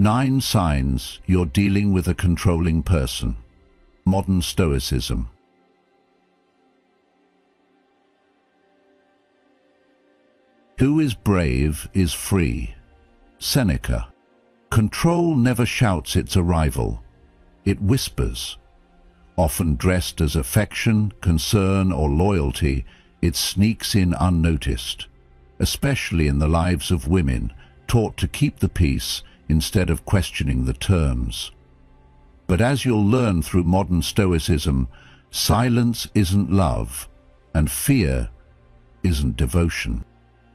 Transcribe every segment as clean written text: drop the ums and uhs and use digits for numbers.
9 signs you're dealing with a controlling person. Modern Stoicism. Who is brave is free. Seneca. Control never shouts its arrival. It whispers. Often dressed as affection, concern, or loyalty, it sneaks in unnoticed, especially in the lives of women, taught to keep the peace instead of questioning the terms. But as you'll learn through modern Stoicism, silence isn't love, and fear isn't devotion.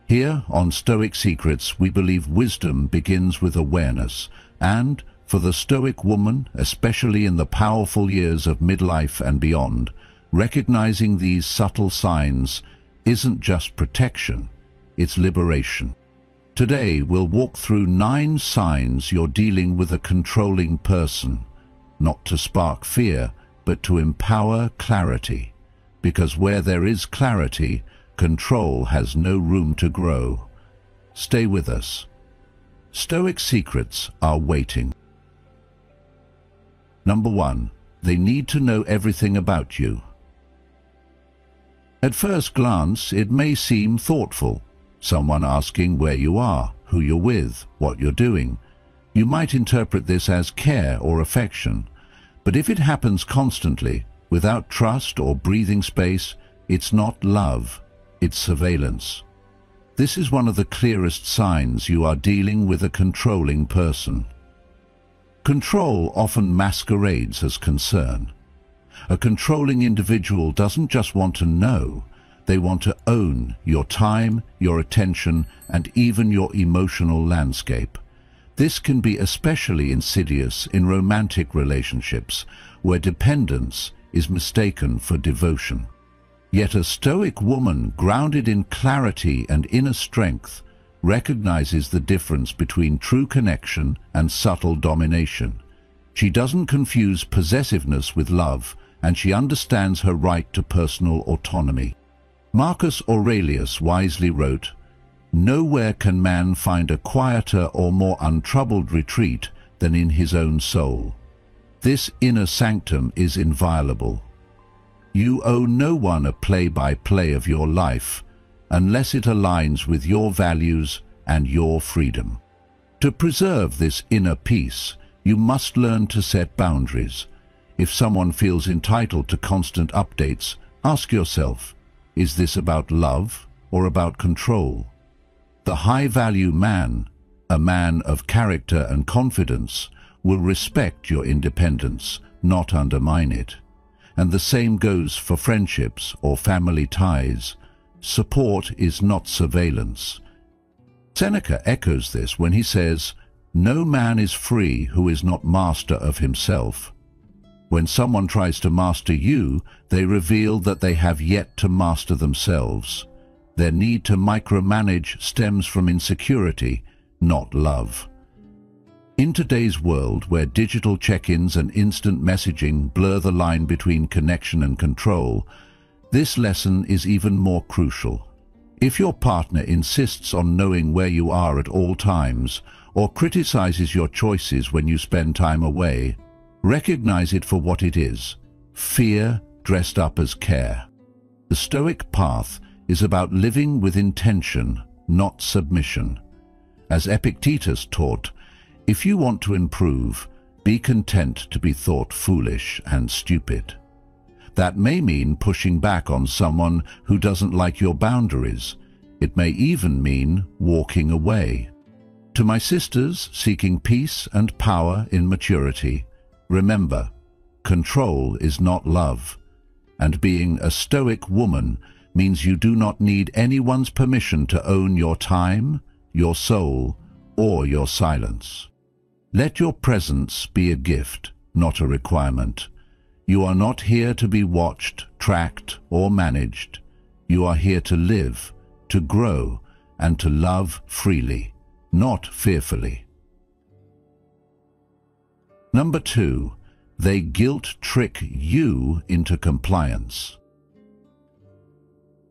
Here on Stoic Secrets, we believe wisdom begins with awareness, and for the Stoic woman, especially in the powerful years of midlife and beyond, recognizing these subtle signs isn't just protection, it's liberation. Today, we'll walk through 9 signs you're dealing with a controlling person, not to spark fear, but to empower clarity. Because where there is clarity, control has no room to grow. Stay with us. Stoic secrets are waiting. Number 1. They need to know everything about you. At first glance, it may seem thoughtful. Someone asking where you are, who you're with, what you're doing. You might interpret this as care or affection. But if it happens constantly, without trust or breathing space, it's not love, it's surveillance. This is one of the clearest signs you are dealing with a controlling person. Control often masquerades as concern. A controlling individual doesn't just want to know, they want to own your time, your attention, and even your emotional landscape. This can be especially insidious in romantic relationships, where dependence is mistaken for devotion. Yet a Stoic woman grounded in clarity and inner strength recognizes the difference between true connection and subtle domination. She doesn't confuse possessiveness with love, and she understands her right to personal autonomy. Marcus Aurelius wisely wrote, "Nowhere can man find a quieter or more untroubled retreat than in his own soul." This inner sanctum is inviolable. You owe no one a play-by-play of your life unless it aligns with your values and your freedom. To preserve this inner peace, you must learn to set boundaries. If someone feels entitled to constant updates, ask yourself, is this about love or about control? The high-value man, a man of character and confidence, will respect your independence, not undermine it. And the same goes for friendships or family ties. Support is not surveillance. Seneca echoes this when he says, "No man is free who is not master of himself." When someone tries to master you, they reveal that they have yet to master themselves. Their need to micromanage stems from insecurity, not love. In today's world, where digital check-ins and instant messaging blur the line between connection and control, this lesson is even more crucial. If your partner insists on knowing where you are at all times, or criticizes your choices when you spend time away, recognize it for what it is: fear dressed up as care. The Stoic path is about living with intention, not submission. As Epictetus taught, if you want to improve, be content to be thought foolish and stupid. That may mean pushing back on someone who doesn't like your boundaries. It may even mean walking away. To my sisters seeking peace and power in maturity, remember, control is not love, and being a Stoic woman means you do not need anyone's permission to own your time, your soul, or your silence. Let your presence be a gift, not a requirement. You are not here to be watched, tracked, or managed. You are here to live, to grow, and to love freely, not fearfully. Number 2, they guilt-trick you into compliance.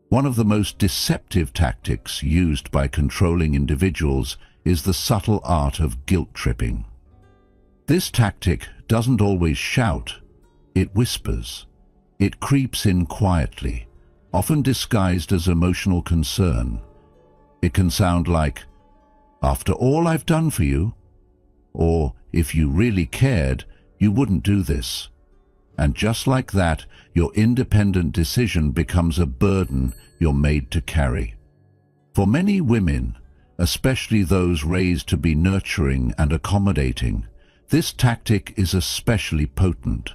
One of the most deceptive tactics used by controlling individuals is the subtle art of guilt-tripping. This tactic doesn't always shout, it whispers. It creeps in quietly, often disguised as emotional concern. It can sound like, "After all I've done for you," or "If you really cared, you wouldn't do this." And just like that, your independent decision becomes a burden you're made to carry. For many women, especially those raised to be nurturing and accommodating, this tactic is especially potent.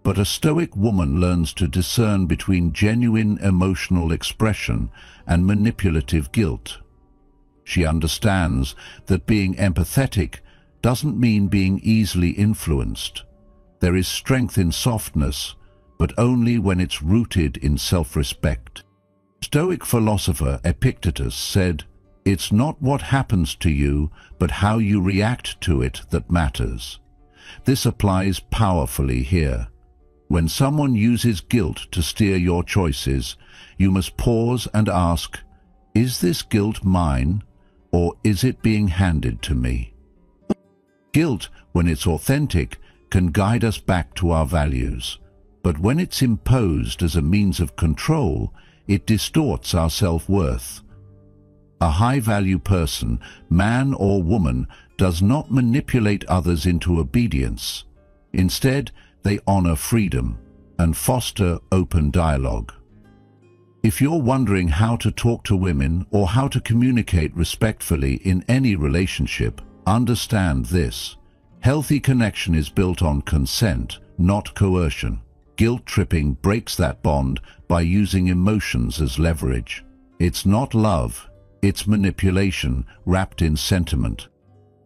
But a Stoic woman learns to discern between genuine emotional expression and manipulative guilt. She understands that being empathetic doesn't mean being easily influenced. There is strength in softness, but only when it's rooted in self-respect. Stoic philosopher Epictetus said, "It's not what happens to you, but how you react to it that matters." This applies powerfully here. When someone uses guilt to steer your choices, you must pause and ask, "Is this guilt mine, or is it being handed to me?" Guilt, when it's authentic, can guide us back to our values. But when it's imposed as a means of control, it distorts our self-worth. A high-value person, man or woman, does not manipulate others into obedience. Instead, they honor freedom and foster open dialogue. If you're wondering how to talk to women or how to communicate respectfully in any relationship, understand this. Healthy connection is built on consent, not coercion. Guilt-tripping breaks that bond by using emotions as leverage. It's not love, it's manipulation wrapped in sentiment.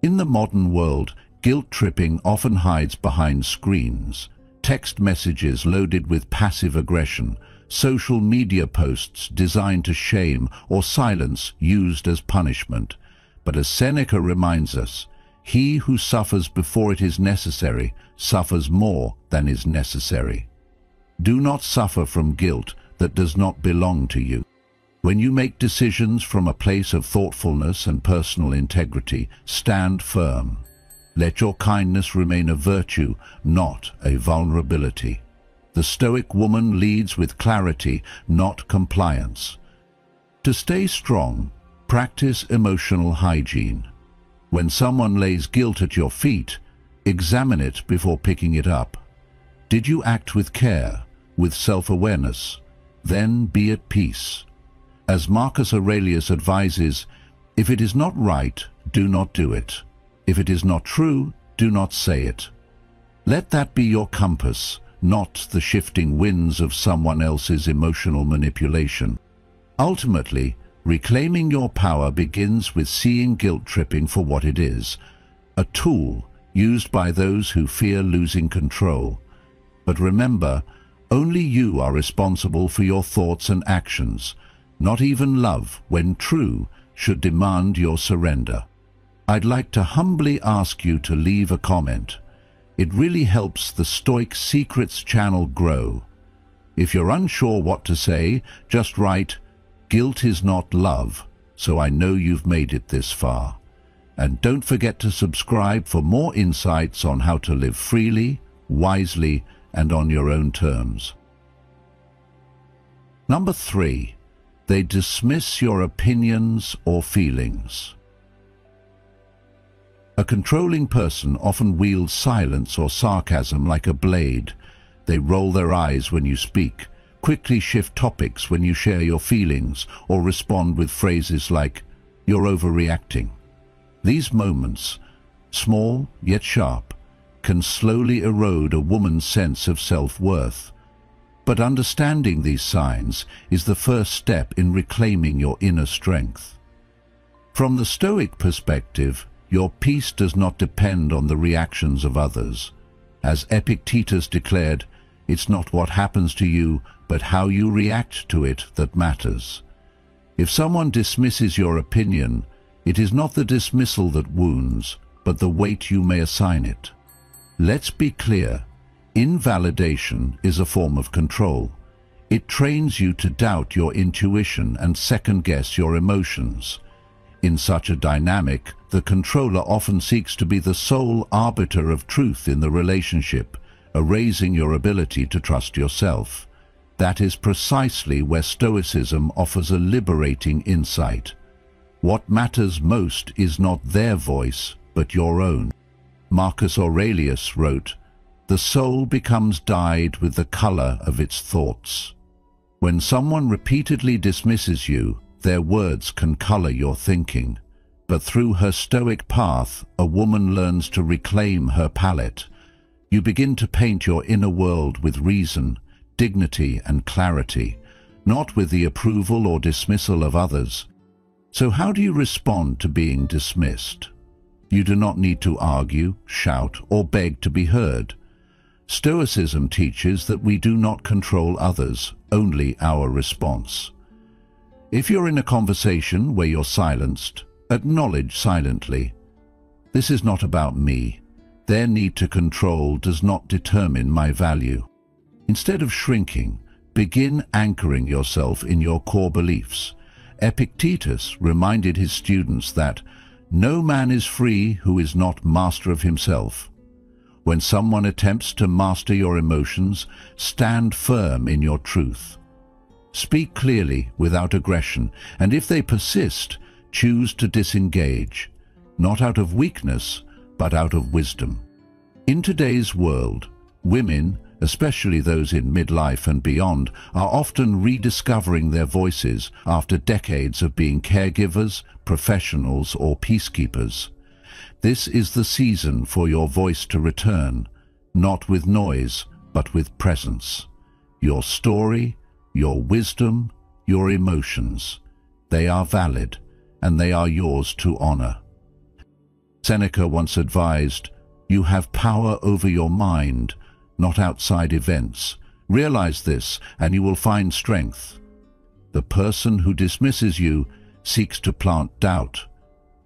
In the modern world, guilt-tripping often hides behind screens, text messages loaded with passive aggression, social media posts designed to shame, or silence used as punishment. But as Seneca reminds us, he who suffers before it is necessary suffers more than is necessary. Do not suffer from guilt that does not belong to you. When you make decisions from a place of thoughtfulness and personal integrity, stand firm. Let your kindness remain a virtue, not a vulnerability. The Stoic woman leads with clarity, not compliance. To stay strong, practice emotional hygiene. When someone lays guilt at your feet, examine it before picking it up. Did you act with care, with self-awareness? Then be at peace. As Marcus Aurelius advises, if it is not right, do not do it. If it is not true, do not say it. Let that be your compass, not the shifting winds of someone else's emotional manipulation. Ultimately, reclaiming your power begins with seeing guilt-tripping for what it is, a tool used by those who fear losing control. But remember, only you are responsible for your thoughts and actions. Not even love, when true, should demand your surrender. I'd like to humbly ask you to leave a comment. It really helps the Stoic Secrets channel grow. If you're unsure what to say, just write, "Guilt is not love, so I know you've made it this far." And don't forget to subscribe for more insights on how to live freely, wisely, and on your own terms. Number 3. They dismiss your opinions or feelings. A controlling person often wields silence or sarcasm like a blade. They roll their eyes when you speak, quickly shift topics when you share your feelings, or respond with phrases like, "You're overreacting." These moments, small yet sharp, can slowly erode a woman's sense of self-worth. But understanding these signs is the first step in reclaiming your inner strength. From the Stoic perspective, your peace does not depend on the reactions of others. As Epictetus declared, it's not what happens to you, but how you react to it that matters. If someone dismisses your opinion, it is not the dismissal that wounds, but the weight you may assign it. Let's be clear. Invalidation is a form of control. It trains you to doubt your intuition and second-guess your emotions. In such a dynamic, the controller often seeks to be the sole arbiter of truth in the relationship, erasing your ability to trust yourself. That is precisely where Stoicism offers a liberating insight. What matters most is not their voice, but your own. Marcus Aurelius wrote, "The soul becomes dyed with the color of its thoughts." When someone repeatedly dismisses you, their words can color your thinking. But through her Stoic path, a woman learns to reclaim her palette. You begin to paint your inner world with reason, dignity and clarity, not with the approval or dismissal of others. So how do you respond to being dismissed? You do not need to argue, shout, or beg to be heard. Stoicism teaches that we do not control others, only our response. If you're in a conversation where you're silenced, acknowledge silently, "This is not about me. Their need to control does not determine my value." Instead of shrinking, begin anchoring yourself in your core beliefs. Epictetus reminded his students that no man is free who is not master of himself. When someone attempts to master your emotions, stand firm in your truth. Speak clearly without aggression, and if they persist, choose to disengage, not out of weakness, but out of wisdom. In today's world, women, especially those in midlife and beyond, are often rediscovering their voices after decades of being caregivers, professionals, or peacekeepers. This is the season for your voice to return, not with noise, but with presence. Your story, your wisdom, your emotions, they are valid, and they are yours to honor. Seneca once advised, "You have power over your mind, not outside events. Realize this, and you will find strength." The person who dismisses you seeks to plant doubt,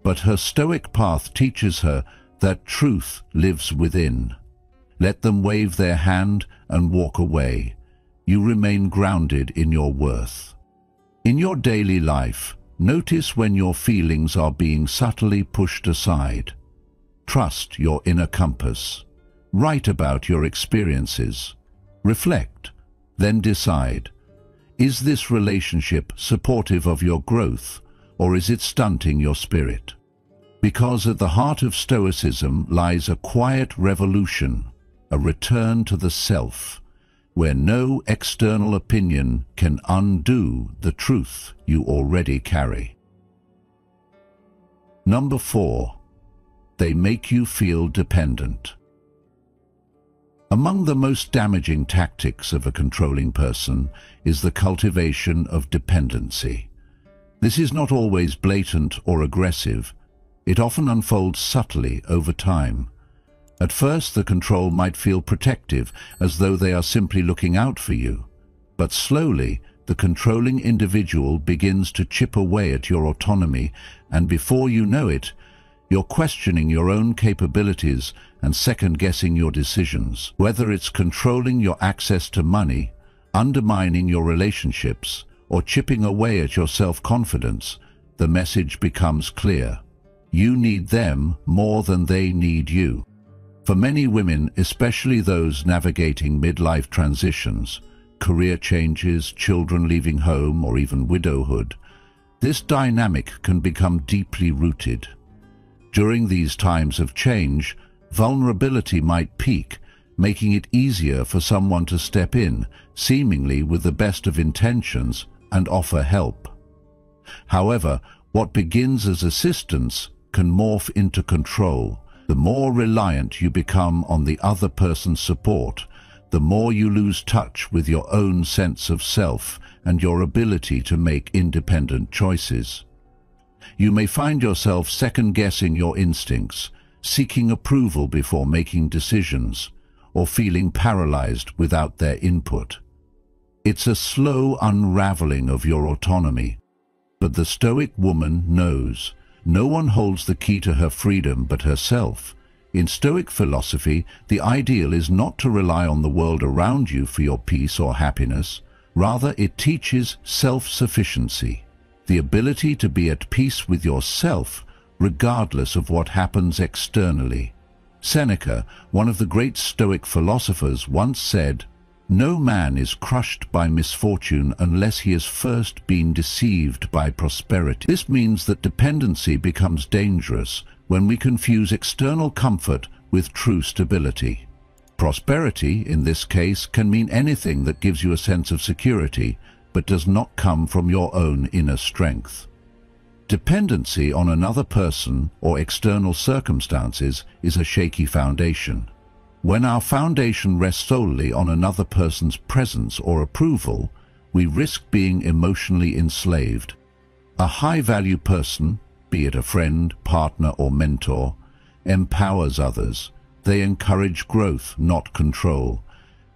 but her Stoic path teaches her that truth lives within. Let them wave their hand and walk away. You remain grounded in your worth. In your daily life, notice when your feelings are being subtly pushed aside. Trust your inner compass. Write about your experiences. Reflect, then decide. Is this relationship supportive of your growth, or is it stunting your spirit? Because at the heart of Stoicism lies a quiet revolution, a return to the self, where no external opinion can undo the truth you already carry. Number 4. They make you feel dependent. Among the most damaging tactics of a controlling person is the cultivation of dependency. This is not always blatant or aggressive. It often unfolds subtly over time. At first, the control might feel protective, as though they are simply looking out for you. But slowly, the controlling individual begins to chip away at your autonomy, and before you know it, you're questioning your own capabilities and second-guessing your decisions. Whether it's controlling your access to money, undermining your relationships, or chipping away at your self-confidence, the message becomes clear. You need them more than they need you. For many women, especially those navigating midlife transitions, career changes, children leaving home, or even widowhood, this dynamic can become deeply rooted. During these times of change, vulnerability might peak, making it easier for someone to step in, seemingly with the best of intentions, and offer help. However, what begins as assistance can morph into control. The more reliant you become on the other person's support, the more you lose touch with your own sense of self and your ability to make independent choices. You may find yourself second-guessing your instincts, seeking approval before making decisions, or feeling paralyzed without their input. It's a slow unraveling of your autonomy, but the Stoic woman knows. No one holds the key to her freedom but herself. In Stoic philosophy, the ideal is not to rely on the world around you for your peace or happiness. Rather, it teaches self-sufficiency, the ability to be at peace with yourself regardless of what happens externally. Seneca, one of the great Stoic philosophers, once said, "No man is crushed by misfortune unless he has first been deceived by prosperity." This means that dependency becomes dangerous when we confuse external comfort with true stability. Prosperity, in this case, can mean anything that gives you a sense of security, but does not come from your own inner strength. Dependency on another person or external circumstances is a shaky foundation. When our foundation rests solely on another person's presence or approval, we risk being emotionally enslaved. A high-value person, be it a friend, partner, or mentor, empowers others. They encourage growth, not control.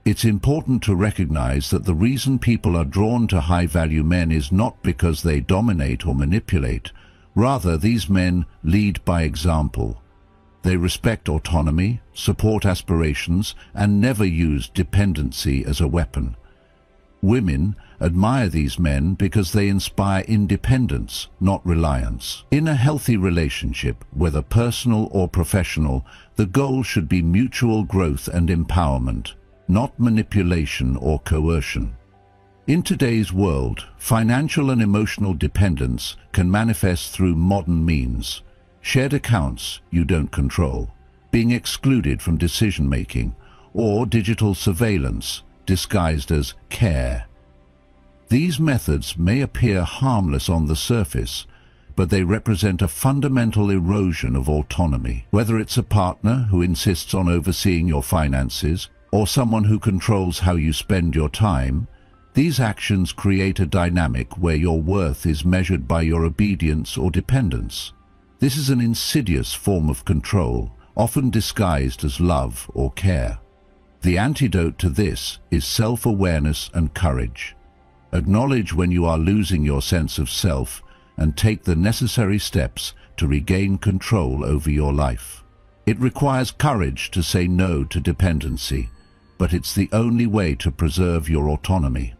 It's important to recognize that the reason people are drawn to high-value men is not because they dominate or manipulate. Rather, these men lead by example. They respect autonomy, support aspirations, and never use dependency as a weapon. Women admire these men because they inspire independence, not reliance. In a healthy relationship, whether personal or professional, the goal should be mutual growth and empowerment, not manipulation or coercion. In today's world, financial and emotional dependence can manifest through modern means. Shared accounts you don't control, being excluded from decision-making, or digital surveillance disguised as care. These methods may appear harmless on the surface, but they represent a fundamental erosion of autonomy. Whether it's a partner who insists on overseeing your finances, or someone who controls how you spend your time, these actions create a dynamic where your worth is measured by your obedience or dependence. This is an insidious form of control, often disguised as love or care. The antidote to this is self-awareness and courage. Acknowledge when you are losing your sense of self and take the necessary steps to regain control over your life. It requires courage to say no to dependency, but it's the only way to preserve your autonomy.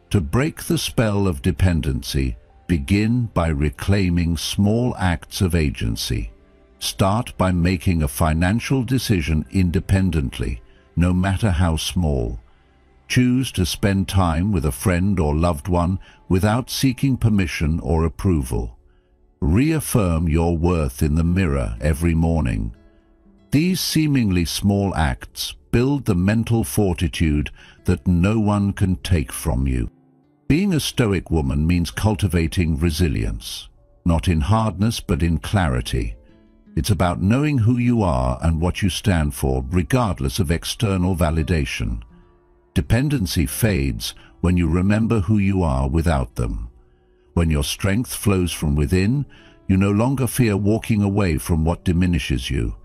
To break the spell of dependency, begin by reclaiming small acts of agency. Start by making a financial decision independently, no matter how small. Choose to spend time with a friend or loved one without seeking permission or approval. Reaffirm your worth in the mirror every morning. These seemingly small acts build the mental fortitude that no one can take from you. Being a Stoic woman means cultivating resilience, not in hardness but in clarity. It's about knowing who you are and what you stand for, regardless of external validation. Dependency fades when you remember who you are without them. When your strength flows from within, you no longer fear walking away from what diminishes you.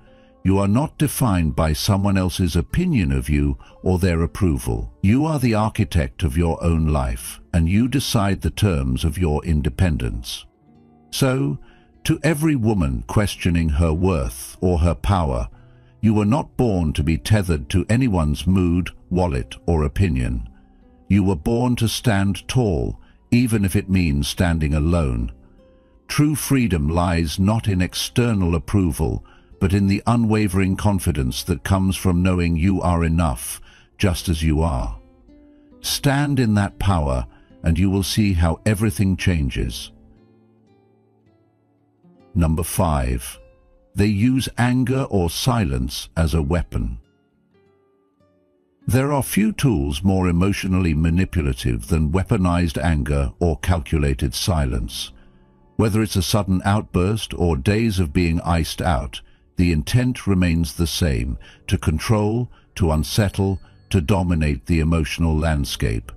You are not defined by someone else's opinion of you or their approval. You are the architect of your own life, and you decide the terms of your independence. So, to every woman questioning her worth or her power, you were not born to be tethered to anyone's mood, wallet, or opinion. You were born to stand tall, even if it means standing alone. True freedom lies not in external approval, but in the unwavering confidence that comes from knowing you are enough, just as you are. Stand in that power, and you will see how everything changes. Number 5. They use anger or silence as a weapon. There are few tools more emotionally manipulative than weaponized anger or calculated silence. Whether it's a sudden outburst or days of being iced out, the intent remains the same: to control, to unsettle, to dominate the emotional landscape.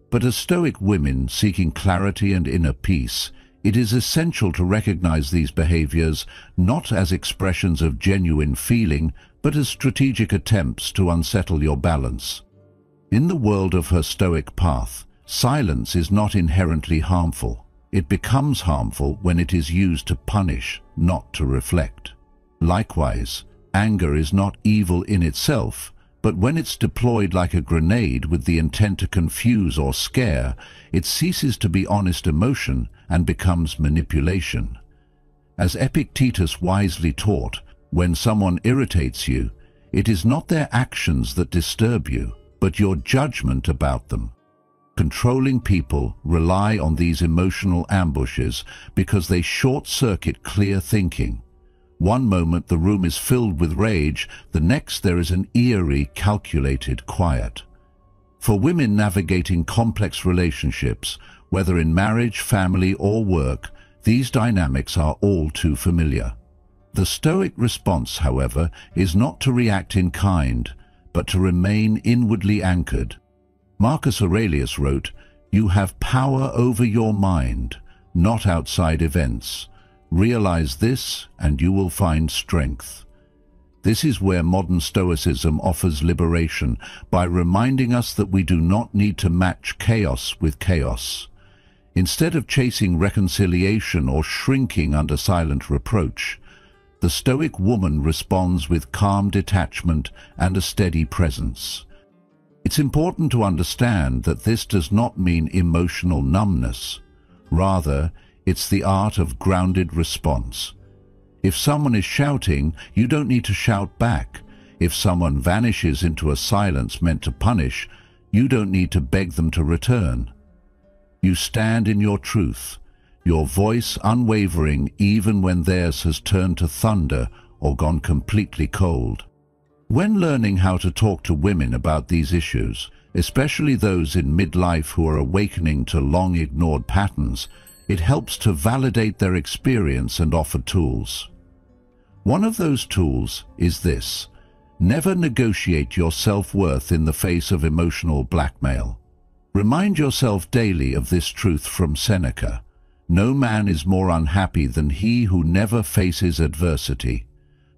But as Stoic women seeking clarity and inner peace, it is essential to recognize these behaviors not as expressions of genuine feeling, but as strategic attempts to unsettle your balance. In the world of her Stoic path, silence is not inherently harmful. It becomes harmful when it is used to punish, not to reflect. Likewise, anger is not evil in itself, but when it's deployed like a grenade with the intent to confuse or scare, it ceases to be honest emotion and becomes manipulation. As Epictetus wisely taught, when someone irritates you, it is not their actions that disturb you, but your judgment about them. Controlling people rely on these emotional ambushes because they short-circuit clear thinking. One moment the room is filled with rage, the next there is an eerie, calculated quiet. For women navigating complex relationships, whether in marriage, family, or work, these dynamics are all too familiar. The Stoic response, however, is not to react in kind, but to remain inwardly anchored. Marcus Aurelius wrote, "You have power over your mind, not outside events. Realize this, and you will find strength." This is where modern Stoicism offers liberation, by reminding us that we do not need to match chaos with chaos. Instead of chasing reconciliation or shrinking under silent reproach, the Stoic woman responds with calm detachment and a steady presence. It's important to understand that this does not mean emotional numbness. Rather, it's the art of grounded response. If someone is shouting, you don't need to shout back. If someone vanishes into a silence meant to punish, you don't need to beg them to return. You stand in your truth, your voice unwavering even when theirs has turned to thunder or gone completely cold. When learning how to talk to women about these issues, especially those in midlife who are awakening to long-ignored patterns, it helps to validate their experience and offer tools. One of those tools is this: never negotiate your self-worth in the face of emotional blackmail. Remind yourself daily of this truth from Seneca: no man is more unhappy than he who never faces adversity,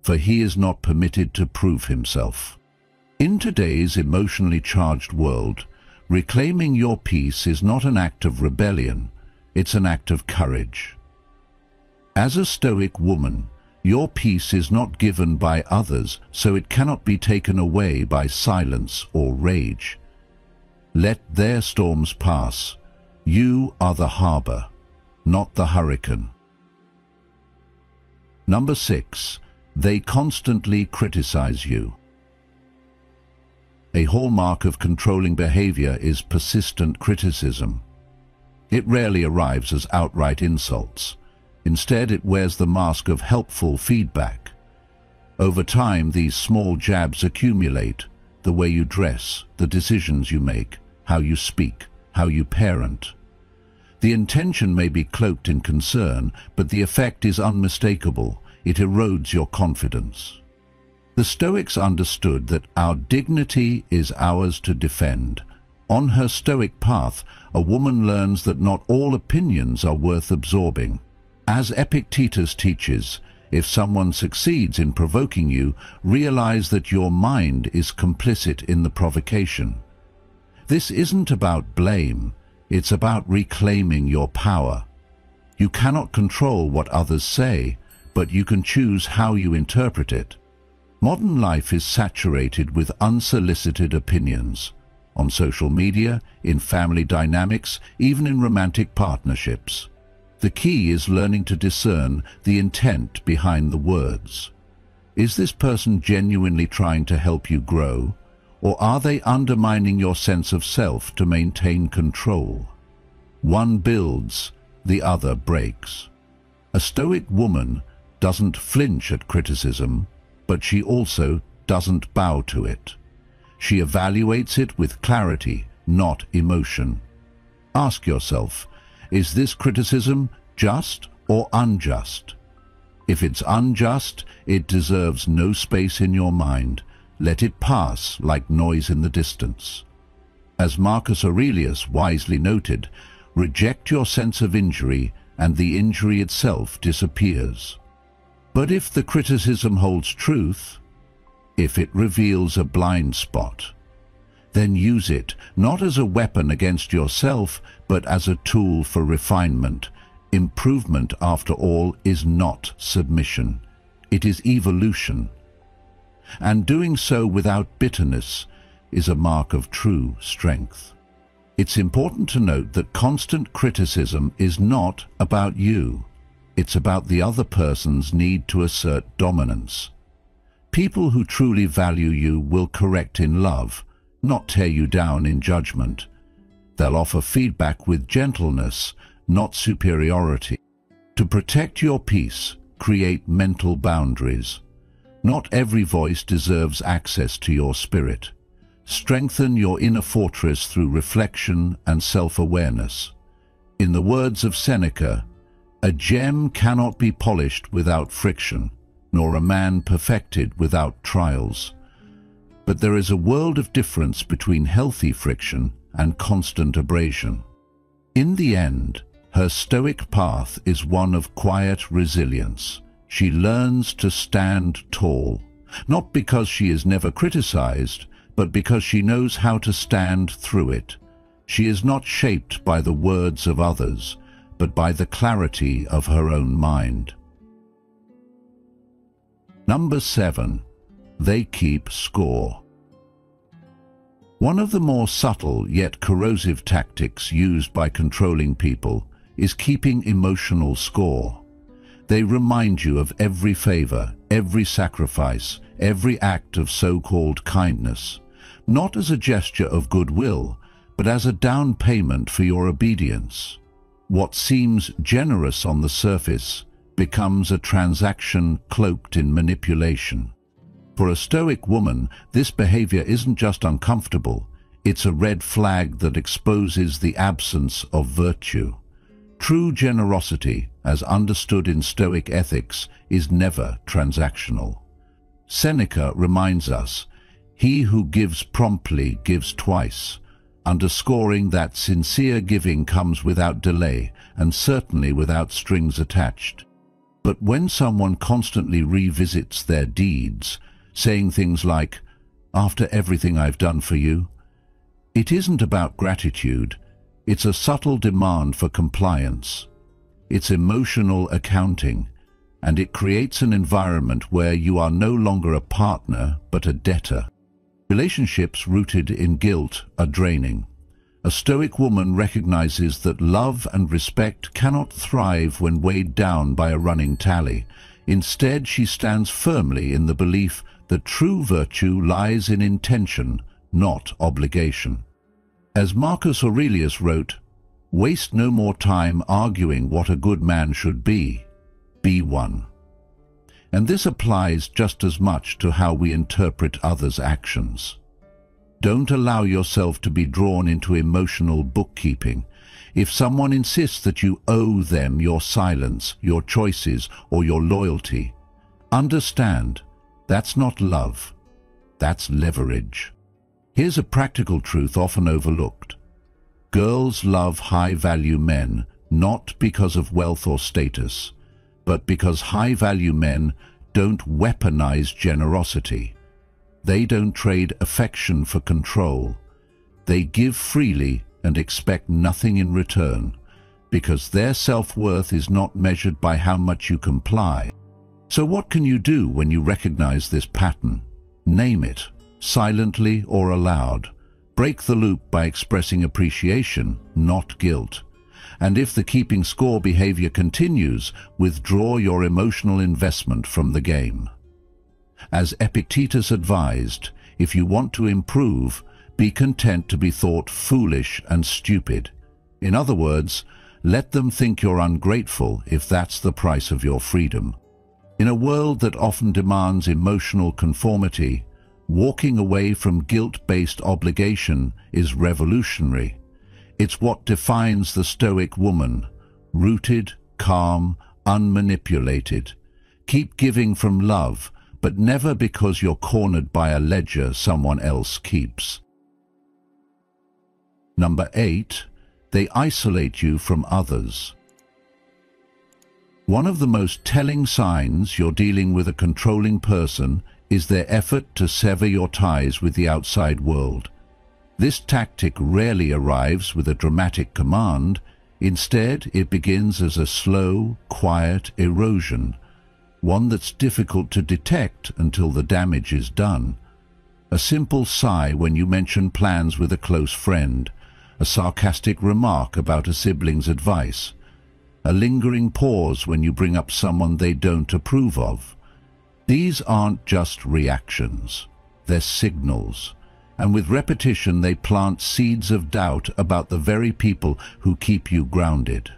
for he is not permitted to prove himself. In today's emotionally charged world, reclaiming your peace is not an act of rebellion, it's an act of courage. As a Stoic woman, your peace is not given by others, so it cannot be taken away by silence or rage. Let their storms pass. You are the harbor, not the hurricane. Number 6. They constantly criticize you. A hallmark of controlling behavior is persistent criticism. It rarely arrives as outright insults. Instead, it wears the mask of helpful feedback. Over time, these small jabs accumulate: the way you dress, the decisions you make, how you speak, how you parent. The intention may be cloaked in concern, but the effect is unmistakable. It erodes your confidence. The Stoics understood that our dignity is ours to defend. On her Stoic path, a woman learns that not all opinions are worth absorbing. As Epictetus teaches, if someone succeeds in provoking you, realize that your mind is complicit in the provocation. This isn't about blame, it's about reclaiming your power. You cannot control what others say, but you can choose how you interpret it. Modern life is saturated with unsolicited opinions. On social media, in family dynamics, even in romantic partnerships. The key is learning to discern the intent behind the words. Is this person genuinely trying to help you grow, or are they undermining your sense of self to maintain control? One builds, the other breaks. A Stoic woman doesn't flinch at criticism, but she also doesn't bow to it. She evaluates it with clarity, not emotion. Ask yourself, is this criticism just or unjust? If it's unjust, it deserves no space in your mind. Let it pass like noise in the distance. As Marcus Aurelius wisely noted, reject your sense of injury and the injury itself disappears. But if the criticism holds truth, if it reveals a blind spot, then use it not as a weapon against yourself, but as a tool for refinement. Improvement, after all, is not submission. It is evolution. And doing so without bitterness is a mark of true strength. It's important to note that constant criticism is not about you. It's about the other person's need to assert dominance. People who truly value you will correct in love, not tear you down in judgment. They'll offer feedback with gentleness, not superiority. To protect your peace, create mental boundaries. Not every voice deserves access to your spirit. Strengthen your inner fortress through reflection and self-awareness. In the words of Seneca, "A gem cannot be polished without friction, nor a man perfected without trials." But there is a world of difference between healthy friction and constant abrasion. In the end, her Stoic path is one of quiet resilience. She learns to stand tall, not because she is never criticized, but because she knows how to stand through it. She is not shaped by the words of others, but by the clarity of her own mind. Number 7. They keep score. One of the more subtle yet corrosive tactics used by controlling people is keeping emotional score. They remind you of every favor, every sacrifice, every act of so-called kindness, not as a gesture of goodwill, but as a down payment for your obedience. What seems generous on the surface becomes a transaction cloaked in manipulation. For a Stoic woman, this behavior isn't just uncomfortable, it's a red flag that exposes the absence of virtue. True generosity, as understood in Stoic ethics, is never transactional. Seneca reminds us, "He who gives promptly gives twice," underscoring that sincere giving comes without delay and certainly without strings attached. But when someone constantly revisits their deeds, saying things like, "After everything I've done for you," it isn't about gratitude, it's a subtle demand for compliance. It's emotional accounting, and it creates an environment where you are no longer a partner but a debtor. Relationships rooted in guilt are draining. A Stoic woman recognizes that love and respect cannot thrive when weighed down by a running tally. Instead, she stands firmly in the belief that true virtue lies in intention, not obligation. As Marcus Aurelius wrote, "Waste no more time arguing what a good man should be one." And this applies just as much to how we interpret others' actions. Don't allow yourself to be drawn into emotional bookkeeping. If someone insists that you owe them your silence, your choices, or your loyalty, understand that's not love, that's leverage. Here's a practical truth often overlooked. Girls love high-value men, not because of wealth or status, but because high-value men don't weaponize generosity. They don't trade affection for control. They give freely and expect nothing in return, because their self-worth is not measured by how much you comply. So what can you do when you recognize this pattern? Name it, silently or aloud. Break the loop by expressing appreciation, not guilt. And if the keeping score behavior continues, withdraw your emotional investment from the game. As Epictetus advised, if you want to improve, be content to be thought foolish and stupid. In other words, let them think you're ungrateful if that's the price of your freedom. In a world that often demands emotional conformity, walking away from guilt-based obligation is revolutionary. It's what defines the Stoic woman: rooted, calm, unmanipulated. Keep giving from love, but never because you're cornered by a ledger someone else keeps. Number 8, they isolate you from others. One of the most telling signs you're dealing with a controlling person is their effort to sever your ties with the outside world. This tactic rarely arrives with a dramatic command. Instead, it begins as a slow, quiet erosion, one that's difficult to detect until the damage is done. A simple sigh when you mention plans with a close friend, a sarcastic remark about a sibling's advice, a lingering pause when you bring up someone they don't approve of. These aren't just reactions, they're signals, and with repetition they plant seeds of doubt about the very people who keep you grounded.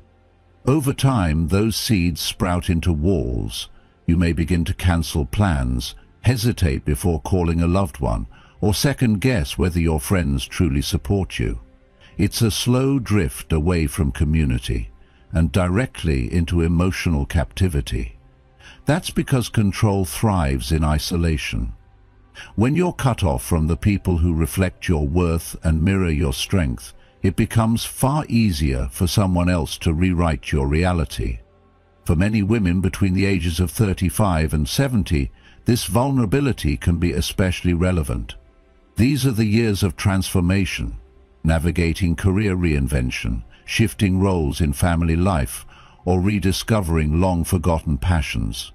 Over time, those seeds sprout into walls. You may begin to cancel plans, hesitate before calling a loved one, or second-guess whether your friends truly support you. It's a slow drift away from community and directly into emotional captivity. That's because control thrives in isolation. When you're cut off from the people who reflect your worth and mirror your strength, it becomes far easier for someone else to rewrite your reality. For many women between the ages of 35 and 70, this vulnerability can be especially relevant. These are the years of transformation, navigating career reinvention, shifting roles in family life, or rediscovering long-forgotten passions.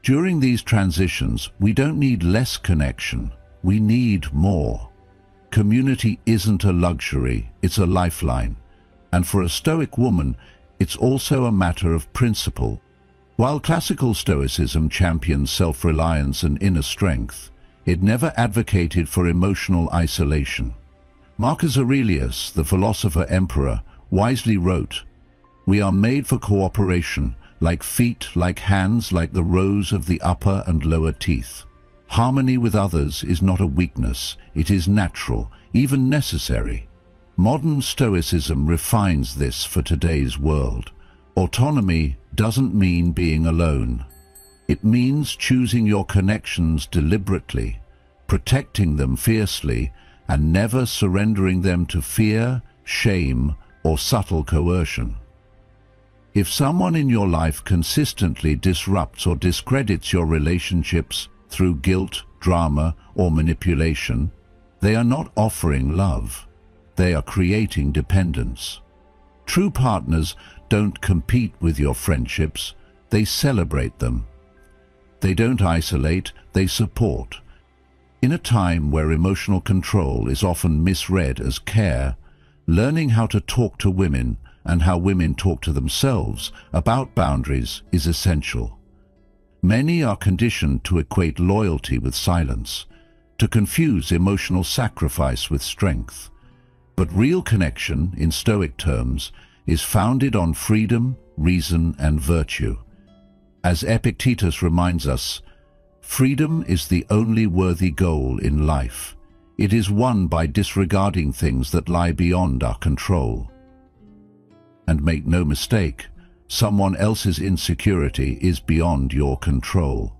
During these transitions, we don't need less connection, we need more. Community isn't a luxury, it's a lifeline. And for a Stoic woman, it's also a matter of principle. While classical Stoicism champions self-reliance and inner strength, it never advocated for emotional isolation. Marcus Aurelius, the philosopher-emperor, wisely wrote, "We are made for cooperation, like feet, like hands, like the rows of the upper and lower teeth. Harmony with others is not a weakness, it is natural, even necessary." Modern Stoicism refines this for today's world. Autonomy doesn't mean being alone. It means choosing your connections deliberately, protecting them fiercely, and never surrendering them to fear, shame, or subtle coercion. If someone in your life consistently disrupts or discredits your relationships through guilt, drama, or manipulation, they are not offering love. They are creating dependence. True partners don't compete with your friendships, they celebrate them. They don't isolate, they support. In a time where emotional control is often misread as care, learning how to talk to women and how women talk to themselves about boundaries is essential. Many are conditioned to equate loyalty with silence, to confuse emotional sacrifice with strength. But real connection, in Stoic terms, is founded on freedom, reason, and virtue. As Epictetus reminds us, freedom is the only worthy goal in life. It is won by disregarding things that lie beyond our control. And make no mistake, someone else's insecurity is beyond your control.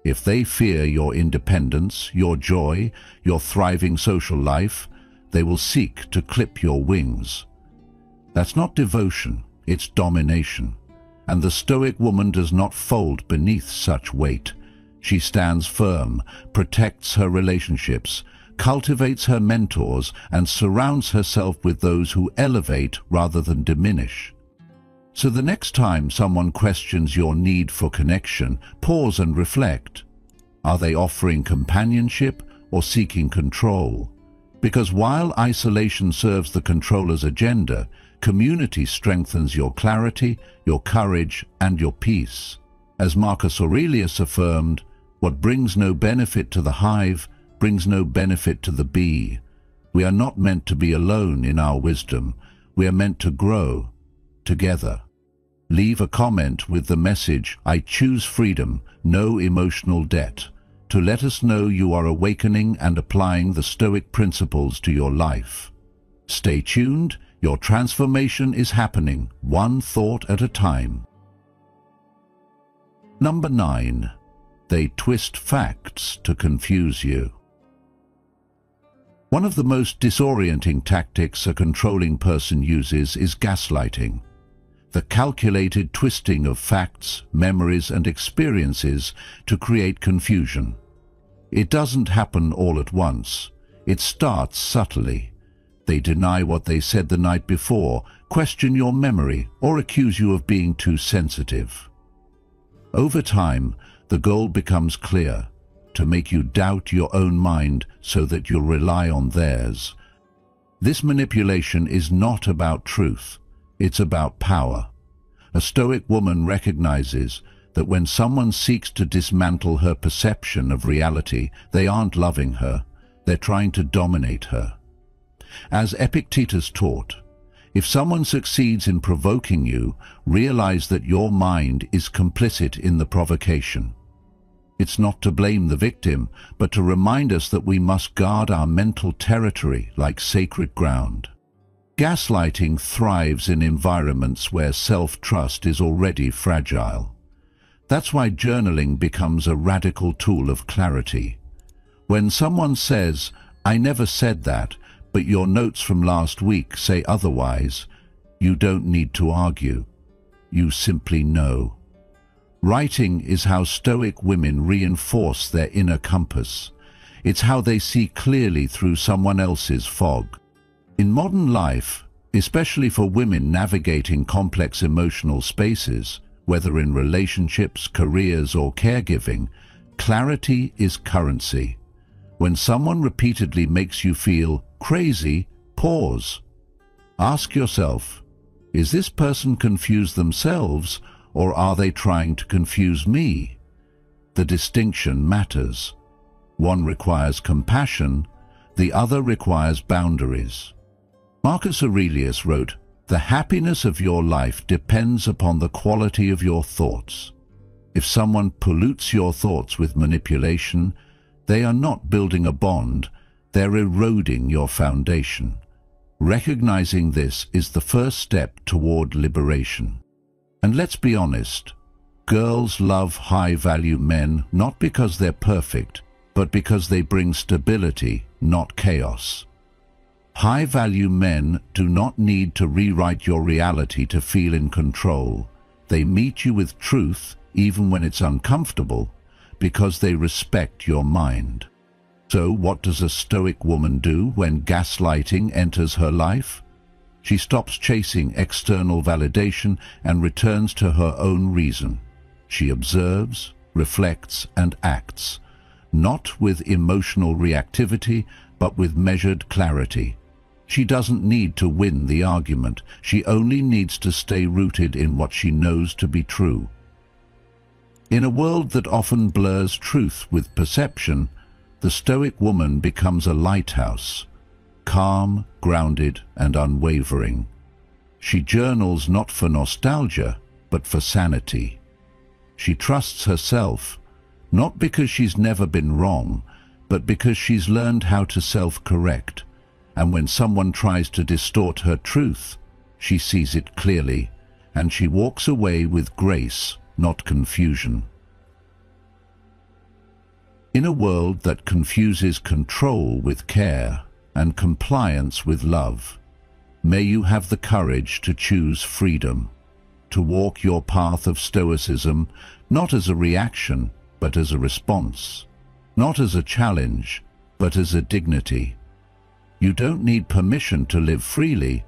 If they fear your independence, your joy, your thriving social life, they will seek to clip your wings. That's not devotion, it's domination. And the Stoic woman does not fold beneath such weight. She stands firm, protects her relationships, cultivates her mentors, and surrounds herself with those who elevate rather than diminish. So the next time someone questions your need for connection, pause and reflect. Are they offering companionship or seeking control? Because while isolation serves the controller's agenda, community strengthens your clarity, your courage, and your peace. As Marcus Aurelius affirmed, what brings no benefit to the hive brings no benefit to the bee. We are not meant to be alone in our wisdom. We are meant to grow together. Leave a comment with the message, "I choose freedom, no emotional debt," to let us know you are awakening and applying the Stoic principles to your life. Stay tuned, your transformation is happening, one thought at a time. Number 9. They twist facts to confuse you. One of the most disorienting tactics a controlling person uses is gaslighting, the calculated twisting of facts, memories, and experiences to create confusion. It doesn't happen all at once. It starts subtly. They deny what they said the night before, question your memory, or accuse you of being too sensitive. Over time, the goal becomes clear: to make you doubt your own mind so that you'll rely on theirs. This manipulation is not about truth, it's about power. A Stoic woman recognizes that when someone seeks to dismantle her perception of reality, they aren't loving her, they're trying to dominate her. As Epictetus taught, if someone succeeds in provoking you, realize that your mind is complicit in the provocation. It's not to blame the victim, but to remind us that we must guard our mental territory like sacred ground. Gaslighting thrives in environments where self-trust is already fragile. That's why journaling becomes a radical tool of clarity. When someone says, "I never said that, but your notes from last week say otherwise," you don't need to argue. You simply know. Writing is how Stoic women reinforce their inner compass. It's how they see clearly through someone else's fog. In modern life, especially for women navigating complex emotional spaces, whether in relationships, careers, or caregiving, clarity is currency. When someone repeatedly makes you feel crazy, pause. Ask yourself, is this person confused themselves, or are they trying to confuse me? The distinction matters. One requires compassion, the other requires boundaries. Marcus Aurelius wrote, "The happiness of your life depends upon the quality of your thoughts." If someone pollutes your thoughts with manipulation, they are not building a bond, they're eroding your foundation. Recognizing this is the first step toward liberation. And let's be honest, girls love high-value men not because they're perfect, but because they bring stability, not chaos. High-value men do not need to rewrite your reality to feel in control. They meet you with truth, even when it's uncomfortable, because they respect your mind. So what does a Stoic woman do when gaslighting enters her life? She stops chasing external validation and returns to her own reason. She observes, reflects, and acts, not with emotional reactivity, but with measured clarity. She doesn't need to win the argument. She only needs to stay rooted in what she knows to be true. In a world that often blurs truth with perception, the Stoic woman becomes a lighthouse, calm, grounded, and unwavering. She journals not for nostalgia, but for sanity. She trusts herself, not because she's never been wrong, but because she's learned how to self-correct. And when someone tries to distort her truth, she sees it clearly, and she walks away with grace, not confusion. In a world that confuses control with care and compliance with love, may you have the courage to choose freedom, to walk your path of Stoicism not as a reaction, but as a response, not as a challenge, but as a dignity. You don't need permission to live freely.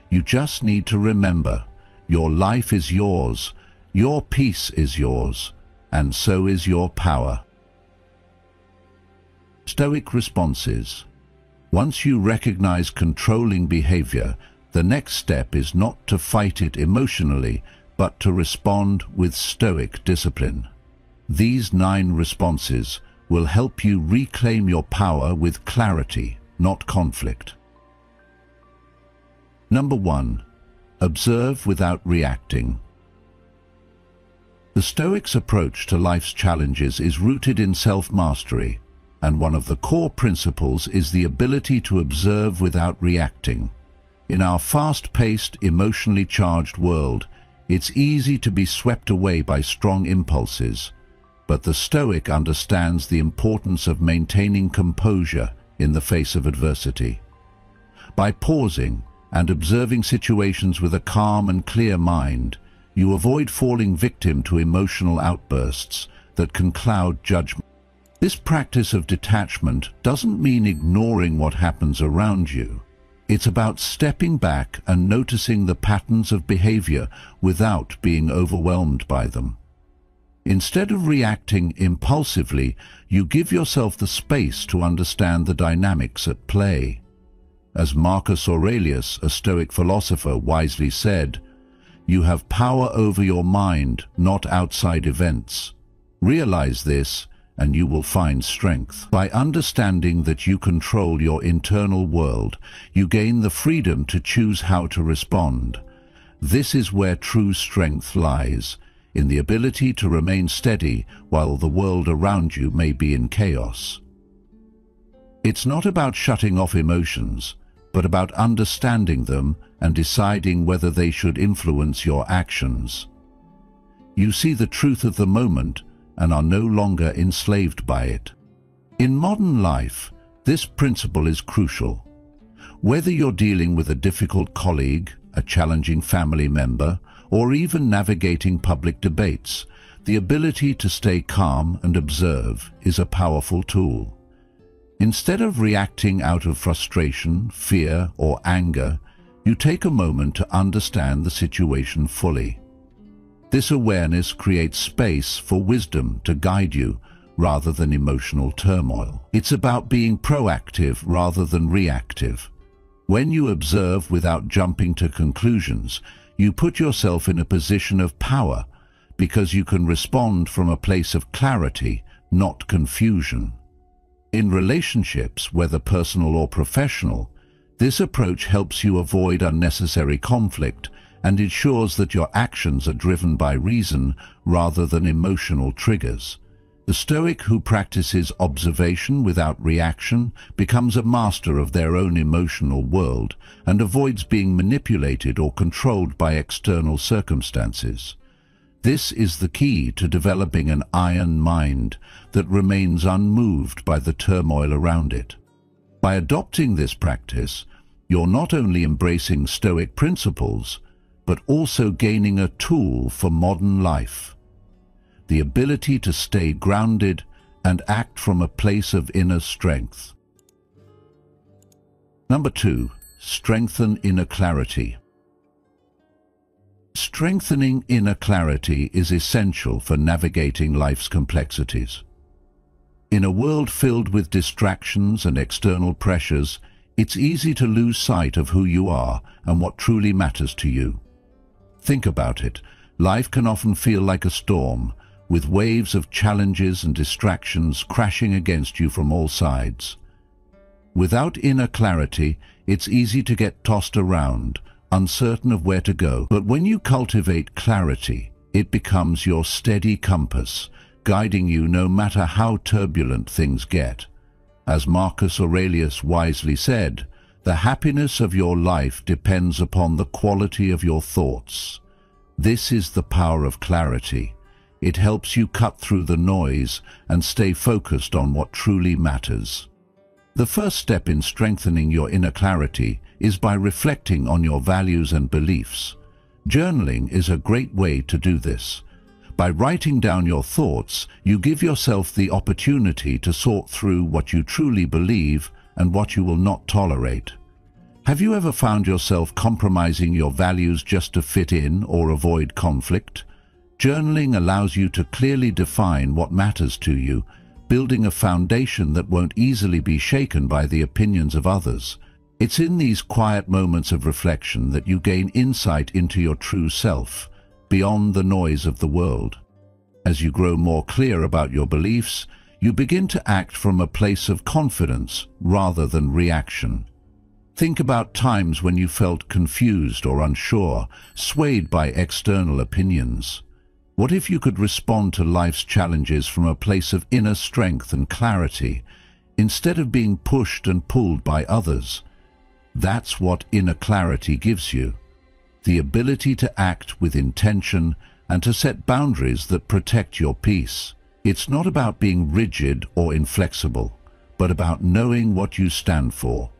You just need to remember, your life is yours, your peace is yours, and so is your power. Stoic responses. Once you recognize controlling behavior, the next step is not to fight it emotionally, but to respond with Stoic discipline. These 9 responses will help you reclaim your power with clarity, not conflict. Number 1. Observe without reacting. The Stoics' approach to life's challenges is rooted in self-mastery, and one of the core principles is the ability to observe without reacting. In our fast-paced, emotionally charged world, it's easy to be swept away by strong impulses, but the Stoic understands the importance of maintaining composure in the face of adversity. By pausing and observing situations with a calm and clear mind, you avoid falling victim to emotional outbursts that can cloud judgment. This practice of detachment doesn't mean ignoring what happens around you. It's about stepping back and noticing the patterns of behavior without being overwhelmed by them. Instead of reacting impulsively, you give yourself the space to understand the dynamics at play. As Marcus Aurelius, a Stoic philosopher, wisely said, You have power over your mind, not outside events. Realize this, and you will find strength. By understanding that you control your internal world, you gain the freedom to choose how to respond. This is where true strength lies, in the ability to remain steady while the world around you may be in chaos. It's not about shutting off emotions, but about understanding them and deciding whether they should influence your actions. You see the truth of the moment and are no longer enslaved by it. In modern life, this principle is crucial. Whether you're dealing with a difficult colleague, a challenging family member, or even navigating public debates, the ability to stay calm and observe is a powerful tool. Instead of reacting out of frustration, fear, or anger, you take a moment to understand the situation fully. This awareness creates space for wisdom to guide you rather than emotional turmoil. It's about being proactive rather than reactive. When you observe without jumping to conclusions, you put yourself in a position of power because you can respond from a place of clarity, not confusion. In relationships, whether personal or professional, this approach helps you avoid unnecessary conflict and ensures that your actions are driven by reason rather than emotional triggers. The Stoic who practices observation without reaction becomes a master of their own emotional world and avoids being manipulated or controlled by external circumstances. This is the key to developing an iron mind that remains unmoved by the turmoil around it. By adopting this practice, you're not only embracing Stoic principles, but also gaining a tool for modern life. The ability to stay grounded and act from a place of inner strength. Number 2, strengthen inner clarity. Strengthening inner clarity is essential for navigating life's complexities. In a world filled with distractions and external pressures, it's easy to lose sight of who you are and what truly matters to you. Think about it. Life can often feel like a storm, with waves of challenges and distractions crashing against you from all sides. Without inner clarity, it's easy to get tossed around, uncertain of where to go. But when you cultivate clarity, it becomes your steady compass, guiding you no matter how turbulent things get. As Marcus Aurelius wisely said, the happiness of your life depends upon the quality of your thoughts. This is the power of clarity. It helps you cut through the noise and stay focused on what truly matters. The first step in strengthening your inner clarity is by reflecting on your values and beliefs. Journaling is a great way to do this. By writing down your thoughts, you give yourself the opportunity to sort through what you truly believe and what you will not tolerate. Have you ever found yourself compromising your values just to fit in or avoid conflict? Journaling allows you to clearly define what matters to you, building a foundation that won't easily be shaken by the opinions of others. It's in these quiet moments of reflection that you gain insight into your true self, beyond the noise of the world. As you grow more clear about your beliefs, you begin to act from a place of confidence rather than reaction. Think about times when you felt confused or unsure, swayed by external opinions. What if you could respond to life's challenges from a place of inner strength and clarity, instead of being pushed and pulled by others? That's what inner clarity gives you. The ability to act with intention and to set boundaries that protect your peace. It's not about being rigid or inflexible, but about knowing what you stand for.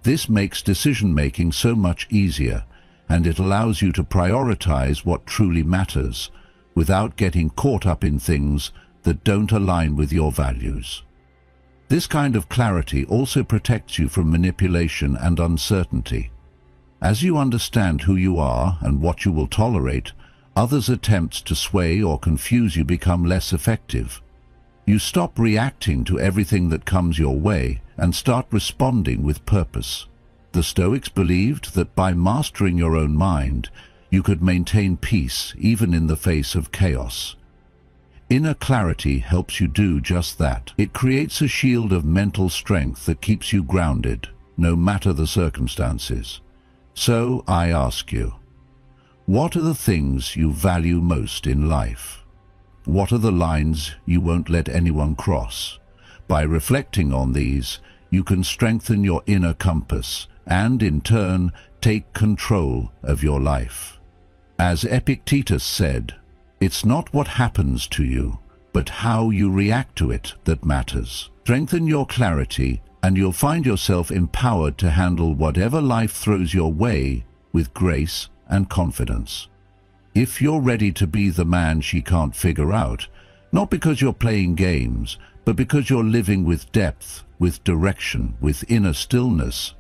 This makes decision-making so much easier, and it allows you to prioritize what truly matters, without getting caught up in things that don't align with your values. This kind of clarity also protects you from manipulation and uncertainty. As you understand who you are and what you will tolerate, others' attempts to sway or confuse you become less effective. You stop reacting to everything that comes your way and start responding with purpose. The Stoics believed that by mastering your own mind, you could maintain peace even in the face of chaos. Inner clarity helps you do just that. It creates a shield of mental strength that keeps you grounded, no matter the circumstances. So I ask you, what are the things you value most in life? What are the lines you won't let anyone cross? By reflecting on these, you can strengthen your inner compass and, in turn, take control of your life. As Epictetus said, it's not what happens to you, but how you react to it that matters. Strengthen your clarity, and you'll find yourself empowered to handle whatever life throws your way with grace and confidence. If you're ready to be the man she can't figure out, not because you're playing games, but because you're living with depth, with direction, with inner stillness,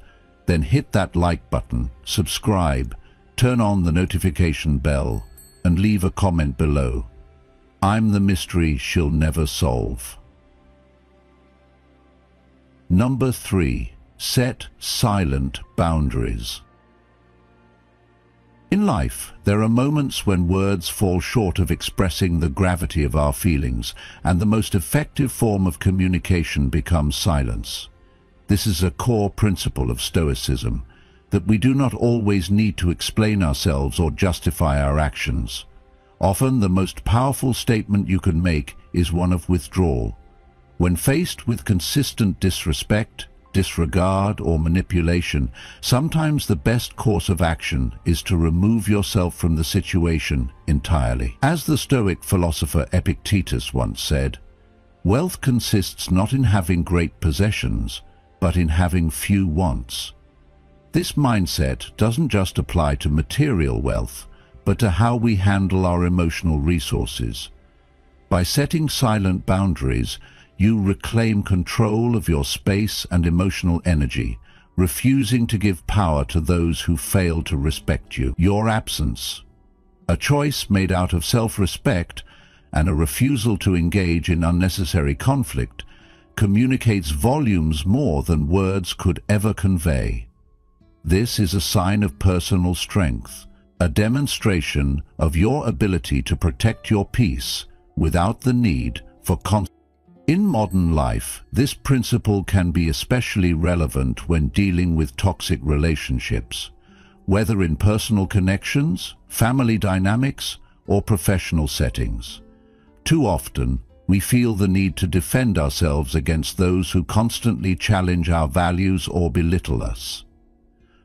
then hit that like button, subscribe, turn on the notification bell, and leave a comment below. I'm the mystery she'll never solve. Number 3. Set silent boundaries. In life, there are moments when words fall short of expressing the gravity of our feelings, and the most effective form of communication becomes silence. This is a core principle of Stoicism, that we do not always need to explain ourselves or justify our actions. Often the most powerful statement you can make is one of withdrawal. When faced with consistent disrespect, disregard, or manipulation, sometimes the best course of action is to remove yourself from the situation entirely. As the Stoic philosopher Epictetus once said, "Wealth consists not in having great possessions, but in having few wants." This mindset doesn't just apply to material wealth, but to how we handle our emotional resources. By setting silent boundaries, you reclaim control of your space and emotional energy, refusing to give power to those who fail to respect you. Your absence, a choice made out of self-respect and a refusal to engage in unnecessary conflict, communicates volumes more than words could ever convey. This is a sign of personal strength, a demonstration of your ability to protect your peace without the need for conflict. In modern life, this principle can be especially relevant when dealing with toxic relationships, whether in personal connections, family dynamics, or professional settings. Too often, we feel the need to defend ourselves against those who constantly challenge our values or belittle us.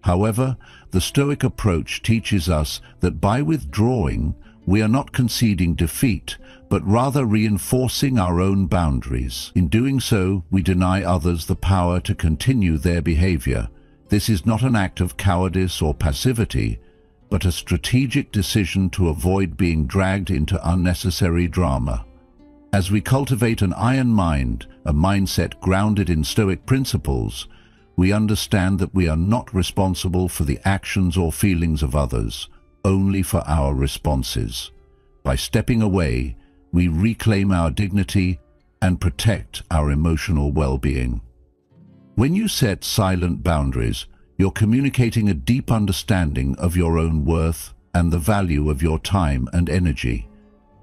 However, the Stoic approach teaches us that by withdrawing, we are not conceding defeat, but rather reinforcing our own boundaries. In doing so, we deny others the power to continue their behavior. This is not an act of cowardice or passivity, but a strategic decision to avoid being dragged into unnecessary drama. As we cultivate an iron mind, a mindset grounded in Stoic principles, we understand that we are not responsible for the actions or feelings of others, only for our responses. By stepping away, we reclaim our dignity and protect our emotional well-being. When you set silent boundaries, you're communicating a deep understanding of your own worth and the value of your time and energy.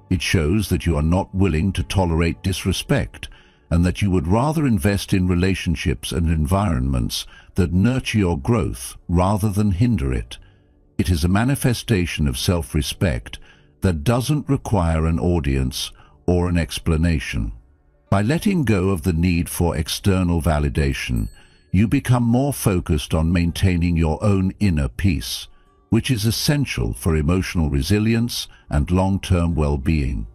It shows that you are not willing to tolerate disrespect, and that you would rather invest in relationships and environments that nurture your growth rather than hinder it. It is a manifestation of self-respect that doesn't require an audience or an explanation. By letting go of the need for external validation, you become more focused on maintaining your own inner peace, which is essential for emotional resilience and long-term well-being.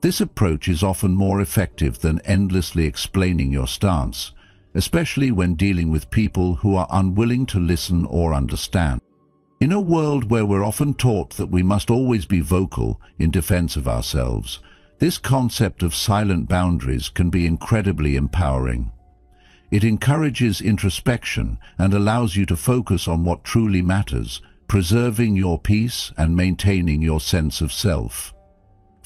This approach is often more effective than endlessly explaining your stance, especially when dealing with people who are unwilling to listen or understand. In a world where we're often taught that we must always be vocal in defense of ourselves, this concept of silent boundaries can be incredibly empowering. It encourages introspection and allows you to focus on what truly matters, preserving your peace and maintaining your sense of self.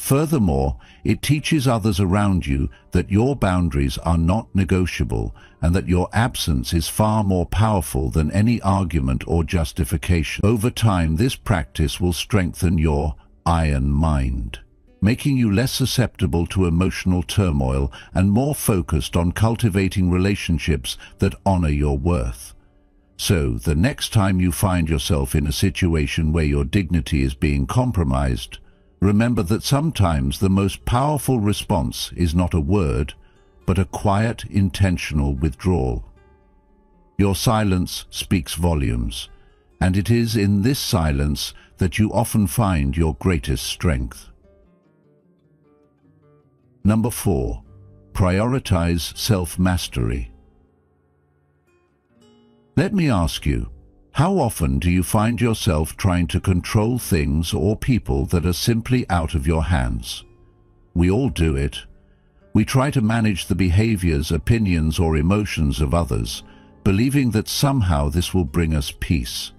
Furthermore, it teaches others around you that your boundaries are not negotiable and that your absence is far more powerful than any argument or justification. Over time, this practice will strengthen your iron mind, making you less susceptible to emotional turmoil and more focused on cultivating relationships that honor your worth. So, the next time you find yourself in a situation where your dignity is being compromised, remember that sometimes the most powerful response is not a word, but a quiet, intentional withdrawal. Your silence speaks volumes, and it is in this silence that you often find your greatest strength. Number 4. Prioritize self-mastery. Let me ask you, how often do you find yourself trying to control things or people that are simply out of your hands? We all do it. We try to manage the behaviors, opinions, or emotions of others, believing that somehow this will bring us peace.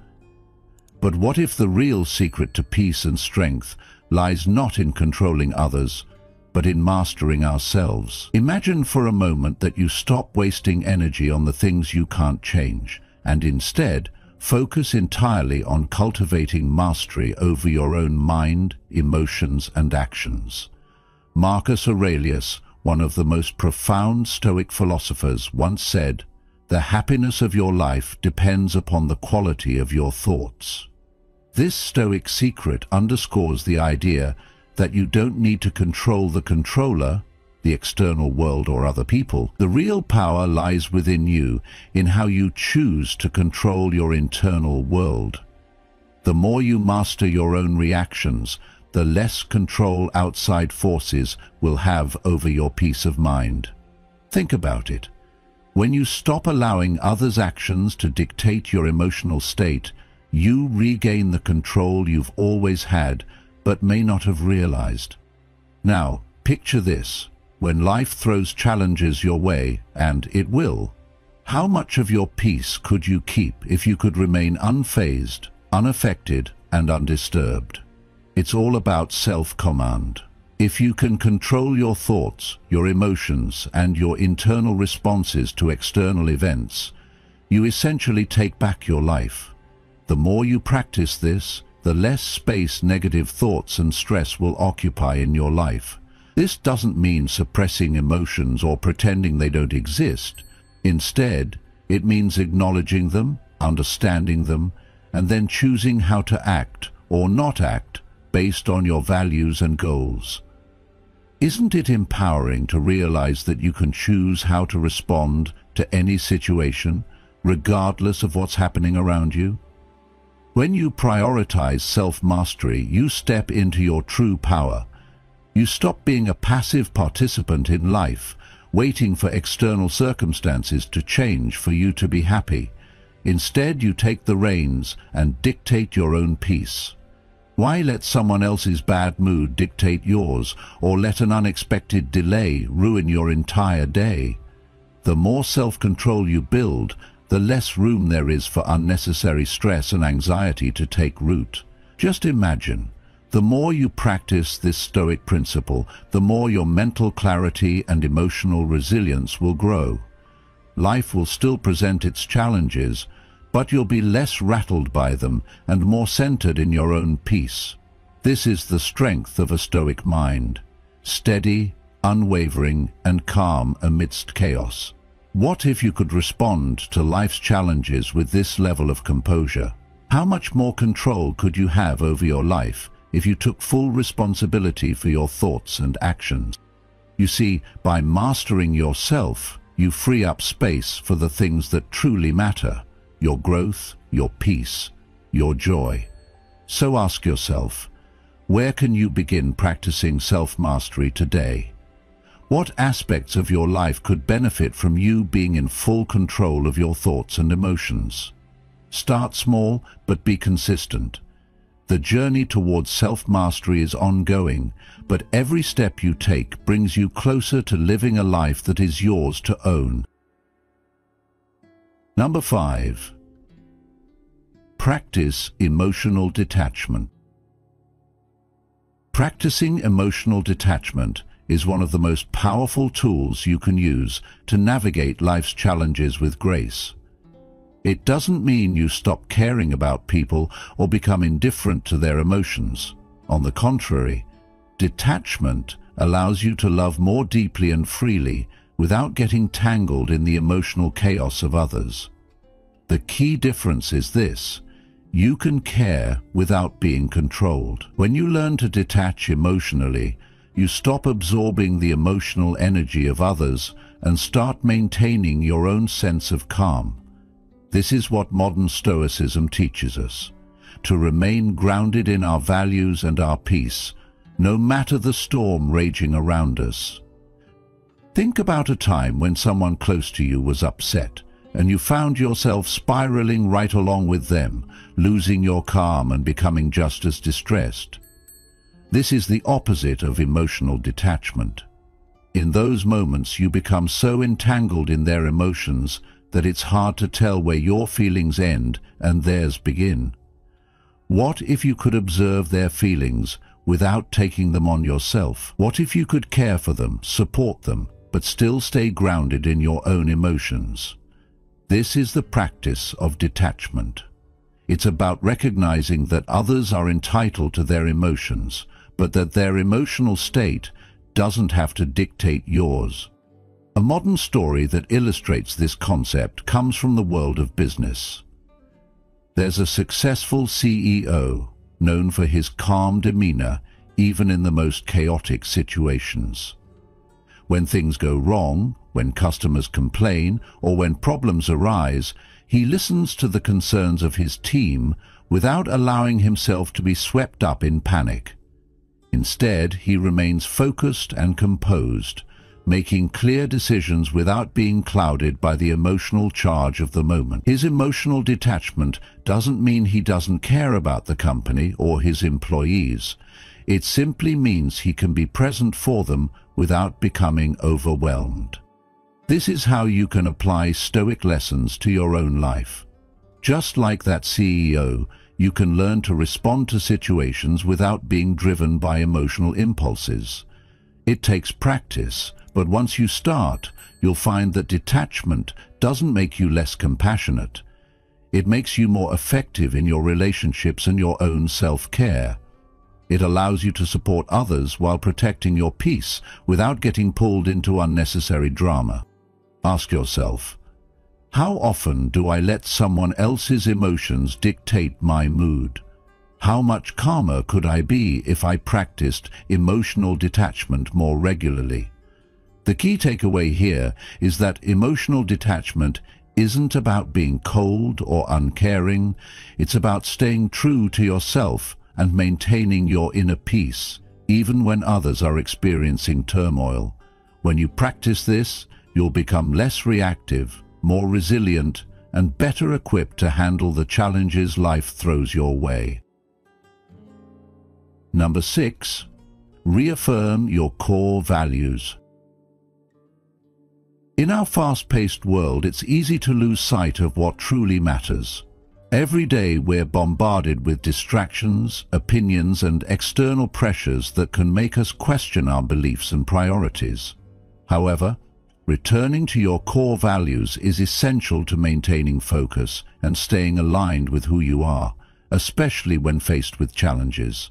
But what if the real secret to peace and strength lies not in controlling others, but in mastering ourselves? Imagine for a moment that you stop wasting energy on the things you can't change, and instead focus entirely on cultivating mastery over your own mind, emotions, and actions. Marcus Aurelius, one of the most profound Stoic philosophers, once said, "The happiness of your life depends upon the quality of your thoughts." This Stoic secret underscores the idea that you don't need to control the controller, the external world or other people. The real power lies within you, in how you choose to control your internal world. The more you master your own reactions, the less control outside forces will have over your peace of mind. Think about it. When you stop allowing others' actions to dictate your emotional state, you regain the control you've always had, but may not have realized. Now, picture this. When life throws challenges your way, and it will, how much of your peace could you keep if you could remain unfazed, unaffected, and undisturbed? It's all about self-command. If you can control your thoughts, your emotions, and your internal responses to external events, you essentially take back your life. The more you practice this, the less space negative thoughts and stress will occupy in your life. This doesn't mean suppressing emotions or pretending they don't exist. Instead, it means acknowledging them, understanding them, and then choosing how to act or not act based on your values and goals. Isn't it empowering to realize that you can choose how to respond to any situation, regardless of what's happening around you? When you prioritize self-mastery, you step into your true power. You stop being a passive participant in life, waiting for external circumstances to change for you to be happy. Instead, you take the reins and dictate your own peace. Why let someone else's bad mood dictate yours, or let an unexpected delay ruin your entire day? The more self-control you build, the less room there is for unnecessary stress and anxiety to take root. Just imagine, the more you practice this Stoic principle, the more your mental clarity and emotional resilience will grow. Life will still present its challenges, but you'll be less rattled by them and more centered in your own peace. This is the strength of a Stoic mind: steady, unwavering, and calm amidst chaos. What if you could respond to life's challenges with this level of composure? How much more control could you have over your life if you took full responsibility for your thoughts and actions? You see, by mastering yourself, you free up space for the things that truly matter: your growth, your peace, your joy. So ask yourself, where can you begin practicing self-mastery today? What aspects of your life could benefit from you being in full control of your thoughts and emotions? Start small, but be consistent. The journey towards self-mastery is ongoing, but every step you take brings you closer to living a life that is yours to own. Number 5. Practice emotional detachment. Practicing emotional detachment is one of the most powerful tools you can use to navigate life's challenges with grace. It doesn't mean you stop caring about people or become indifferent to their emotions. On the contrary, detachment allows you to love more deeply and freely without getting tangled in the emotional chaos of others. The key difference is this: you can care without being controlled. When you learn to detach emotionally, you stop absorbing the emotional energy of others and start maintaining your own sense of calm. This is what modern Stoicism teaches us: to remain grounded in our values and our peace, no matter the storm raging around us. Think about a time when someone close to you was upset, and you found yourself spiraling right along with them, losing your calm and becoming just as distressed. This is the opposite of emotional detachment. In those moments, you become so entangled in their emotions that it's hard to tell where your feelings end and theirs begin. What if you could observe their feelings without taking them on yourself? What if you could care for them, support them, but still stay grounded in your own emotions? This is the practice of detachment. It's about recognizing that others are entitled to their emotions, but that their emotional state doesn't have to dictate yours. A modern story that illustrates this concept comes from the world of business. There's a successful CEO known for his calm demeanor even in the most chaotic situations. When things go wrong, when customers complain, or when problems arise, he listens to the concerns of his team without allowing himself to be swept up in panic. Instead, he remains focused and composed, making clear decisions without being clouded by the emotional charge of the moment. His emotional detachment doesn't mean he doesn't care about the company or his employees. It simply means he can be present for them without becoming overwhelmed. This is how you can apply Stoic lessons to your own life. Just like that CEO, you can learn to respond to situations without being driven by emotional impulses. It takes practice, but once you start, you'll find that detachment doesn't make you less compassionate. It makes you more effective in your relationships and your own self-care. It allows you to support others while protecting your peace without getting pulled into unnecessary drama. Ask yourself, how often do I let someone else's emotions dictate my mood? How much calmer could I be if I practiced emotional detachment more regularly? The key takeaway here is that emotional detachment isn't about being cold or uncaring. It's about staying true to yourself and maintaining your inner peace, even when others are experiencing turmoil. When you practice this, you'll become less reactive, more resilient, and better equipped to handle the challenges life throws your way. Number 6, reaffirm your core values. In our fast-paced world, it's easy to lose sight of what truly matters. Every day we're bombarded with distractions, opinions, and external pressures that can make us question our beliefs and priorities. However, returning to your core values is essential to maintaining focus and staying aligned with who you are, especially when faced with challenges.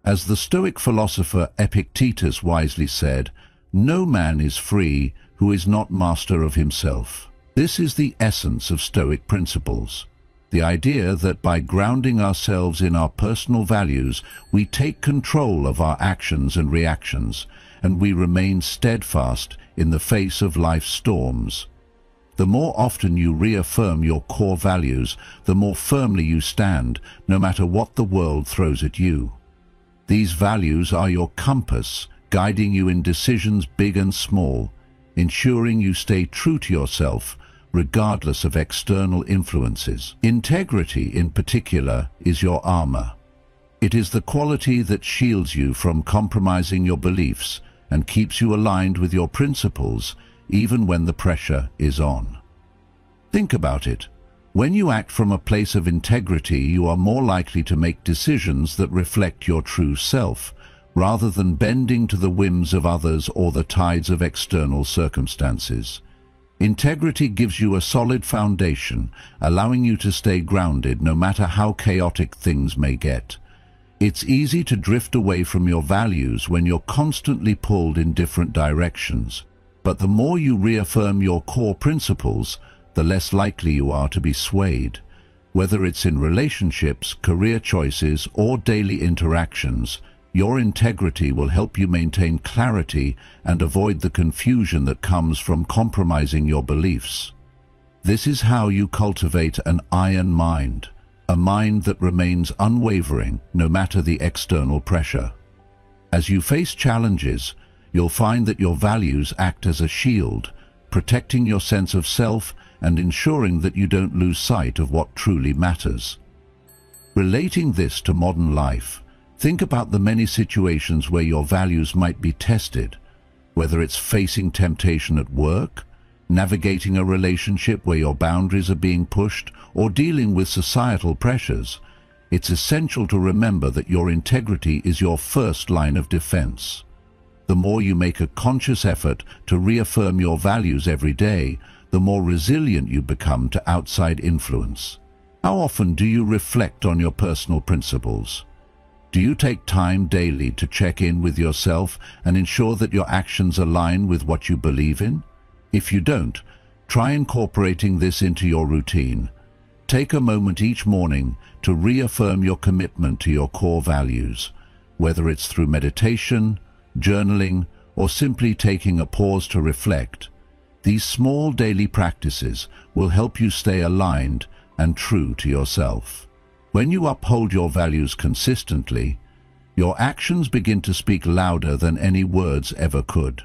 As the Stoic philosopher Epictetus wisely said, "No man is free who is not master of himself." This is the essence of Stoic principles. The idea that by grounding ourselves in our personal values, we take control of our actions and reactions, and we remain steadfast in the face of life's storms. The more often you reaffirm your core values, the more firmly you stand, no matter what the world throws at you. These values are your compass, guiding you in decisions big and small, ensuring you stay true to yourself, regardless of external influences. Integrity, in particular, is your armor. It is the quality that shields you from compromising your beliefs and keeps you aligned with your principles, even when the pressure is on. Think about it. When you act from a place of integrity, you are more likely to make decisions that reflect your true self, rather than bending to the whims of others or the tides of external circumstances. Integrity gives you a solid foundation, allowing you to stay grounded no matter how chaotic things may get. It's easy to drift away from your values when you're constantly pulled in different directions, but the more you reaffirm your core principles, the less likely you are to be swayed. Whether it's in relationships, career choices, or daily interactions, your integrity will help you maintain clarity and avoid the confusion that comes from compromising your beliefs. This is how you cultivate an iron mind, a mind that remains unwavering no matter the external pressure. As you face challenges, you'll find that your values act as a shield, protecting your sense of self and ensuring that you don't lose sight of what truly matters. Relating this to modern life, think about the many situations where your values might be tested, whether it's facing temptation at work, navigating a relationship where your boundaries are being pushed, or dealing with societal pressures. It's essential to remember that your integrity is your first line of defense. The more you make a conscious effort to reaffirm your values every day, the more resilient you become to outside influence. How often do you reflect on your personal principles? Do you take time daily to check in with yourself and ensure that your actions align with what you believe in? If you don't, try incorporating this into your routine. Take a moment each morning to reaffirm your commitment to your core values, whether it's through meditation, journaling, or simply taking a pause to reflect. These small daily practices will help you stay aligned and true to yourself. When you uphold your values consistently, your actions begin to speak louder than any words ever could.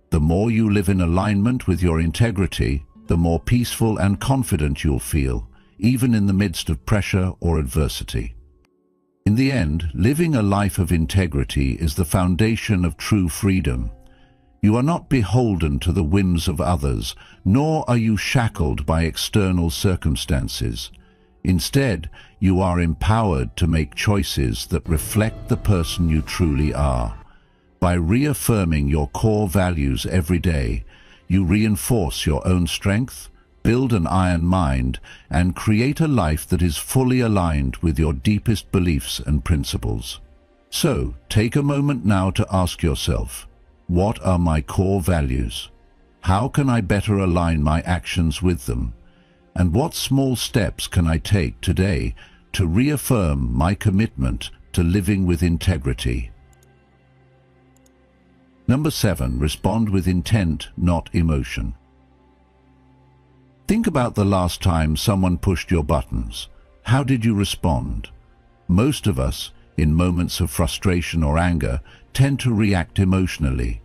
The more you live in alignment with your integrity, the more peaceful and confident you'll feel, even in the midst of pressure or adversity. In the end, living a life of integrity is the foundation of true freedom. You are not beholden to the whims of others, nor are you shackled by external circumstances. Instead, you are empowered to make choices that reflect the person you truly are. By reaffirming your core values every day, you reinforce your own strength, build an iron mind, and create a life that is fully aligned with your deepest beliefs and principles. So, take a moment now to ask yourself, what are my core values? How can I better align my actions with them? And what small steps can I take today to reaffirm my commitment to living with integrity? Number 7, respond with intent, not emotion. Think about the last time someone pushed your buttons. How did you respond? Most of us, in moments of frustration or anger, tend to react emotionally.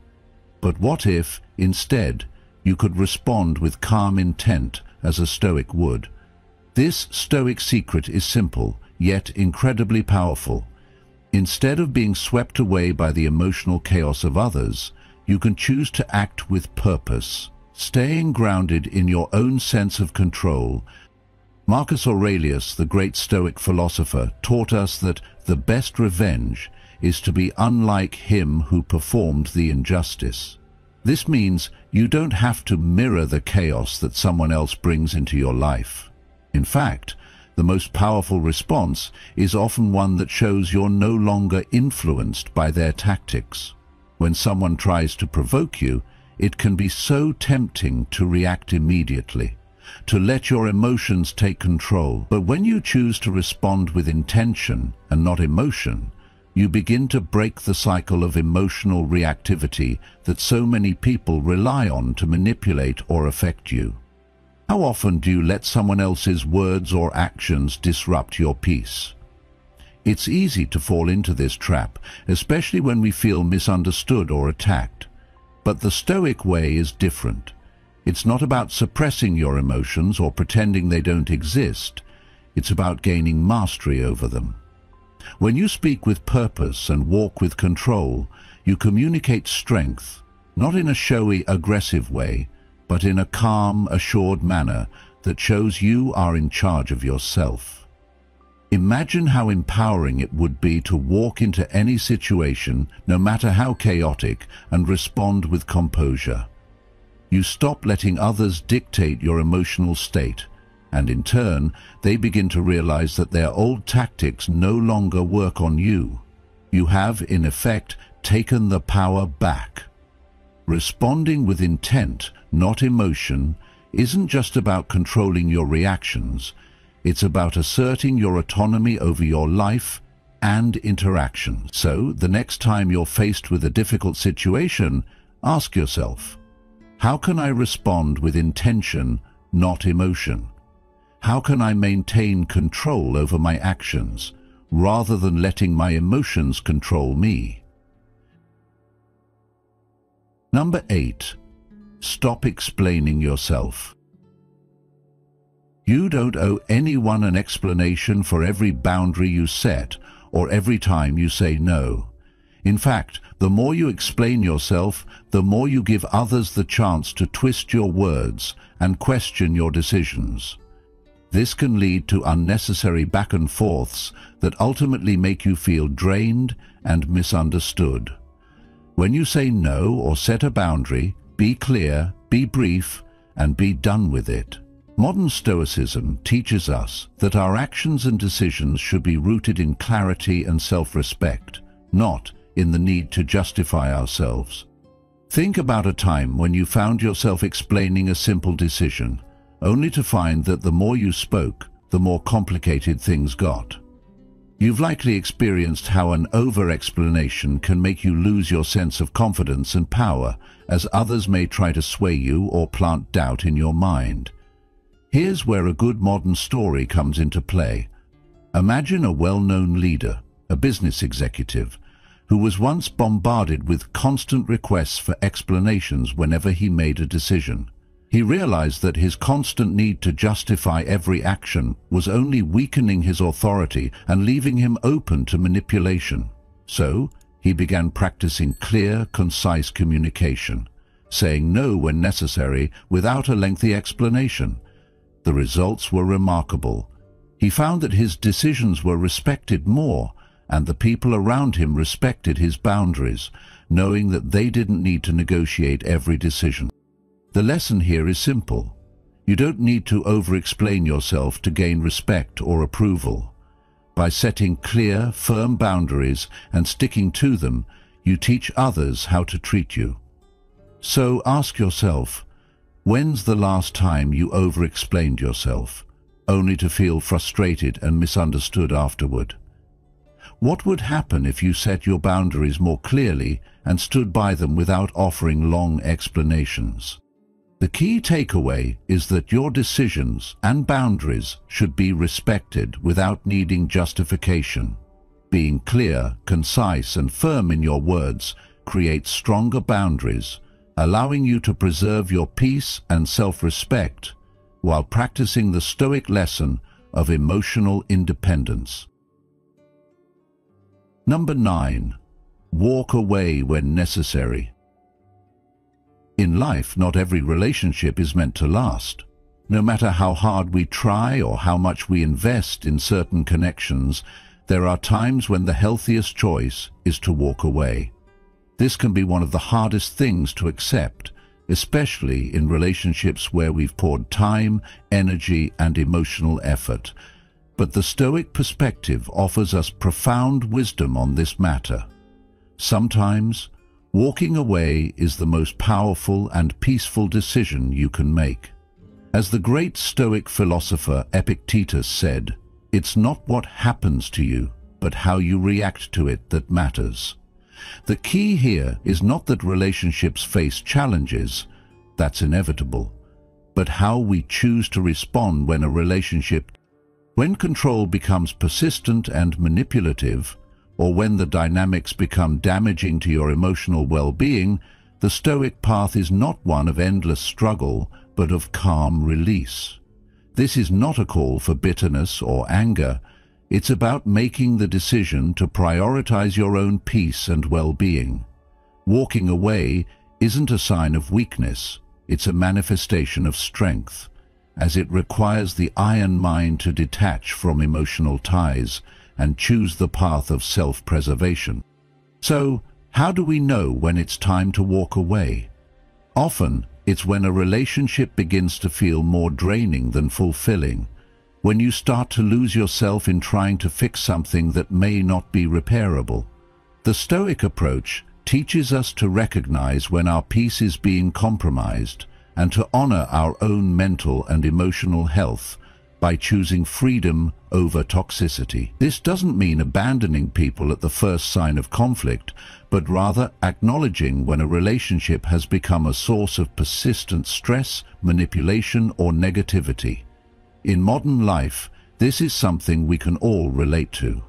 But what if, instead, you could respond with calm intent, as a Stoic would? This Stoic secret is simple, yet incredibly powerful. Instead of being swept away by the emotional chaos of others, you can choose to act with purpose, staying grounded in your own sense of control. Marcus Aurelius, the great Stoic philosopher, taught us that the best revenge is to be unlike him who performed the injustice. This means you don't have to mirror the chaos that someone else brings into your life. In fact, the most powerful response is often one that shows you're no longer influenced by their tactics. When someone tries to provoke you, it can be so tempting to react immediately, to let your emotions take control. But when you choose to respond with intention and not emotion, you begin to break the cycle of emotional reactivity that so many people rely on to manipulate or affect you. How often do you let someone else's words or actions disrupt your peace? It's easy to fall into this trap, especially when we feel misunderstood or attacked. But the Stoic way is different. It's not about suppressing your emotions or pretending they don't exist. It's about gaining mastery over them. When you speak with purpose and walk with control, you communicate strength, not in a showy, aggressive way, but in a calm, assured manner that shows you are in charge of yourself. Imagine how empowering it would be to walk into any situation, no matter how chaotic, and respond with composure. You stop letting others dictate your emotional state, and in turn, they begin to realize that their old tactics no longer work on you. You have, in effect, taken the power back. Responding with intent, not emotion, isn't just about controlling your reactions. It's about asserting your autonomy over your life and interactions. So, the next time you're faced with a difficult situation, ask yourself, how can I respond with intention, not emotion? How can I maintain control over my actions, rather than letting my emotions control me? Number 8. Stop explaining yourself. You don't owe anyone an explanation for every boundary you set or every time you say no. In fact, the more you explain yourself, the more you give others the chance to twist your words and question your decisions. This can lead to unnecessary back and forths that ultimately make you feel drained and misunderstood. When you say no or set a boundary, be clear, be brief, and be done with it. Modern Stoicism teaches us that our actions and decisions should be rooted in clarity and self-respect, not in the need to justify ourselves. Think about a time when you found yourself explaining a simple decision, only to find that the more you spoke, the more complicated things got. You've likely experienced how an over-explanation can make you lose your sense of confidence and power, as others may try to sway you or plant doubt in your mind. Here's where a good modern story comes into play. Imagine a well-known leader, a business executive, who was once bombarded with constant requests for explanations whenever he made a decision. He realized that his constant need to justify every action was only weakening his authority and leaving him open to manipulation. So, he began practicing clear, concise communication, saying no when necessary without a lengthy explanation. The results were remarkable. He found that his decisions were respected more, and the people around him respected his boundaries, knowing that they didn't need to negotiate every decision. The lesson here is simple. You don't need to over-explain yourself to gain respect or approval. By setting clear, firm boundaries and sticking to them, you teach others how to treat you. So ask yourself, when's the last time you over-explained yourself, only to feel frustrated and misunderstood afterward? What would happen if you set your boundaries more clearly and stood by them without offering long explanations? The key takeaway is that your decisions and boundaries should be respected without needing justification. Being clear, concise, and firm in your words creates stronger boundaries, allowing you to preserve your peace and self-respect while practicing the Stoic lesson of emotional independence. Number 9. Walk away when necessary. In life, not every relationship is meant to last. No matter how hard we try or how much we invest in certain connections, there are times when the healthiest choice is to walk away. This can be one of the hardest things to accept, especially in relationships where we've poured time, energy, and emotional effort. But the Stoic perspective offers us profound wisdom on this matter. Sometimes, walking away is the most powerful and peaceful decision you can make. As the great Stoic philosopher Epictetus said, "It's not what happens to you, but how you react to it that matters." The key here is not that relationships face challenges, that's inevitable, but how we choose to respond when control becomes persistent and manipulative, or when the dynamics become damaging to your emotional well-being. The Stoic path is not one of endless struggle, but of calm release. This is not a call for bitterness or anger. It's about making the decision to prioritize your own peace and well-being. Walking away isn't a sign of weakness, it's a manifestation of strength. as it requires the iron mind to detach from emotional ties and choose the path of self-preservation. So, how do we know when it's time to walk away? Often, it's when a relationship begins to feel more draining than fulfilling, when you start to lose yourself in trying to fix something that may not be repairable. The Stoic approach teaches us to recognize when our peace is being compromised and to honor our own mental and emotional health by choosing freedom over toxicity. This doesn't mean abandoning people at the first sign of conflict, but rather acknowledging when a relationship has become a source of persistent stress, manipulation, or negativity. In modern life, this is something we can all relate to.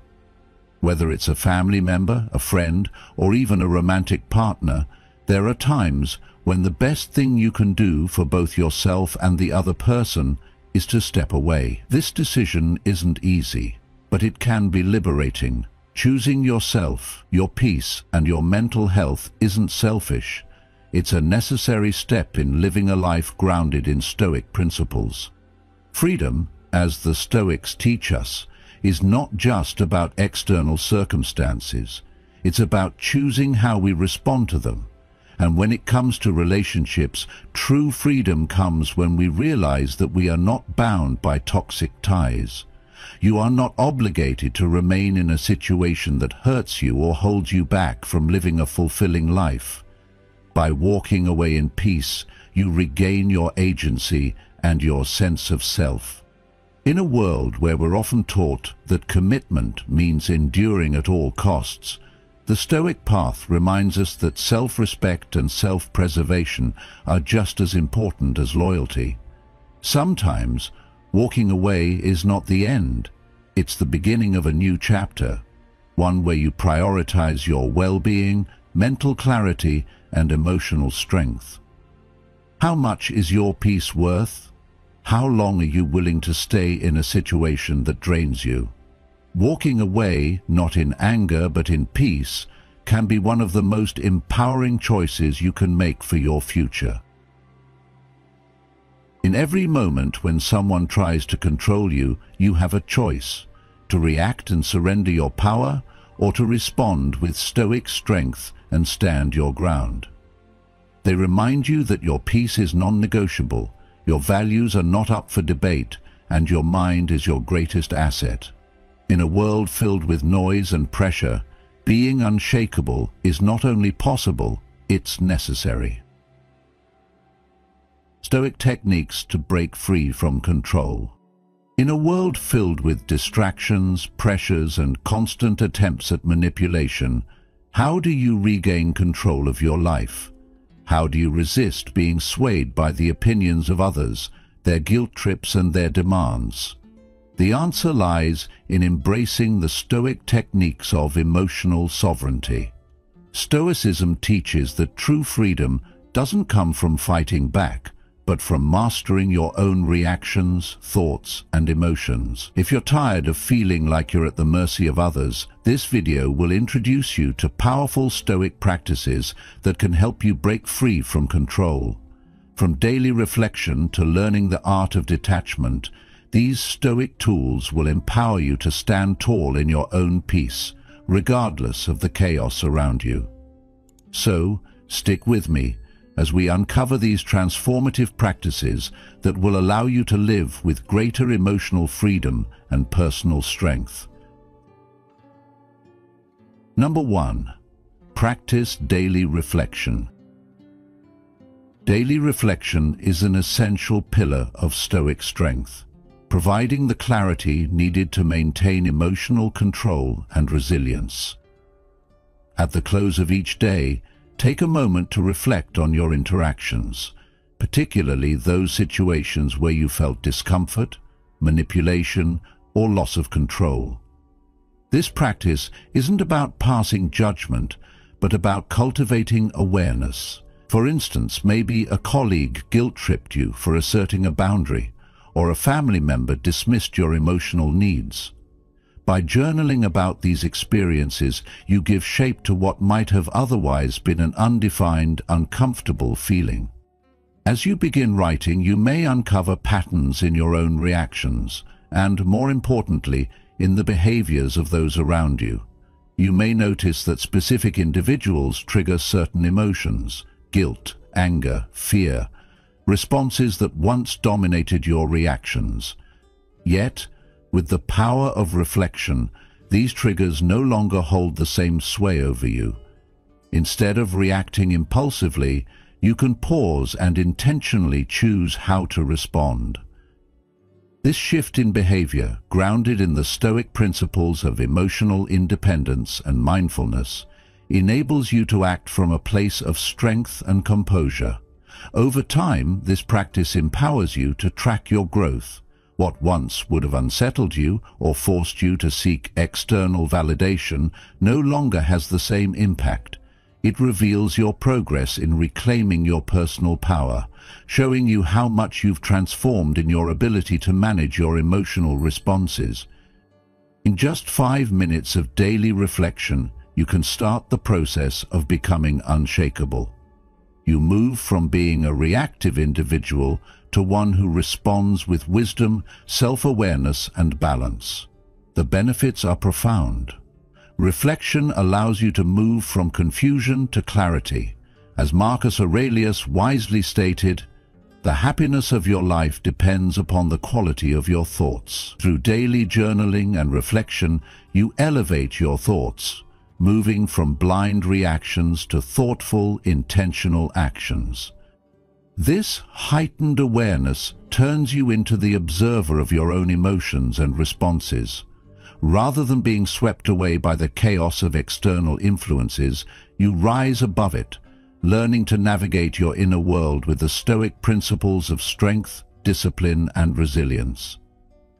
Whether it's a family member, a friend, or even a romantic partner, there are times when the best thing you can do for both yourself and the other person is to step away. This decision isn't easy, but it can be liberating. Choosing yourself, your peace, and your mental health isn't selfish. It's a necessary step in living a life grounded in Stoic principles. Freedom, as the Stoics teach us, is not just about external circumstances. It's about choosing how we respond to them. And when it comes to relationships, true freedom comes when we realize that we are not bound by toxic ties. You are not obligated to remain in a situation that hurts you or holds you back from living a fulfilling life. By walking away in peace, you regain your agency and your sense of self. In a world where we're often taught that commitment means enduring at all costs, the Stoic path reminds us that self-respect and self-preservation are just as important as loyalty. Sometimes, walking away is not the end. It's the beginning of a new chapter, one where you prioritize your well-being, mental clarity, and emotional strength. How much is your peace worth? How long are you willing to stay in a situation that drains you? Walking away, not in anger but in peace, can be one of the most empowering choices you can make for your future. In every moment when someone tries to control you, you have a choice: to react and surrender your power, or to respond with Stoic strength and stand your ground. They remind you that your peace is non-negotiable, your values are not up for debate, and your mind is your greatest asset. In a world filled with noise and pressure, being unshakable is not only possible, it's necessary. Stoic techniques to break free from control. In a world filled with distractions, pressures, and constant attempts at manipulation, how do you regain control of your life? How do you resist being swayed by the opinions of others, their guilt trips, and their demands? The answer lies in embracing the Stoic techniques of emotional sovereignty. Stoicism teaches that true freedom doesn't come from fighting back, but from mastering your own reactions, thoughts, and emotions. If you're tired of feeling like you're at the mercy of others, this video will introduce you to powerful Stoic practices that can help you break free from control. From daily reflection to learning the art of detachment, these Stoic tools will empower you to stand tall in your own peace, regardless of the chaos around you. So, stick with me as we uncover these transformative practices that will allow you to live with greater emotional freedom and personal strength. Number 1. Practice daily reflection. Daily reflection is an essential pillar of Stoic strength, providing the clarity needed to maintain emotional control and resilience. At the close of each day, take a moment to reflect on your interactions, particularly those situations where you felt discomfort, manipulation, or loss of control. This practice isn't about passing judgment, but about cultivating awareness. For instance, maybe a colleague guilt-tripped you for asserting a boundary, or a family member dismissed your emotional needs. By journaling about these experiences, you give shape to what might have otherwise been an undefined, uncomfortable feeling. As you begin writing, you may uncover patterns in your own reactions, and more importantly, in the behaviors of those around you. You may notice that specific individuals trigger certain emotions: guilt, anger, fear, responses that once dominated your reactions. Yet, with the power of reflection, these triggers no longer hold the same sway over you. Instead of reacting impulsively, you can pause and intentionally choose how to respond. This shift in behavior, grounded in the Stoic principles of emotional independence and mindfulness, enables you to act from a place of strength and composure. Over time, this practice empowers you to track your growth. What once would have unsettled you or forced you to seek external validation no longer has the same impact. It reveals your progress in reclaiming your personal power, showing you how much you've transformed in your ability to manage your emotional responses. In just 5 minutes of daily reflection, you can start the process of becoming unshakable. You move from being a reactive individual to one who responds with wisdom, self-awareness, and balance. The benefits are profound. Reflection allows you to move from confusion to clarity. As Marcus Aurelius wisely stated, "The happiness of your life depends upon the quality of your thoughts." Through daily journaling and reflection, you elevate your thoughts, moving from blind reactions to thoughtful, intentional actions. This heightened awareness turns you into the observer of your own emotions and responses. Rather than being swept away by the chaos of external influences, you rise above it, learning to navigate your inner world with the Stoic principles of strength, discipline, and resilience.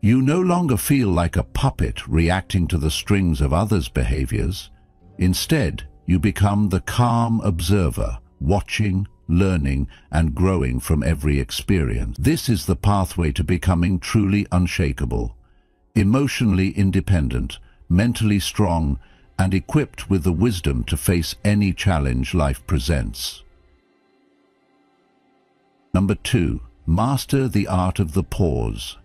You no longer feel like a puppet reacting to the strings of others' behaviors. Instead, you become the calm observer, watching, learning, and growing from every experience. This is the pathway to becoming truly unshakable. Emotionally independent, mentally strong, and equipped with the wisdom to face any challenge life presents. Number 2. Master the art of the pause.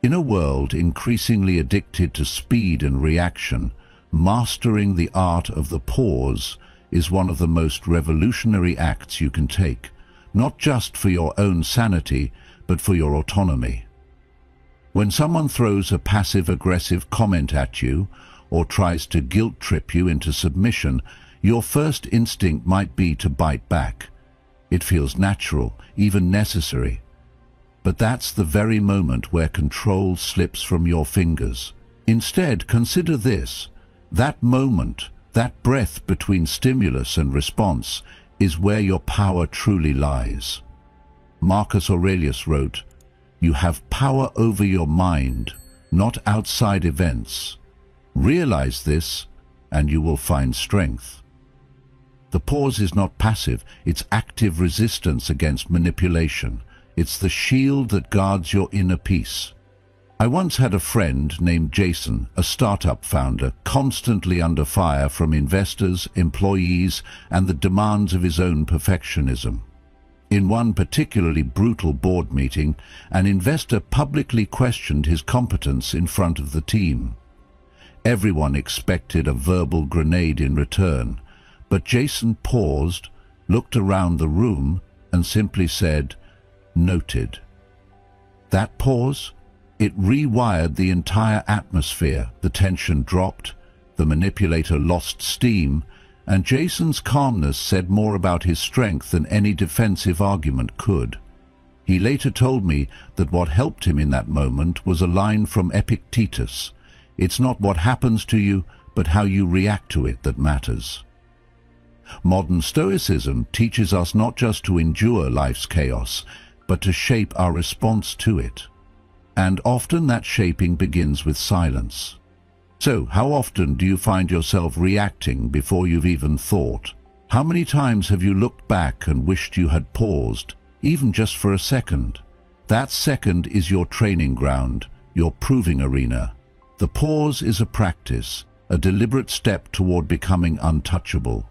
In a world increasingly addicted to speed and reaction, mastering the art of the pause is one of the most revolutionary acts you can take, not just for your own sanity, but for your autonomy. When someone throws a passive-aggressive comment at you or tries to guilt-trip you into submission, your first instinct might be to bite back. It feels natural, even necessary. But that's the very moment where control slips from your fingers. Instead, consider this. That moment, that breath between stimulus and response, is where your power truly lies. Marcus Aurelius wrote, "You have power over your mind, not outside events. Realize this, and you will find strength." The pause is not passive, it's active resistance against manipulation. It's the shield that guards your inner peace. I once had a friend named Jason, a startup founder, constantly under fire from investors, employees, and the demands of his own perfectionism. In one particularly brutal board meeting, an investor publicly questioned his competence in front of the team. Everyone expected a verbal grenade in return, but Jason paused, looked around the room, and simply said, "Noted." That pause, it rewired the entire atmosphere. The tension dropped, the manipulator lost steam, and Jason's calmness said more about his strength than any defensive argument could. He later told me that what helped him in that moment was a line from Epictetus: "It's not what happens to you, but how you react to it that matters." Modern Stoicism teaches us not just to endure life's chaos, but to shape our response to it. And often that shaping begins with silence. So, how often do you find yourself reacting before you've even thought? How many times have you looked back and wished you had paused, even just for a second? That second is your training ground, your proving arena. The pause is a practice, a deliberate step toward becoming untouchable.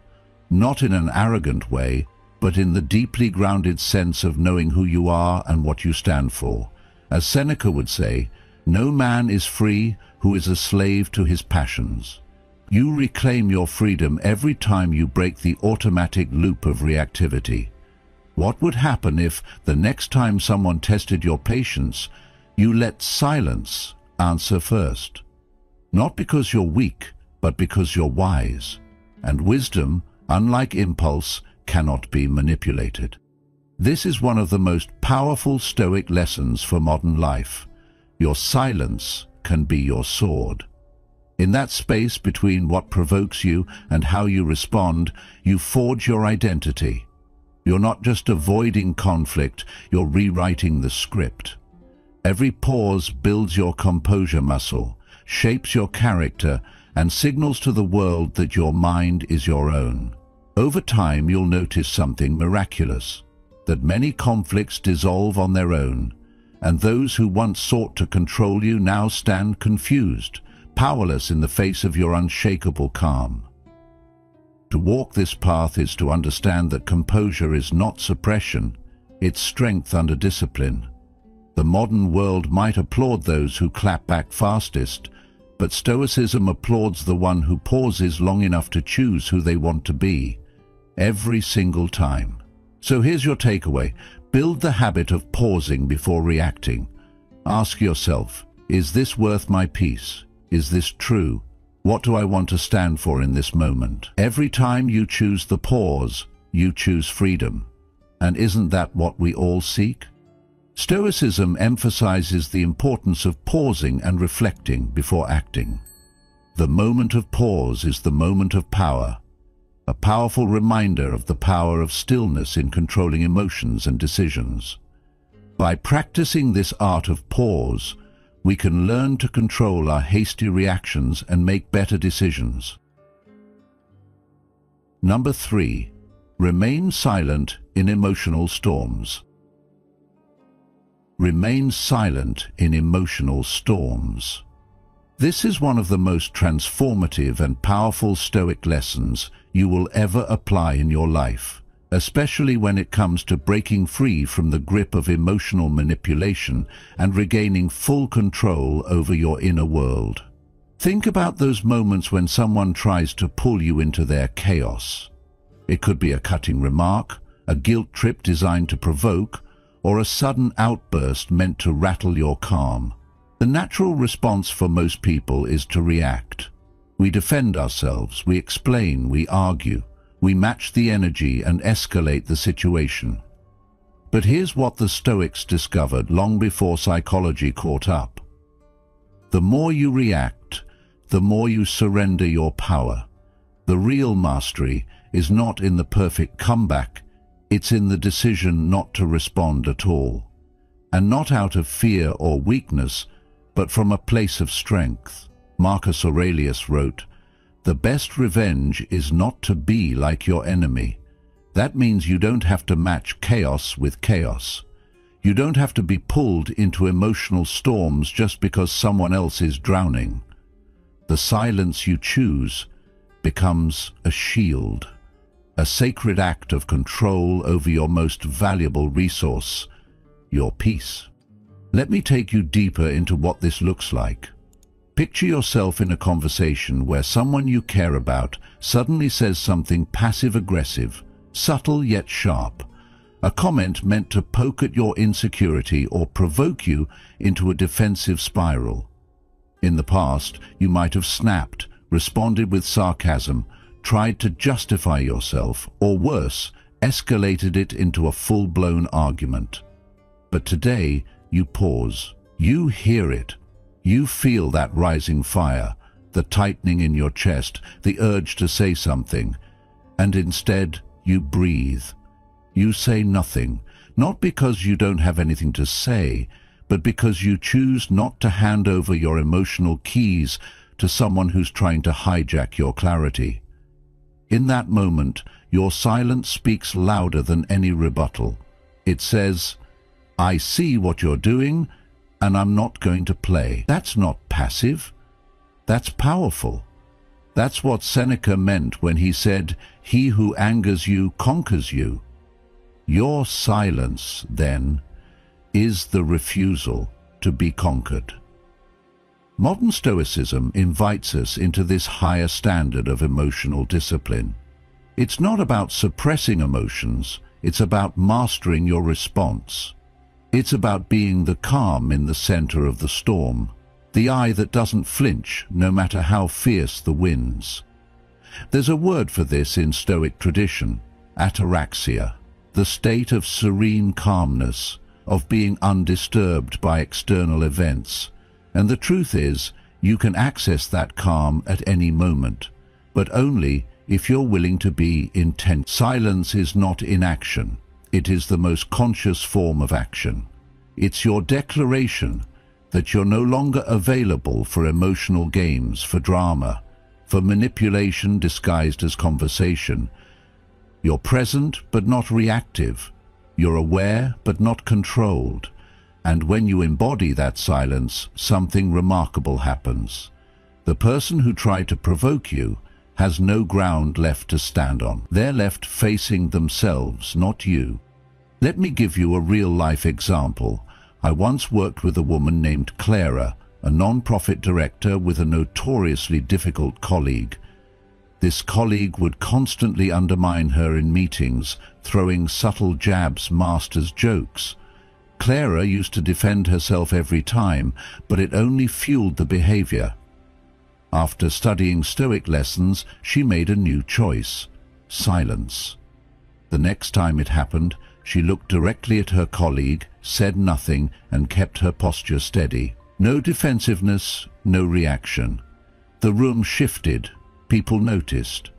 Not in an arrogant way, but in the deeply grounded sense of knowing who you are and what you stand for. As Seneca would say, no man is free who is a slave to his passions. You reclaim your freedom every time you break the automatic loop of reactivity. What would happen if, the next time someone tested your patience, you let silence answer first? Not because you're weak, but because you're wise. And wisdom, unlike impulse, cannot be manipulated. This is one of the most powerful Stoic lessons for modern life. Your silence can be your sword. In that space between what provokes you and how you respond, you forge your identity. You're not just avoiding conflict, you're rewriting the script. Every pause builds your composure muscle, shapes your character, and signals to the world that your mind is your own. Over time, you'll notice something miraculous, that many conflicts dissolve on their own, and those who once sought to control you now stand confused, powerless in the face of your unshakable calm. To walk this path is to understand that composure is not suppression, it's strength under discipline. The modern world might applaud those who clap back fastest, but Stoicism applauds the one who pauses long enough to choose who they want to be, every single time. So here's your takeaway. Build the habit of pausing before reacting. Ask yourself, is this worth my peace? Is this true? What do I want to stand for in this moment? Every time you choose the pause, you choose freedom. And isn't that what we all seek? Stoicism emphasizes the importance of pausing and reflecting before acting. The moment of pause is the moment of power, a powerful reminder of the power of stillness in controlling emotions and decisions. By practicing this art of pause, we can learn to control our hasty reactions and make better decisions. Number 3. Remain silent in emotional storms. Remain silent in emotional storms. This is one of the most transformative and powerful Stoic lessons you will ever apply in your life, especially when it comes to breaking free from the grip of emotional manipulation and regaining full control over your inner world. Think about those moments when someone tries to pull you into their chaos. It could be a cutting remark, a guilt trip designed to provoke, or a sudden outburst meant to rattle your calm. The natural response for most people is to react. We defend ourselves, we explain, we argue, we match the energy and escalate the situation. But here's what the Stoics discovered long before psychology caught up. The more you react, the more you surrender your power. The real mastery is not in the perfect comeback, it's in the decision not to respond at all. And not out of fear or weakness, but from a place of strength. Marcus Aurelius wrote, "The best revenge is not to be like your enemy." That means you don't have to match chaos with chaos. You don't have to be pulled into emotional storms just because someone else is drowning. The silence you choose becomes a shield, a sacred act of control over your most valuable resource, your peace. Let me take you deeper into what this looks like. Picture yourself in a conversation where someone you care about suddenly says something passive-aggressive, subtle yet sharp, a comment meant to poke at your insecurity or provoke you into a defensive spiral. In the past, you might have snapped, responded with sarcasm, tried to justify yourself, or worse, escalated it into a full-blown argument. But today, you pause. You hear it. You feel that rising fire, the tightening in your chest, the urge to say something, and instead you breathe. You say nothing, not because you don't have anything to say, but because you choose not to hand over your emotional keys to someone who's trying to hijack your clarity. In that moment, your silence speaks louder than any rebuttal. It says, "I see what you're doing, and I'm not going to play." That's not passive. That's powerful. That's what Seneca meant when he said, "He who angers you conquers you." Your silence, then, is the refusal to be conquered. Modern Stoicism invites us into this higher standard of emotional discipline. It's not about suppressing emotions, it's about mastering your response. It's about being the calm in the center of the storm, the eye that doesn't flinch no matter how fierce the winds. There's a word for this in Stoic tradition, ataraxia, the state of serene calmness, of being undisturbed by external events. And the truth is, you can access that calm at any moment, but only if you're willing to be intent. Silence is not inaction. It is the most conscious form of action. It's your declaration that you're no longer available for emotional games, for drama, for manipulation disguised as conversation. You're present but not reactive. You're aware but not controlled. And when you embody that silence, something remarkable happens. The person who tried to provoke you has no ground left to stand on. They're left facing themselves, not you. Let me give you a real-life example. I once worked with a woman named Clara, a non-profit director with a notoriously difficult colleague. This colleague would constantly undermine her in meetings, throwing subtle jabs masked as jokes. Clara used to defend herself every time, but it only fueled the behavior. After studying Stoic lessons, she made a new choice: silence. The next time it happened, she looked directly at her colleague, said nothing, and kept her posture steady. No defensiveness, no reaction. The room shifted. People noticed.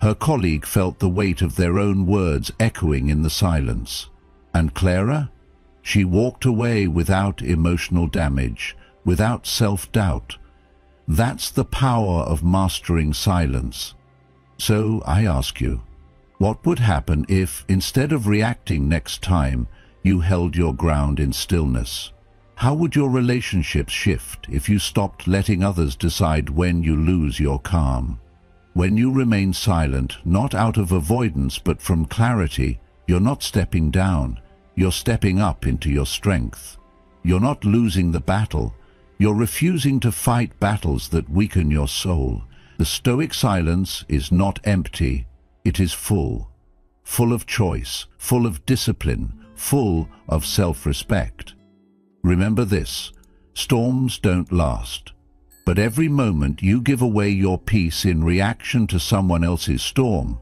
Her colleague felt the weight of their own words echoing in the silence. And Clara? She walked away without emotional damage, without self-doubt. That's the power of mastering silence. So I ask you, what would happen if, instead of reacting next time, you held your ground in stillness? How would your relationships shift if you stopped letting others decide when you lose your calm? When you remain silent, not out of avoidance but from clarity, you're not stepping down, you're stepping up into your strength. You're not losing the battle, you're refusing to fight battles that weaken your soul. The Stoic silence is not empty, it is full. Full of choice, full of discipline, full of self-respect. Remember this: storms don't last. But every moment you give away your peace in reaction to someone else's storm,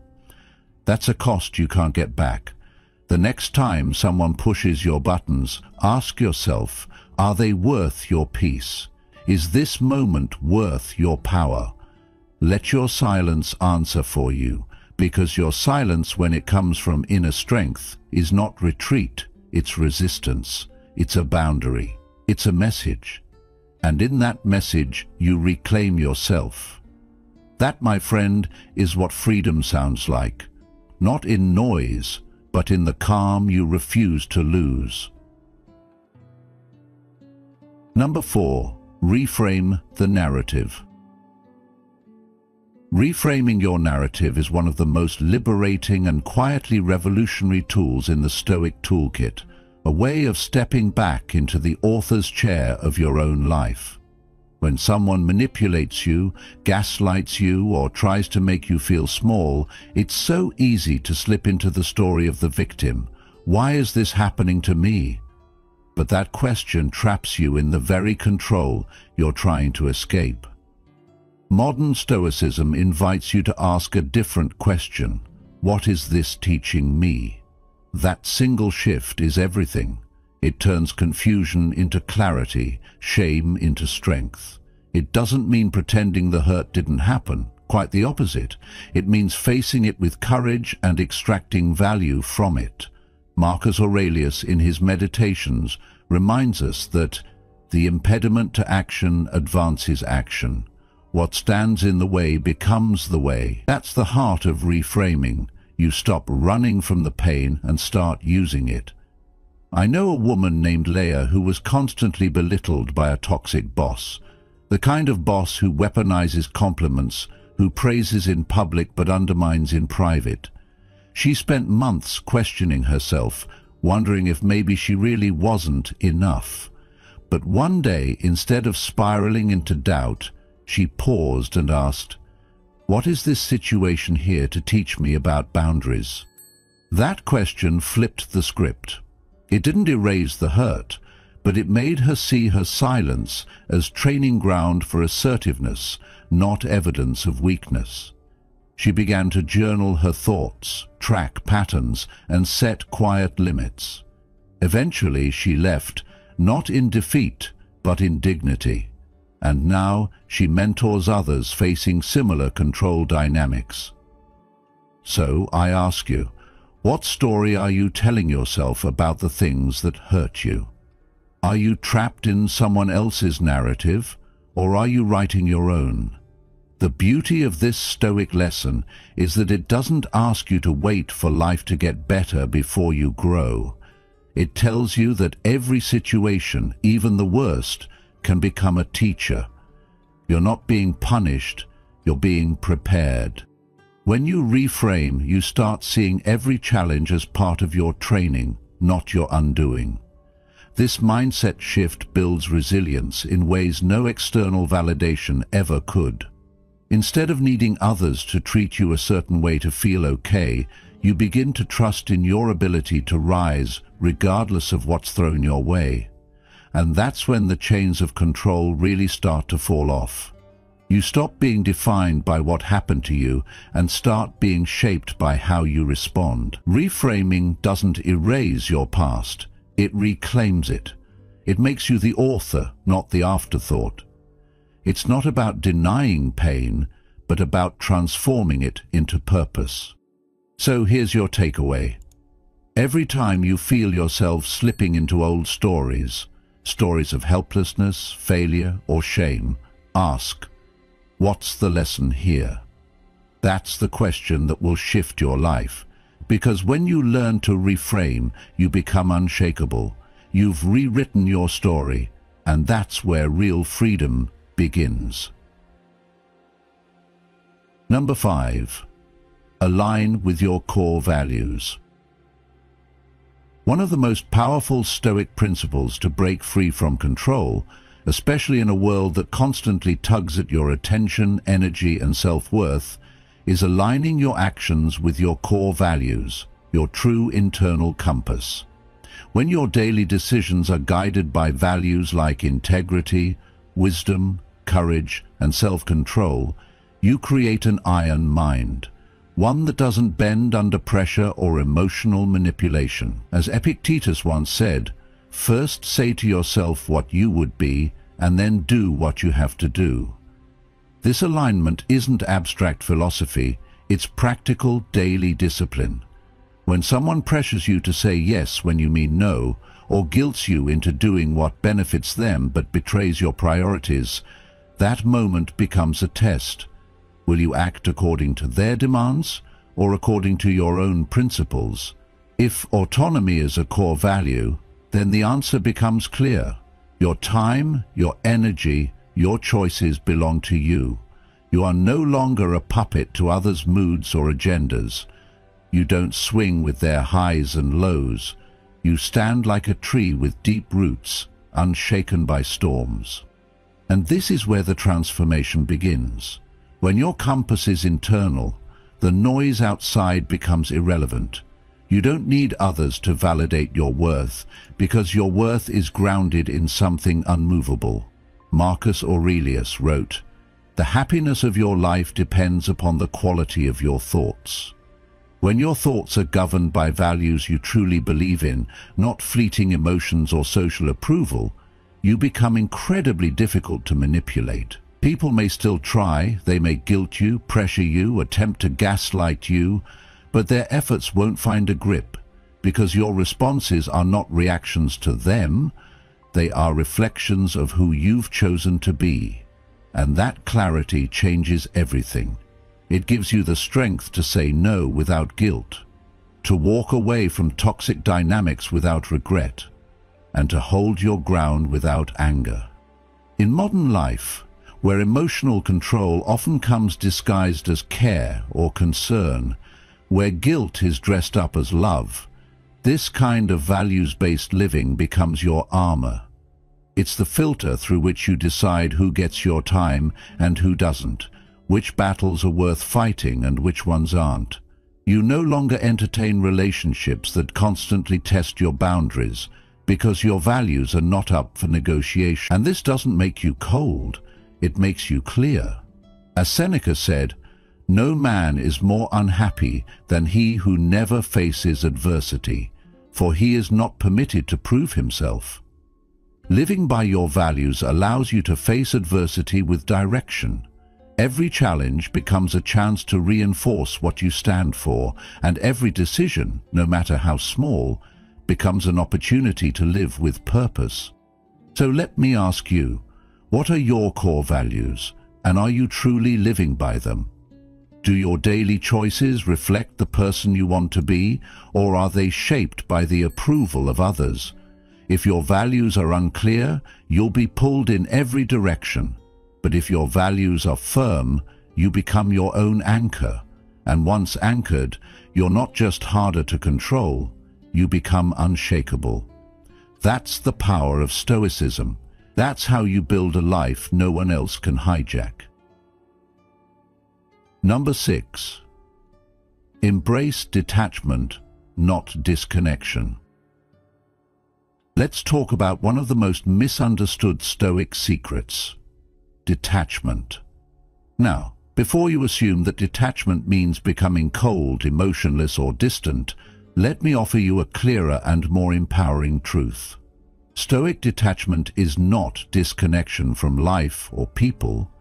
that's a cost you can't get back. The next time someone pushes your buttons, ask yourself, are they worth your peace? Is this moment worth your power? Let your silence answer for you, because your silence, when it comes from inner strength, is not retreat, it's resistance, it's a boundary, it's a message. And in that message, you reclaim yourself. That, my friend, is what freedom sounds like. Not in noise, but in the calm you refuse to lose. Number 4. Reframe the narrative. Reframing your narrative is one of the most liberating and quietly revolutionary tools in the Stoic toolkit, a way of stepping back into the author's chair of your own life. When someone manipulates you, gaslights you, or tries to make you feel small, it's so easy to slip into the story of the victim. Why is this happening to me? But that question traps you in the very control you're trying to escape. Modern Stoicism invites you to ask a different question. What is this teaching me? That single shift is everything. It turns confusion into clarity, shame into strength. It doesn't mean pretending the hurt didn't happen. Quite the opposite. It means facing it with courage and extracting value from it. Marcus Aurelius, in his Meditations, reminds us that the impediment to action advances action. What stands in the way becomes the way. That's the heart of reframing. You stop running from the pain and start using it. I know a woman named Leah who was constantly belittled by a toxic boss. The kind of boss who weaponizes compliments, who praises in public but undermines in private. She spent months questioning herself, wondering if maybe she really wasn't enough. But one day, instead of spiraling into doubt, she paused and asked, "What is this situation here to teach me about boundaries?" That question flipped the script. It didn't erase the hurt, but it made her see her silence as training ground for assertiveness, not evidence of weakness. She began to journal her thoughts, track patterns, and set quiet limits. Eventually she left, not in defeat, but in dignity. And now she mentors others facing similar control dynamics. So I ask you, what story are you telling yourself about the things that hurt you? Are you trapped in someone else's narrative, or are you writing your own? The beauty of this Stoic lesson is that it doesn't ask you to wait for life to get better before you grow. It tells you that every situation, even the worst, can become a teacher. You're not being punished, you're being prepared. When you reframe, you start seeing every challenge as part of your training, not your undoing. This mindset shift builds resilience in ways no external validation ever could. Instead of needing others to treat you a certain way to feel okay, you begin to trust in your ability to rise regardless of what's thrown your way. And that's when the chains of control really start to fall off. You stop being defined by what happened to you and start being shaped by how you respond. Reframing doesn't erase your past, it reclaims it. It makes you the author, not the afterthought. It's not about denying pain, but about transforming it into purpose. So here's your takeaway. Every time you feel yourself slipping into old stories of helplessness, failure, or shame, ask, what's the lesson here? That's the question that will shift your life. Because when you learn to reframe, you become unshakable. You've rewritten your story, and that's where real freedom begins. Number 5. Align with your core values. One of the most powerful Stoic principles to break free from control, especially in a world that constantly tugs at your attention, energy, and self-worth, is aligning your actions with your core values, your true internal compass. When your daily decisions are guided by values like integrity, wisdom, courage, and self-control, you create an iron mind, one that doesn't bend under pressure or emotional manipulation. As Epictetus once said, first say to yourself what you would be, and then do what you have to do. This alignment isn't abstract philosophy, it's practical daily discipline. When someone pressures you to say yes when you mean no, or guilts you into doing what benefits them but betrays your priorities, that moment becomes a test. Will you act according to their demands or according to your own principles? If autonomy is a core value, then the answer becomes clear. Your time, your energy, your choices belong to you. You are no longer a puppet to others' moods or agendas. You don't swing with their highs and lows. You stand like a tree with deep roots, unshaken by storms. And this is where the transformation begins. When your compass is internal, the noise outside becomes irrelevant. You don't need others to validate your worth, because your worth is grounded in something unmovable. Marcus Aurelius wrote, "The happiness of your life depends upon the quality of your thoughts." When your thoughts are governed by values you truly believe in, not fleeting emotions or social approval, you become incredibly difficult to manipulate. People may still try, they may guilt you, pressure you, attempt to gaslight you, but their efforts won't find a grip, because your responses are not reactions to them, they are reflections of who you've chosen to be. And that clarity changes everything. It gives you the strength to say no without guilt, to walk away from toxic dynamics without regret, and to hold your ground without anger. In modern life, where emotional control often comes disguised as care or concern, where guilt is dressed up as love. This kind of values-based living becomes your armor. It's the filter through which you decide who gets your time and who doesn't, which battles are worth fighting and which ones aren't. You no longer entertain relationships that constantly test your boundaries because your values are not up for negotiation. And this doesn't make you cold, it makes you clear. As Seneca said, "No man is more unhappy than he who never faces adversity, for he is not permitted to prove himself." Living by your values allows you to face adversity with direction. Every challenge becomes a chance to reinforce what you stand for, and every decision, no matter how small, becomes an opportunity to live with purpose. So let me ask you, what are your core values, and are you truly living by them? Do your daily choices reflect the person you want to be, or are they shaped by the approval of others? If your values are unclear, you'll be pulled in every direction. But if your values are firm, you become your own anchor. And once anchored, you're not just harder to control, you become unshakable. That's the power of Stoicism. That's how you build a life no one else can hijack. Number 6. Embrace detachment, not disconnection. Let's talk about one of the most misunderstood Stoic secrets: detachment. Now, before you assume that detachment means becoming cold, emotionless, or distant, let me offer you a clearer and more empowering truth. Stoic detachment is not disconnection from life or people.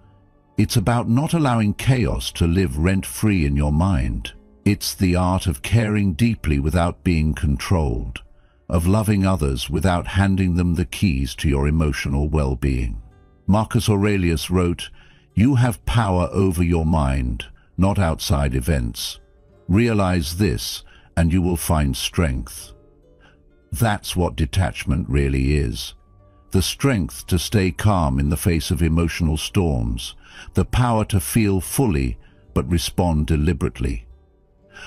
It's about not allowing chaos to live rent-free in your mind. It's the art of caring deeply without being controlled, of loving others without handing them the keys to your emotional well-being. Marcus Aurelius wrote, "You have power over your mind, not outside events. Realize this, and you will find strength." That's what detachment really is. The strength to stay calm in the face of emotional storms, the power to feel fully but respond deliberately.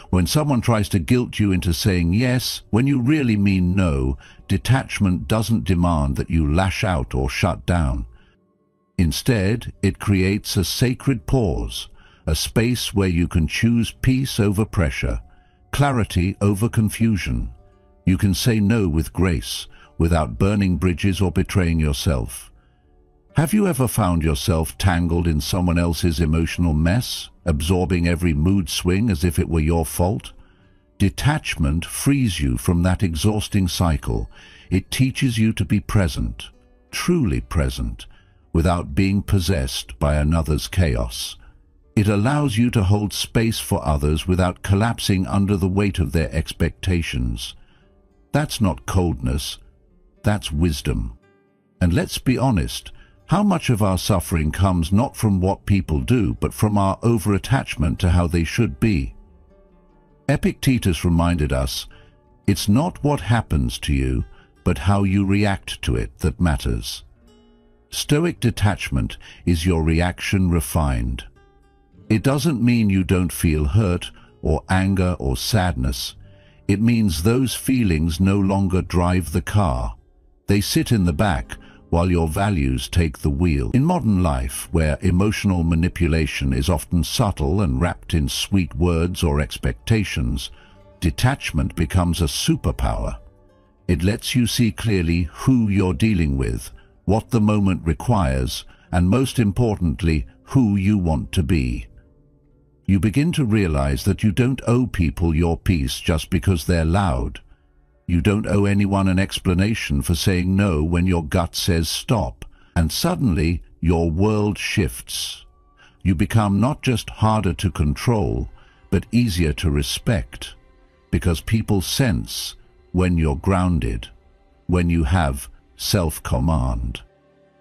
When someone tries to guilt you into saying yes when you really mean no, detachment doesn't demand that you lash out or shut down. Instead, it creates a sacred pause, a space where you can choose peace over pressure, clarity over confusion. You can say no with grace, without burning bridges or betraying yourself. Have you ever found yourself tangled in someone else's emotional mess, absorbing every mood swing as if it were your fault? Detachment frees you from that exhausting cycle. It teaches you to be present, truly present, without being possessed by another's chaos. It allows you to hold space for others without collapsing under the weight of their expectations. That's not coldness, that's wisdom. And let's be honest, how much of our suffering comes not from what people do, but from our over-attachment to how they should be? Epictetus reminded us, it's not what happens to you, but how you react to it that matters. Stoic detachment is your reaction refined. It doesn't mean you don't feel hurt or anger or sadness. It means those feelings no longer drive the car. They sit in the back while your values take the wheel. In modern life, where emotional manipulation is often subtle and wrapped in sweet words or expectations, detachment becomes a superpower. It lets you see clearly who you're dealing with, what the moment requires, and most importantly, who you want to be. You begin to realize that you don't owe people your peace just because they're loud. You don't owe anyone an explanation for saying no when your gut says stop. And suddenly, your world shifts. You become not just harder to control, but easier to respect, because people sense when you're grounded, when you have self-command.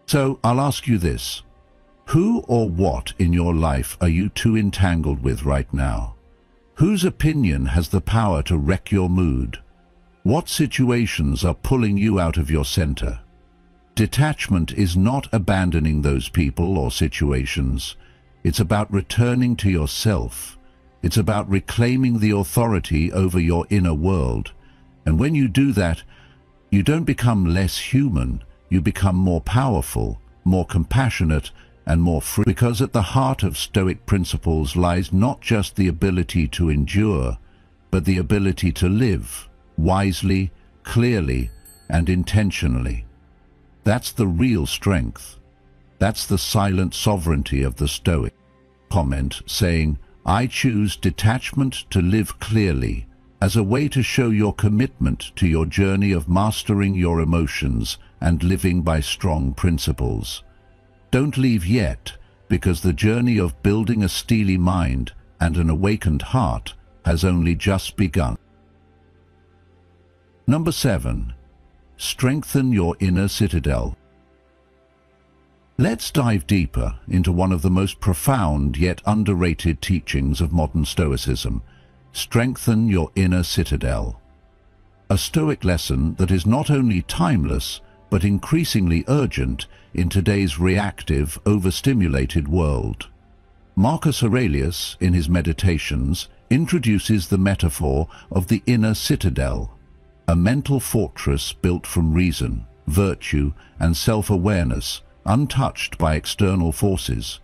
So I'll ask you this. Who or what in your life are you too entangled with right now? Whose opinion has the power to wreck your mood? What situations are pulling you out of your center? Detachment is not abandoning those people or situations. It's about returning to yourself, It's about reclaiming the authority over your inner world. And when you do that, you don't become less human, you become more powerful, more compassionate, and more free. Because at the heart of Stoic principles lies not just the ability to endure, but the ability to live wisely, clearly, and intentionally. That's the real strength. That's the silent sovereignty of the Stoic. Comment saying, "I choose detachment to live clearly," as a way to show your commitment to your journey of mastering your emotions and living by strong principles. Don't leave yet, because the journey of building a steely mind and an awakened heart has only just begun. Number 7. Strengthen your inner citadel. Let's dive deeper into one of the most profound yet underrated teachings of modern Stoicism. Strengthen your inner citadel. A Stoic lesson that is not only timeless, but increasingly urgent in today's reactive, overstimulated world. Marcus Aurelius, in his Meditations, introduces the metaphor of the inner citadel, a mental fortress built from reason, virtue, and self-awareness, untouched by external forces.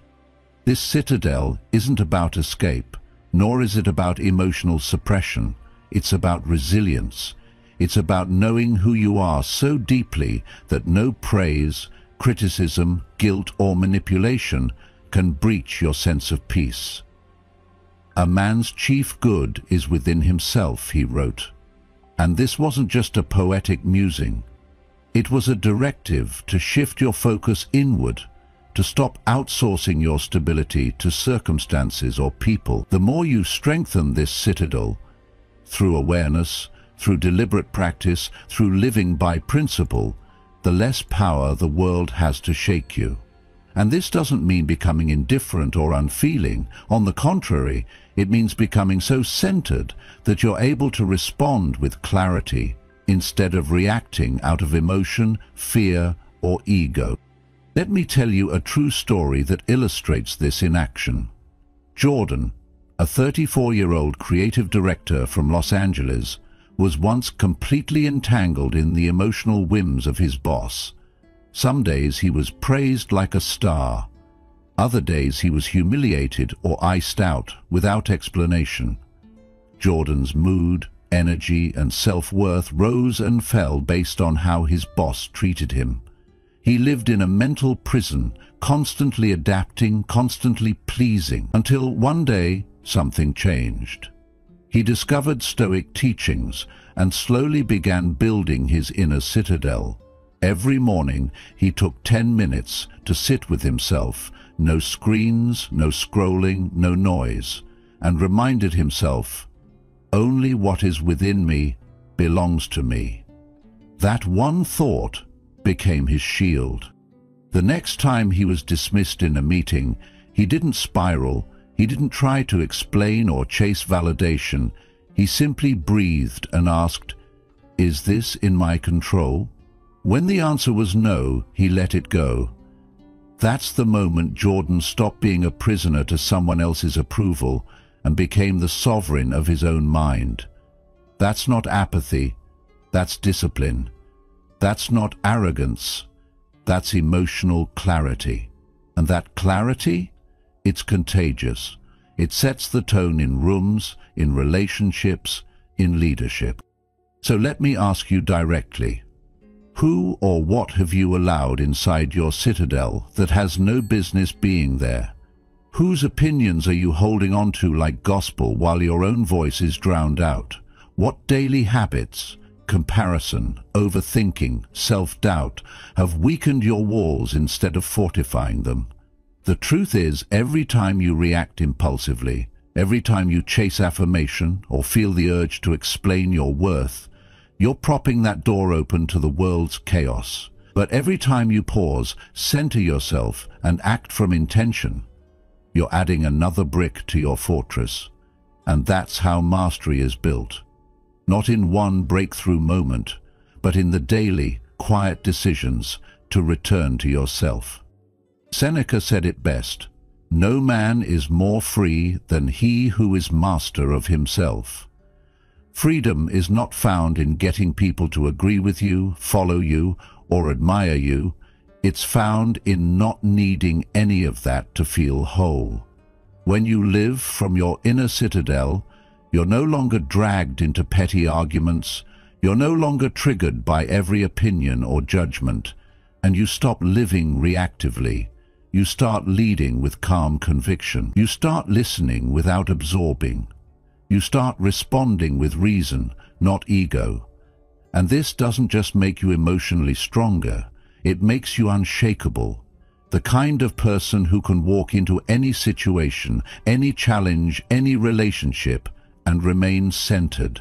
This citadel isn't about escape, nor is it about emotional suppression. It's about resilience. It's about knowing who you are so deeply that no praise, criticism, guilt, or manipulation can breach your sense of peace. "A man's chief good is within himself," he wrote. And this wasn't just a poetic musing. It was a directive to shift your focus inward, to stop outsourcing your stability to circumstances or people. The more you strengthen this citadel, through awareness, through deliberate practice, through living by principle, the less power the world has to shake you. And this doesn't mean becoming indifferent or unfeeling. On the contrary, it means becoming so centered that you're able to respond with clarity instead of reacting out of emotion, fear, or ego. Let me tell you a true story that illustrates this in action. Jordan, a 34-year-old creative director from Los Angeles, was once completely entangled in the emotional whims of his boss. Some days he was praised like a star. Other days he was humiliated or iced out without explanation. Jordan's mood, energy, and self-worth rose and fell based on how his boss treated him. He lived in a mental prison, constantly adapting, constantly pleasing, until one day something changed. He discovered Stoic teachings and slowly began building his inner citadel. Every morning he took 10 minutes to sit with himself, no screens, no scrolling, no noise, and reminded himself, "Only what is within me belongs to me." That one thought became his shield. The next time he was dismissed in a meeting, he didn't spiral, he didn't try to explain or chase validation. He simply breathed and asked, "Is this in my control?" When the answer was no, he let it go. That's the moment Jordan stopped being a prisoner to someone else's approval and became the sovereign of his own mind. That's not apathy, that's discipline. That's not arrogance, that's emotional clarity. And that clarity, it's contagious. It sets the tone in rooms, in relationships, in leadership. So let me ask you directly, who or what have you allowed inside your citadel that has no business being there? Whose opinions are you holding on to like gospel while your own voice is drowned out? What daily habits, comparison, overthinking, self-doubt have weakened your walls instead of fortifying them? The truth is, every time you react impulsively, every time you chase affirmation or feel the urge to explain your worth, you're propping that door open to the world's chaos. But every time you pause, center yourself, and act from intention, you're adding another brick to your fortress. And that's how mastery is built. Not in one breakthrough moment, but in the daily, quiet decisions to return to yourself. Seneca said it best, No man is more free than he who is master of himself. Freedom is not found in getting people to agree with you, follow you, or admire you. It's found in not needing any of that to feel whole. When you live from your inner citadel, you're no longer dragged into petty arguments, you're no longer triggered by every opinion or judgment, and you stop living reactively. You start leading with calm conviction. You start listening without absorbing. You start responding with reason, not ego. And this doesn't just make you emotionally stronger, it makes you unshakable. The kind of person who can walk into any situation, any challenge, any relationship, and remain centered.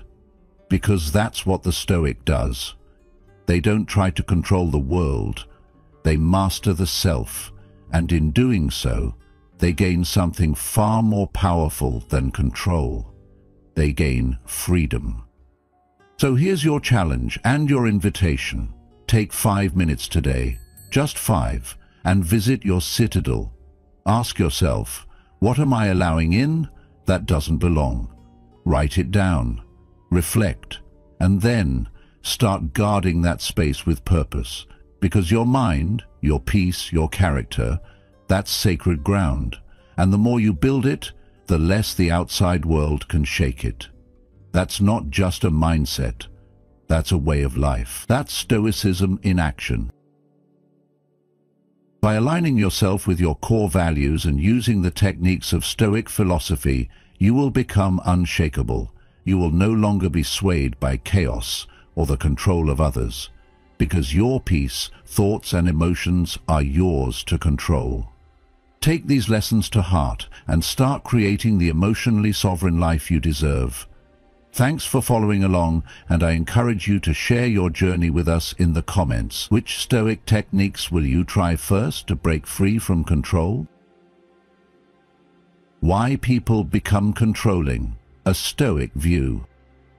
Because that's what the Stoic does. They don't try to control the world. They master the self, and in doing so, they gain something far more powerful than control. They gain freedom. So here's your challenge and your invitation. Take 5 minutes today, just 5, and visit your citadel. Ask yourself, what am I allowing in that doesn't belong? Write it down, reflect, and then start guarding that space with purpose, because your mind, your peace, your character, that's sacred ground, and the more you build it, the less the outside world can shake it. That's not just a mindset, that's a way of life. That's Stoicism in action. By aligning yourself with your core values and using the techniques of Stoic philosophy, you will become unshakable. You will no longer be swayed by chaos or the control of others, because your peace, thoughts and emotions are yours to control. Take these lessons to heart and start creating the emotionally sovereign life you deserve. Thanks for following along, and I encourage you to share your journey with us in the comments. Which Stoic techniques will you try first to break free from control? Why people become controlling, a Stoic view.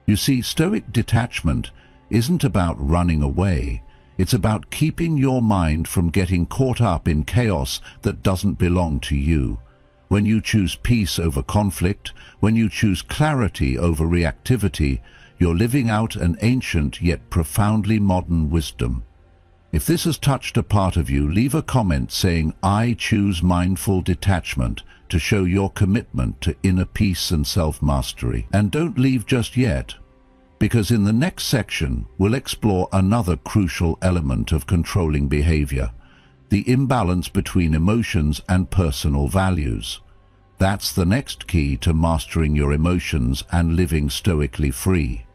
You see, Stoic detachment isn't about running away. It's about keeping your mind from getting caught up in chaos that doesn't belong to you. When you choose peace over conflict, when you choose clarity over reactivity, you're living out an ancient yet profoundly modern wisdom. If this has touched a part of you, leave a comment saying, "I choose mindful detachment," to show your commitment to inner peace and self-mastery. And don't leave just yet, because in the next section, we'll explore another crucial element of controlling behavior, the imbalance between emotions and personal values. That's the next key to mastering your emotions and living stoically free.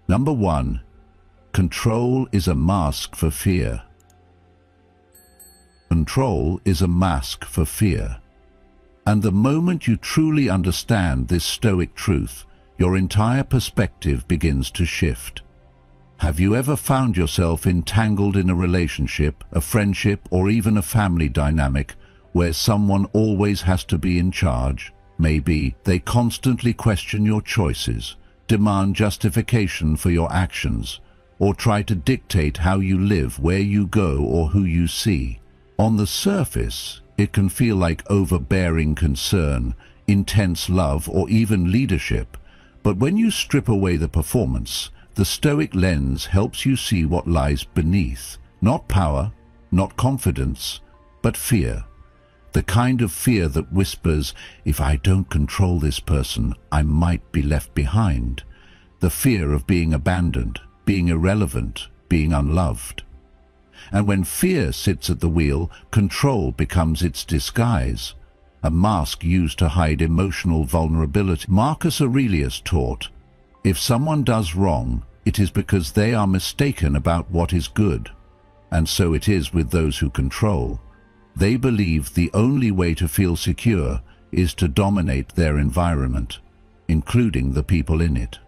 Number 1. Control is a mask for fear. Control is a mask for fear. And the moment you truly understand this Stoic truth, your entire perspective begins to shift. Have you ever found yourself entangled in a relationship, a friendship, or even a family dynamic where someone always has to be in charge? Maybe they constantly question your choices, demand justification for your actions, or try to dictate how you live, where you go, or who you see. On the surface, it can feel like overbearing concern, intense love, or even leadership. But when you strip away the performance, the Stoic lens helps you see what lies beneath. Not power, not confidence, but fear. The kind of fear that whispers, "If I don't control this person, I might be left behind." The fear of being abandoned, being irrelevant, being unloved. And when fear sits at the wheel, control becomes its disguise, a mask used to hide emotional vulnerability. Marcus Aurelius taught, if someone does wrong, it is because they are mistaken about what is good. And so it is with those who control. They believe the only way to feel secure is to dominate their environment, including the people in it.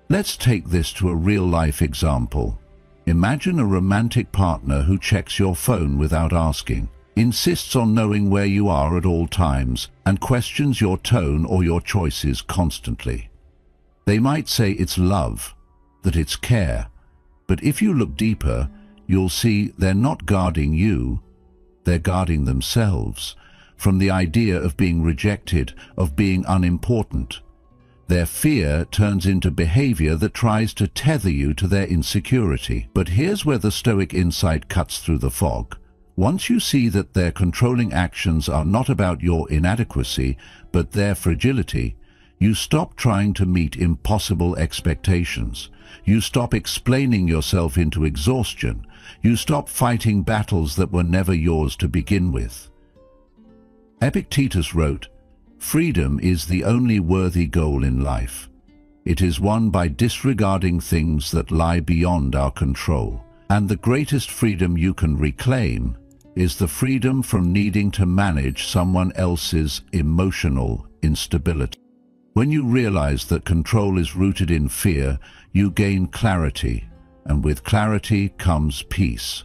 Let's take this to a real-life example. Imagine a romantic partner who checks your phone without asking, insists on knowing where you are at all times, and questions your tone or your choices constantly. They might say it's love, that it's care, but if you look deeper, you'll see they're not guarding you, They're guarding themselves from the idea of being rejected, of being unimportant. Their fear turns into behavior that tries to tether you to their insecurity. But here's where the Stoic insight cuts through the fog. Once you see that their controlling actions are not about your inadequacy, but their fragility, you stop trying to meet impossible expectations. You stop explaining yourself into exhaustion. You stop fighting battles that were never yours to begin with. Epictetus wrote, "Freedom is the only worthy goal in life. It is won by disregarding things that lie beyond our control. And the greatest freedom you can reclaim is the freedom from needing to manage someone else's emotional instability." When you realize that control is rooted in fear, you gain clarity, and with clarity comes peace.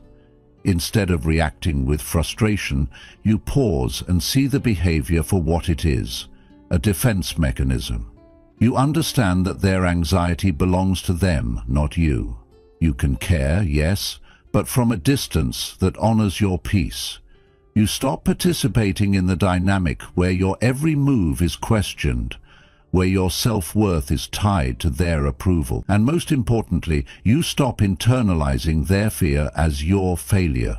Instead of reacting with frustration, you pause and see the behavior for what it is, a defense mechanism. You understand that their anxiety belongs to them, not you. You can care, yes, but from a distance that honors your peace. You stop participating in the dynamic where your every move is questioned, where your self-worth is tied to their approval. And most importantly, you stop internalizing their fear as your failure.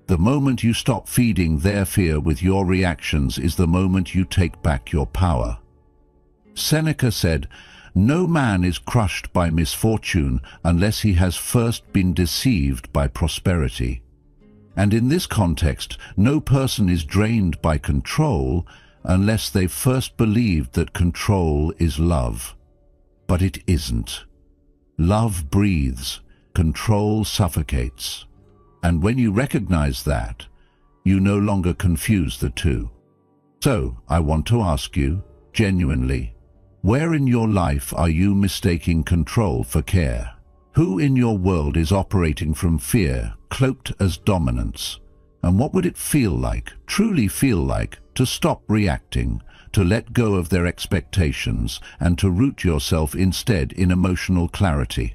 The moment you stop feeding their fear with your reactions is the moment you take back your power. Seneca said, "No man is crushed by misfortune unless he has first been deceived by prosperity." And in this context, no person is drained by control unless they first believed that control is love. But it isn't. Love breathes, control suffocates. And when you recognize that, you no longer confuse the two. So, I want to ask you, genuinely, where in your life are you mistaking control for care? Who in your world is operating from fear, cloaked as dominance? And what would it feel like, truly feel like, to stop reacting, to let go of their expectations, and to root yourself instead in emotional clarity?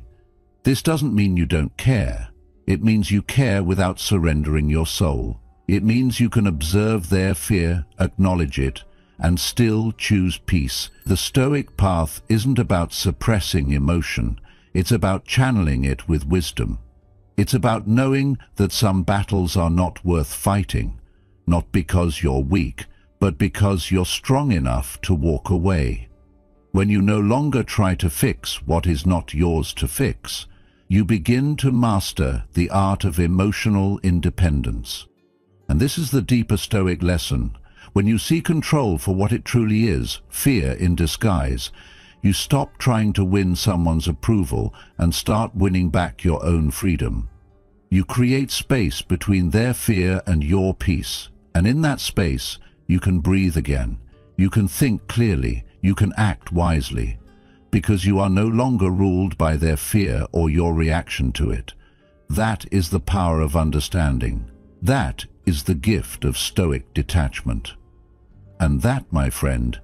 This doesn't mean you don't care. It means you care without surrendering your soul. It means you can observe their fear, acknowledge it, and still choose peace. The Stoic path isn't about suppressing emotion. It's about channeling it with wisdom. It's about knowing that some battles are not worth fighting, not because you're weak, but because you're strong enough to walk away. When you no longer try to fix what is not yours to fix, you begin to master the art of emotional independence. And this is the deeper Stoic lesson. When you see control for what it truly is, fear in disguise, you stop trying to win someone's approval and start winning back your own freedom. You create space between their fear and your peace, and in that space, you can breathe again. You can think clearly. You can act wisely, because you are no longer ruled by their fear or your reaction to it. That is the power of understanding. That is the gift of Stoic detachment. And that, my friend,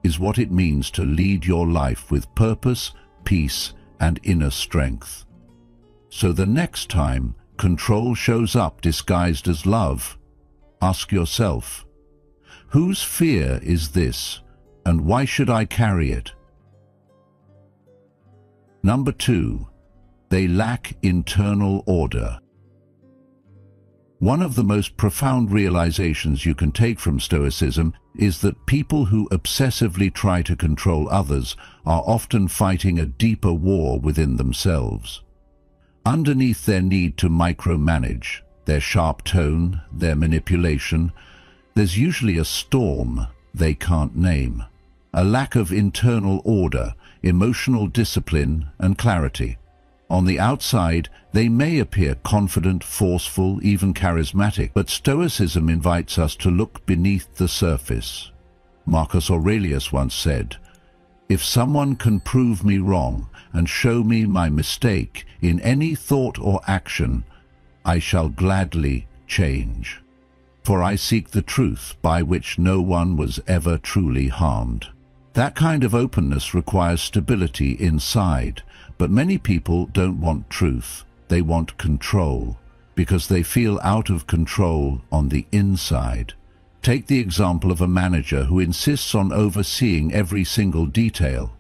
is what it means to lead your life with purpose, peace, and inner strength. So the next time control shows up disguised as love, ask yourself, whose fear is this, and why should I carry it? Number 2, they lack internal order. One of the most profound realizations you can take from Stoicism is that people who obsessively try to control others are often fighting a deeper war within themselves. Underneath their need to micromanage, their sharp tone, their manipulation, there's usually a storm they can't name, a lack of internal order, emotional discipline, and clarity. On the outside, they may appear confident, forceful, even charismatic, but Stoicism invites us to look beneath the surface. Marcus Aurelius once said, "If someone can prove me wrong and show me my mistake in any thought or action, I shall gladly change. For I seek the truth by which no one was ever truly harmed." That kind of openness requires stability inside, but many people don't want truth. They want control. because they feel out of control on the inside. Take the example of a manager who insists on overseeing every single detail.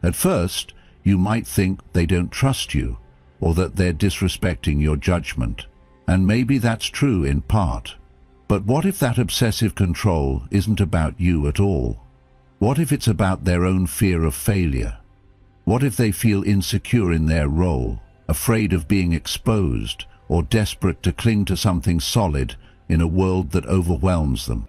At first, you might think they don't trust you, or that they're disrespecting your judgment. And maybe that's true in part. But what if that obsessive control isn't about you at all? What if it's about their own fear of failure? What if they feel insecure in their role, afraid of being exposed, or desperate to cling to something solid in a world that overwhelms them?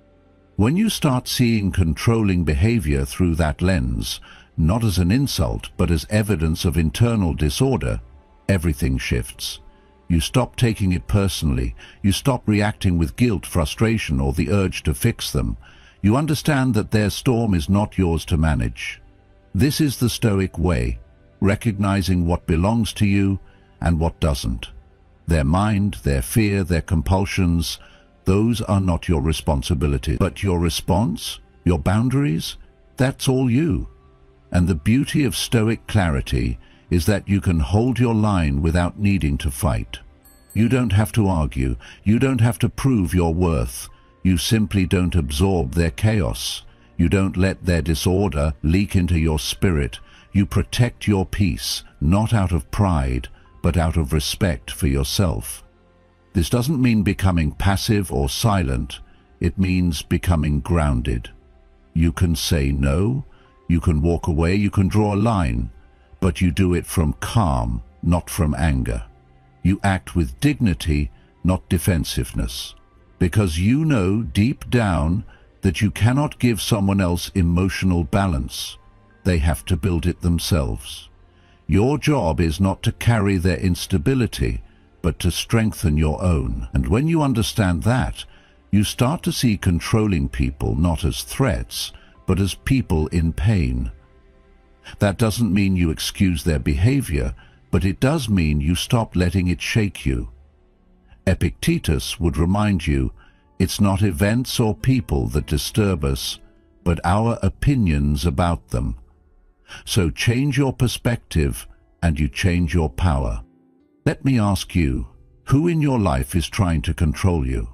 When you start seeing controlling behavior through that lens, not as an insult but as evidence of internal disorder, everything shifts. You stop taking it personally. You stop reacting with guilt, frustration, or the urge to fix them. You understand that their storm is not yours to manage. This is the Stoic way, recognizing what belongs to you and what doesn't. Their mind, their fear, their compulsions, those are not your responsibility. But your response, your boundaries, that's all you. And the beauty of Stoic clarity is that you can hold your line without needing to fight. You don't have to argue. You don't have to prove your worth. You simply don't absorb their chaos. You don't let their disorder leak into your spirit. You protect your peace, not out of pride, but out of respect for yourself. This doesn't mean becoming passive or silent. It means becoming grounded. You can say no, you can walk away, you can draw a line, but you do it from calm, not from anger. You act with dignity, not defensiveness, because you know deep down that you cannot give someone else emotional balance. They have to build it themselves. Your job is not to carry their instability, but to strengthen your own. And when you understand that, you start to see controlling people not as threats, but as people in pain. That doesn't mean you excuse their behavior, but it does mean you stop letting it shake you. Epictetus would remind you, it's not events or people that disturb us, but our opinions about them. So change your perspective and you change your power. Let me ask you, who in your life is trying to control you?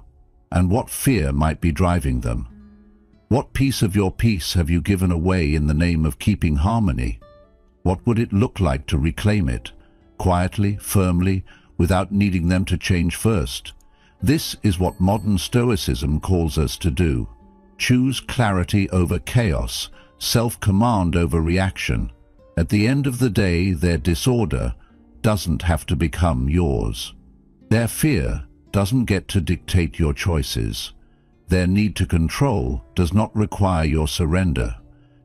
And what fear might be driving them? What piece of your peace have you given away in the name of keeping harmony? What would it look like to reclaim it, quietly, firmly, without needing them to change first? This is what modern Stoicism calls us to do. Choose clarity over chaos, self-command over reaction. At the end of the day, their disorder doesn't have to become yours. Their fear doesn't get to dictate your choices. Their need to control does not require your surrender.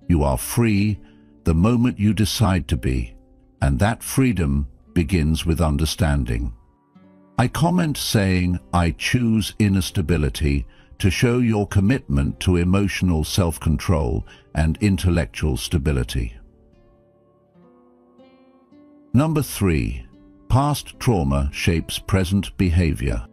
You are free the moment you decide to be, and that freedom begins with understanding. I comment saying, I choose inner stability to show your commitment to emotional self-control and intellectual stability. Number 3. Past trauma shapes present behavior.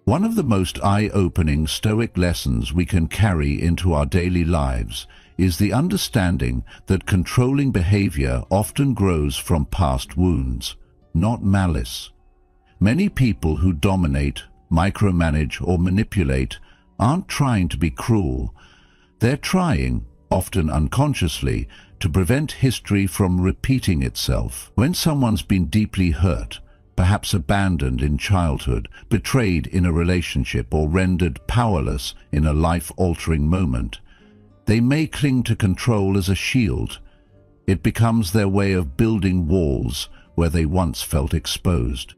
One of the most eye-opening Stoic lessons we can carry into our daily lives is the understanding that controlling behavior often grows from past wounds, not malice. Many people who dominate, micromanage, or manipulate aren't trying to be cruel. They're trying, often unconsciously, to prevent history from repeating itself. When someone's been deeply hurt, perhaps abandoned in childhood, betrayed in a relationship, or rendered powerless in a life-altering moment, they may cling to control as a shield. It becomes their way of building walls where they once felt exposed.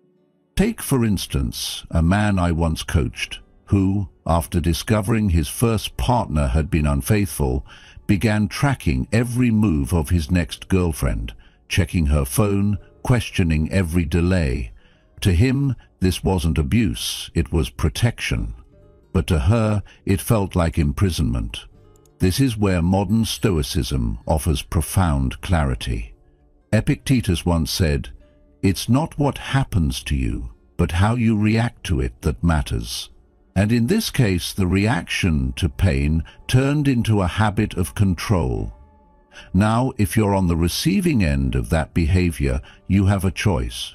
Take, for instance, a man I once coached, who, after discovering his first partner had been unfaithful, began tracking every move of his next girlfriend, checking her phone, questioning every delay. To him, this wasn't abuse, it was protection. But to her, it felt like imprisonment. This is where modern Stoicism offers profound clarity. Epictetus once said, "It's not what happens to you, but how you react to it that matters." And in this case, the reaction to pain turned into a habit of control. Now, if you're on the receiving end of that behavior, you have a choice.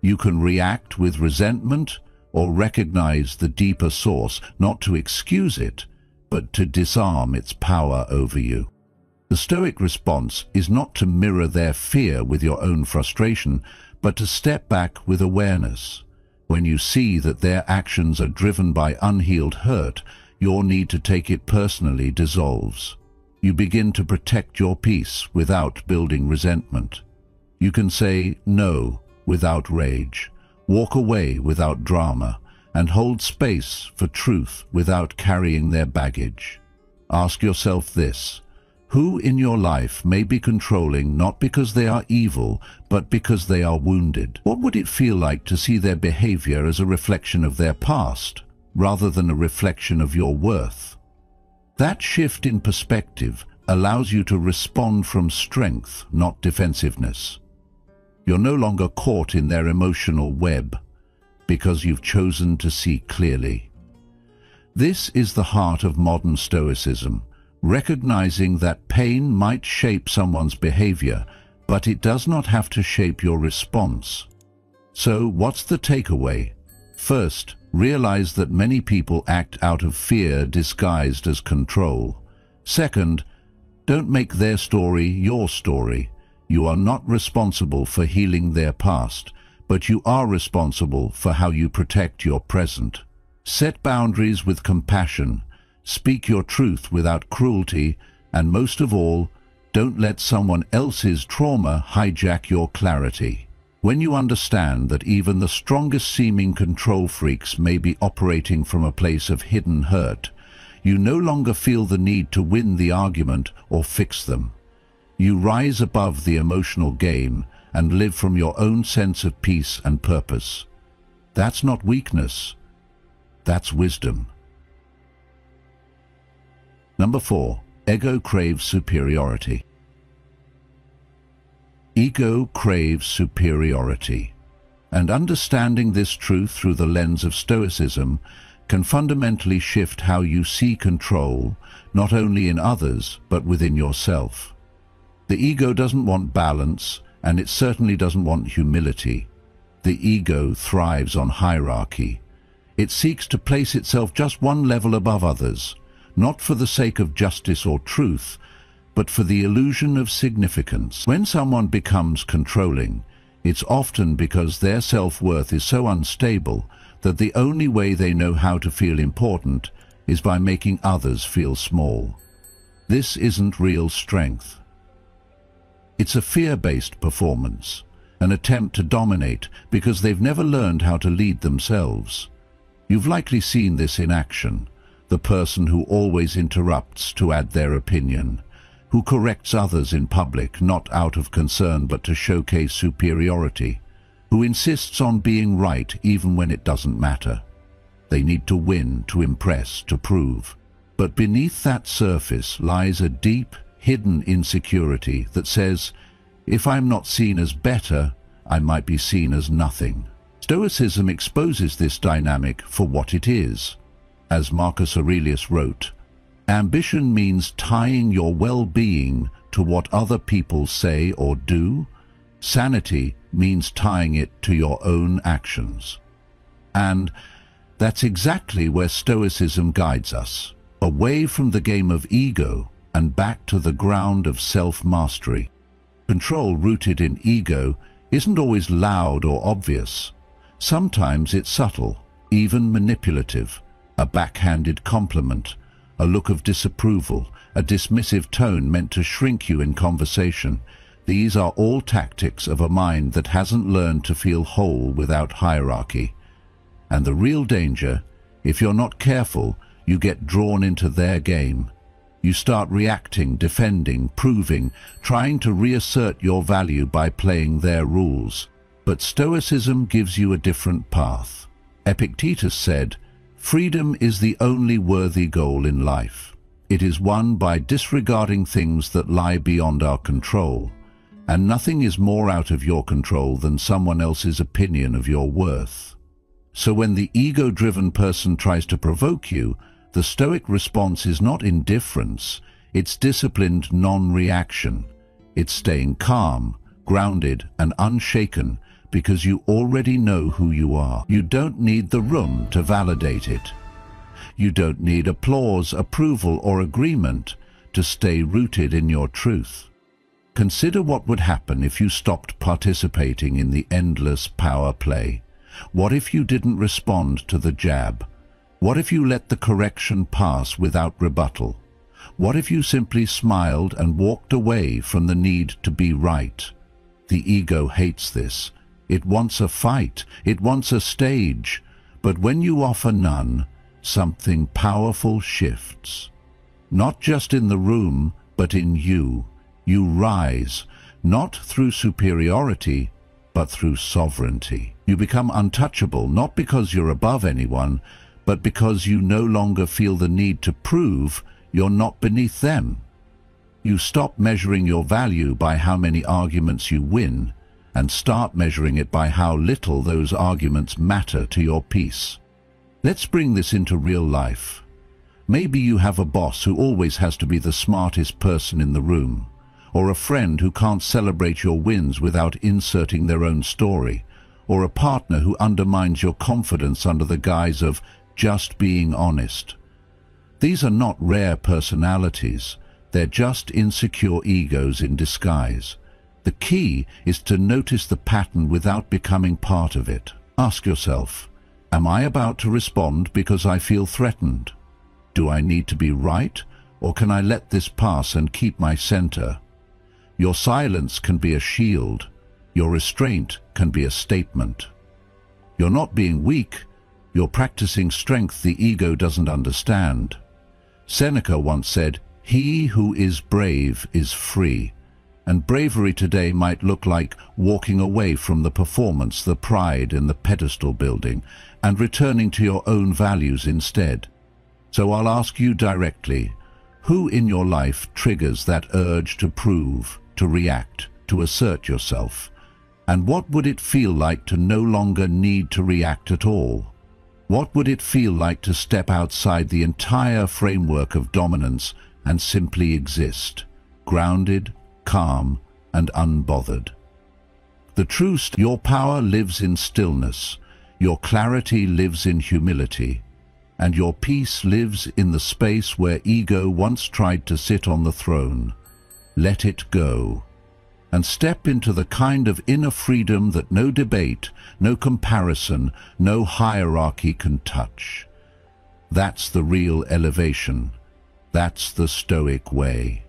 You can react with resentment or recognize the deeper source, not to excuse it, but to disarm its power over you. The Stoic response is not to mirror their fear with your own frustration, but to step back with awareness. When you see that their actions are driven by unhealed hurt, your need to take it personally dissolves. You begin to protect your peace without building resentment. You can say no without rage, walk away without drama, and hold space for truth without carrying their baggage. Ask yourself this: who in your life may be controlling not because they are evil, but because they are wounded? What would it feel like to see their behavior as a reflection of their past, rather than a reflection of your worth? That shift in perspective allows you to respond from strength, not defensiveness. You're no longer caught in their emotional web, because you've chosen to see clearly. This is the heart of modern Stoicism, recognizing that pain might shape someone's behavior, but it does not have to shape your response. So, what's the takeaway? First, realize that many people act out of fear disguised as control. Second, don't make their story your story. You are not responsible for healing their past, but you are responsible for how you protect your present. Set boundaries with compassion, speak your truth without cruelty, and most of all, don't let someone else's trauma hijack your clarity. When you understand that even the strongest seeming control freaks may be operating from a place of hidden hurt, you no longer feel the need to win the argument or fix them. You rise above the emotional game and live from your own sense of peace and purpose. That's not weakness, that's wisdom. Number 4. Ego craves superiority. Ego craves superiority, and understanding this truth through the lens of Stoicism can fundamentally shift how you see control, not only in others, but within yourself. The ego doesn't want balance, and it certainly doesn't want humility. The ego thrives on hierarchy. It seeks to place itself just one level above others, not for the sake of justice or truth, but for the illusion of significance. When someone becomes controlling, it's often because their self-worth is so unstable that the only way they know how to feel important is by making others feel small. This isn't real strength. It's a fear-based performance, an attempt to dominate because they've never learned how to lead themselves. You've likely seen this in action: the person who always interrupts to add their opinion, who corrects others in public not out of concern but to showcase superiority, who insists on being right even when it doesn't matter. They need to win, to impress, to prove. But beneath that surface lies a deep, hidden insecurity that says, if I'm not seen as better, I might be seen as nothing. Stoicism exposes this dynamic for what it is. As Marcus Aurelius wrote, ambition means tying your well-being to what other people say or do. Sanity means tying it to your own actions. And that's exactly where Stoicism guides us, away from the game of ego and back to the ground of self-mastery. Control rooted in ego isn't always loud or obvious. Sometimes it's subtle, even manipulative, a backhanded compliment, a look of disapproval, a dismissive tone meant to shrink you in conversation. These are all tactics of a mind that hasn't learned to feel whole without hierarchy. And the real danger, if you're not careful, you get drawn into their game. You start reacting, defending, proving, trying to reassert your value by playing their rules. But Stoicism gives you a different path. Epictetus said, freedom is the only worthy goal in life. It is won by disregarding things that lie beyond our control, and nothing is more out of your control than someone else's opinion of your worth. So when the ego-driven person tries to provoke you, the Stoic response is not indifference, it's disciplined non-reaction. It's staying calm, grounded, and unshaken because you already know who you are. You don't need the room to validate it. You don't need applause, approval, or agreement to stay rooted in your truth. Consider what would happen if you stopped participating in the endless power play. What if you didn't respond to the jab? What if you let the correction pass without rebuttal? What if you simply smiled and walked away from the need to be right? The ego hates this. It wants a fight. It wants a stage. But when you offer none, something powerful shifts. Not just in the room, but in you. You rise, not through superiority, but through sovereignty. You become untouchable, not because you're above anyone, but because you no longer feel the need to prove you're not beneath them. You stop measuring your value by how many arguments you win, and start measuring it by how little those arguments matter to your peace. Let's bring this into real life. Maybe you have a boss who always has to be the smartest person in the room, or a friend who can't celebrate your wins without inserting their own story, or a partner who undermines your confidence under the guise of just being honest. These are not rare personalities. They're just insecure egos in disguise. The key is to notice the pattern without becoming part of it. Ask yourself, am I about to respond because I feel threatened? Do I need to be right, or can I let this pass and keep my center? Your silence can be a shield. Your restraint can be a statement. You're not being weak. You're practicing strength the ego doesn't understand. Seneca once said, "He who is brave is free." And bravery today might look like walking away from the performance, the pride and the pedestal building, and returning to your own values instead. So I'll ask you directly, who in your life triggers that urge to prove, to react, to assert yourself? And what would it feel like to no longer need to react at all? What would it feel like to step outside the entire framework of dominance and simply exist, grounded, calm, and unbothered? Your power lives in stillness, your clarity lives in humility, and your peace lives in the space where ego once tried to sit on the throne. Let it go, and step into the kind of inner freedom that no debate, no comparison, no hierarchy can touch. That's the real elevation. That's the Stoic way.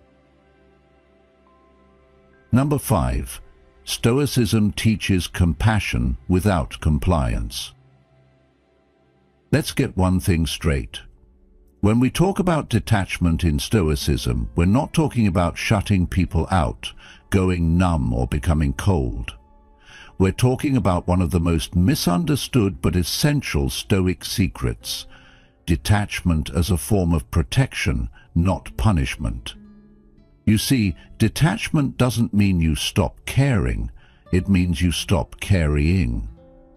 Number 5. Stoicism teaches compassion without compliance. Let's get one thing straight. When we talk about detachment in Stoicism, we're not talking about shutting people out, going numb or becoming cold. We're talking about one of the most misunderstood but essential Stoic secrets: detachment as a form of protection, not punishment. You see, detachment doesn't mean you stop caring. It means you stop carrying.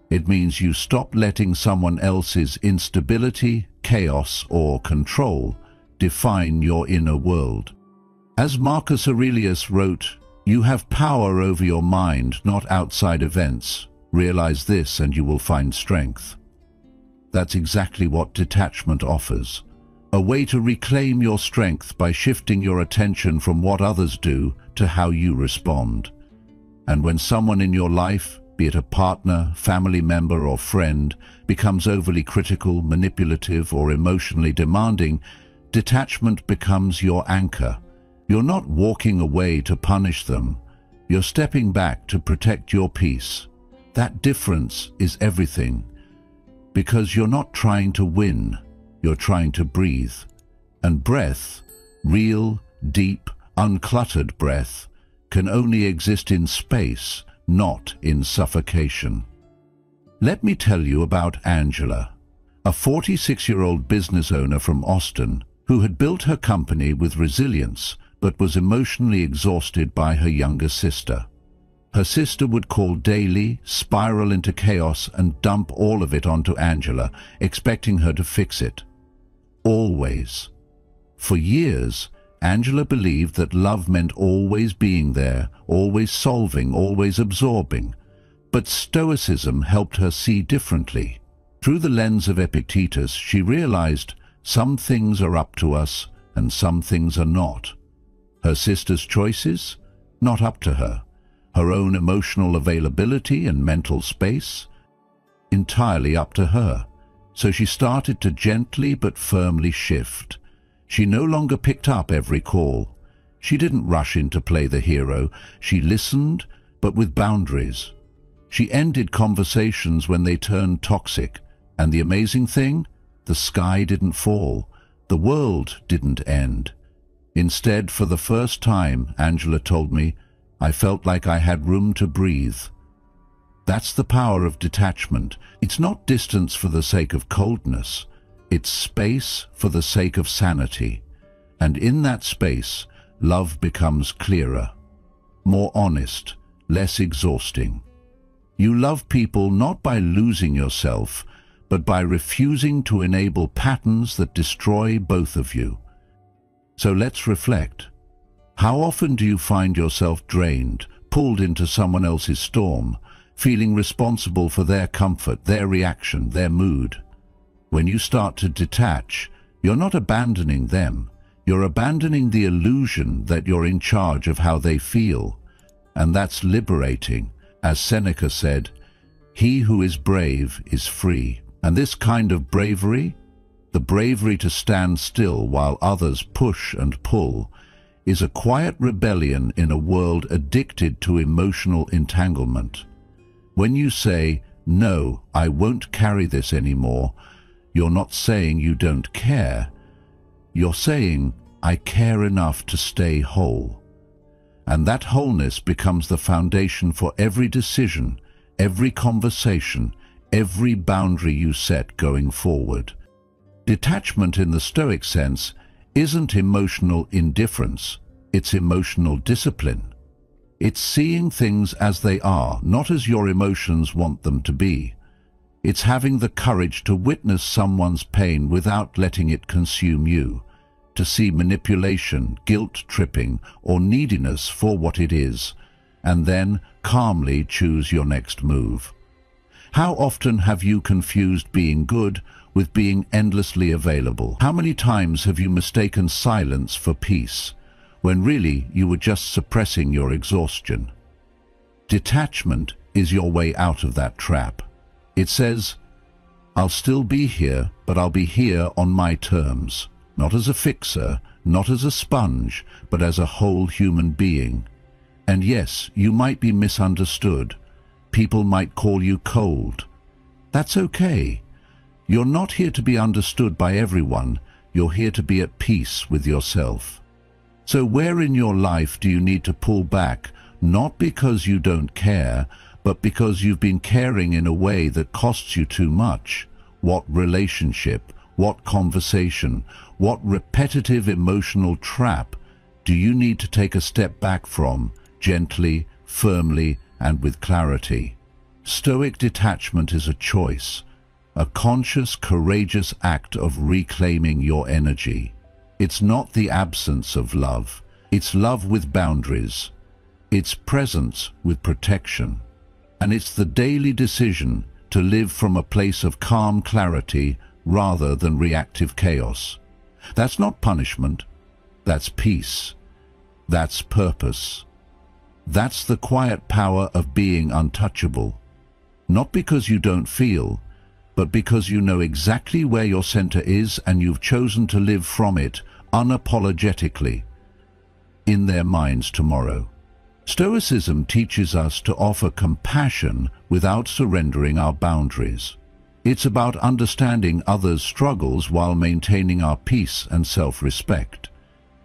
It means you stop letting someone else's instability, chaos, or control define your inner world. As Marcus Aurelius wrote, "You have power over your mind, not outside events. Realize this and you will find strength." That's exactly what detachment offers. A way to reclaim your strength by shifting your attention from what others do to how you respond. And when someone in your life, be it a partner, family member, or friend, becomes overly critical, manipulative, or emotionally demanding, detachment becomes your anchor. You're not walking away to punish them. You're stepping back to protect your peace. That difference is everything. Because you're not trying to win, you're trying to breathe. And breath, real, deep, uncluttered breath, can only exist in space, not in suffocation. Let me tell you about Angela, a 46-year-old business owner from Austin who had built her company with resilience but was emotionally exhausted by her younger sister. Her sister would call daily, spiral into chaos, and dump all of it onto Angela, expecting her to fix it. Always. For years, Angela believed that love meant always being there, always solving, always absorbing. But Stoicism helped her see differently. Through the lens of Epictetus, she realized some things are up to us and some things are not. Her sister's choices? Not up to her. Her own emotional availability and mental space? Entirely up to her. So she started to gently but firmly shift. She no longer picked up every call. She didn't rush in to play the hero. She listened, but with boundaries. She ended conversations when they turned toxic. And the amazing thing? The sky didn't fall. The world didn't end. Instead, for the first time, Angela told me, I felt like I had room to breathe. That's the power of detachment. It's not distance for the sake of coldness. It's space for the sake of sanity. And in that space, love becomes clearer, more honest, less exhausting. You love people not by losing yourself, but by refusing to enable patterns that destroy both of you. So let's reflect. How often do you find yourself drained, pulled into someone else's storm, feeling responsible for their comfort, their reaction, their mood? When you start to detach, you're not abandoning them. You're abandoning the illusion that you're in charge of how they feel. And that's liberating. As Seneca said, "He who is brave is free." And this kind of bravery, the bravery to stand still while others push and pull, is a quiet rebellion in a world addicted to emotional entanglement. When you say, "No, I won't carry this anymore," you're not saying you don't care. You're saying, "I care enough to stay whole." And that wholeness becomes the foundation for every decision, every conversation, every boundary you set going forward. Detachment in the Stoic sense isn't emotional indifference, it's emotional discipline. It's seeing things as they are, not as your emotions want them to be. It's having the courage to witness someone's pain without letting it consume you, to see manipulation, guilt-tripping, or neediness for what it is, and then calmly choose your next move. How often have you confused being good with being endlessly available? How many times have you mistaken silence for peace, when really you were just suppressing your exhaustion? Detachment is your way out of that trap. It says, "I'll still be here, but I'll be here on my terms, not as a fixer, not as a sponge, but as a whole human being." And yes, you might be misunderstood. People might call you cold. That's okay. You're not here to be understood by everyone. You're here to be at peace with yourself. So where in your life do you need to pull back, not because you don't care, but because you've been caring in a way that costs you too much? What relationship, what conversation, what repetitive emotional trap do you need to take a step back from, gently, firmly, and with clarity? Stoic detachment is a choice, a conscious, courageous act of reclaiming your energy. It's not the absence of love. It's love with boundaries. It's presence with protection. And it's the daily decision to live from a place of calm clarity rather than reactive chaos. That's not punishment. That's peace. That's purpose. That's the quiet power of being untouchable. Not because you don't feel, but because you know exactly where your center is and you've chosen to live from it unapologetically in their minds tomorrow. Stoicism teaches us to offer compassion without surrendering our boundaries. It's about understanding others' struggles while maintaining our peace and self-respect.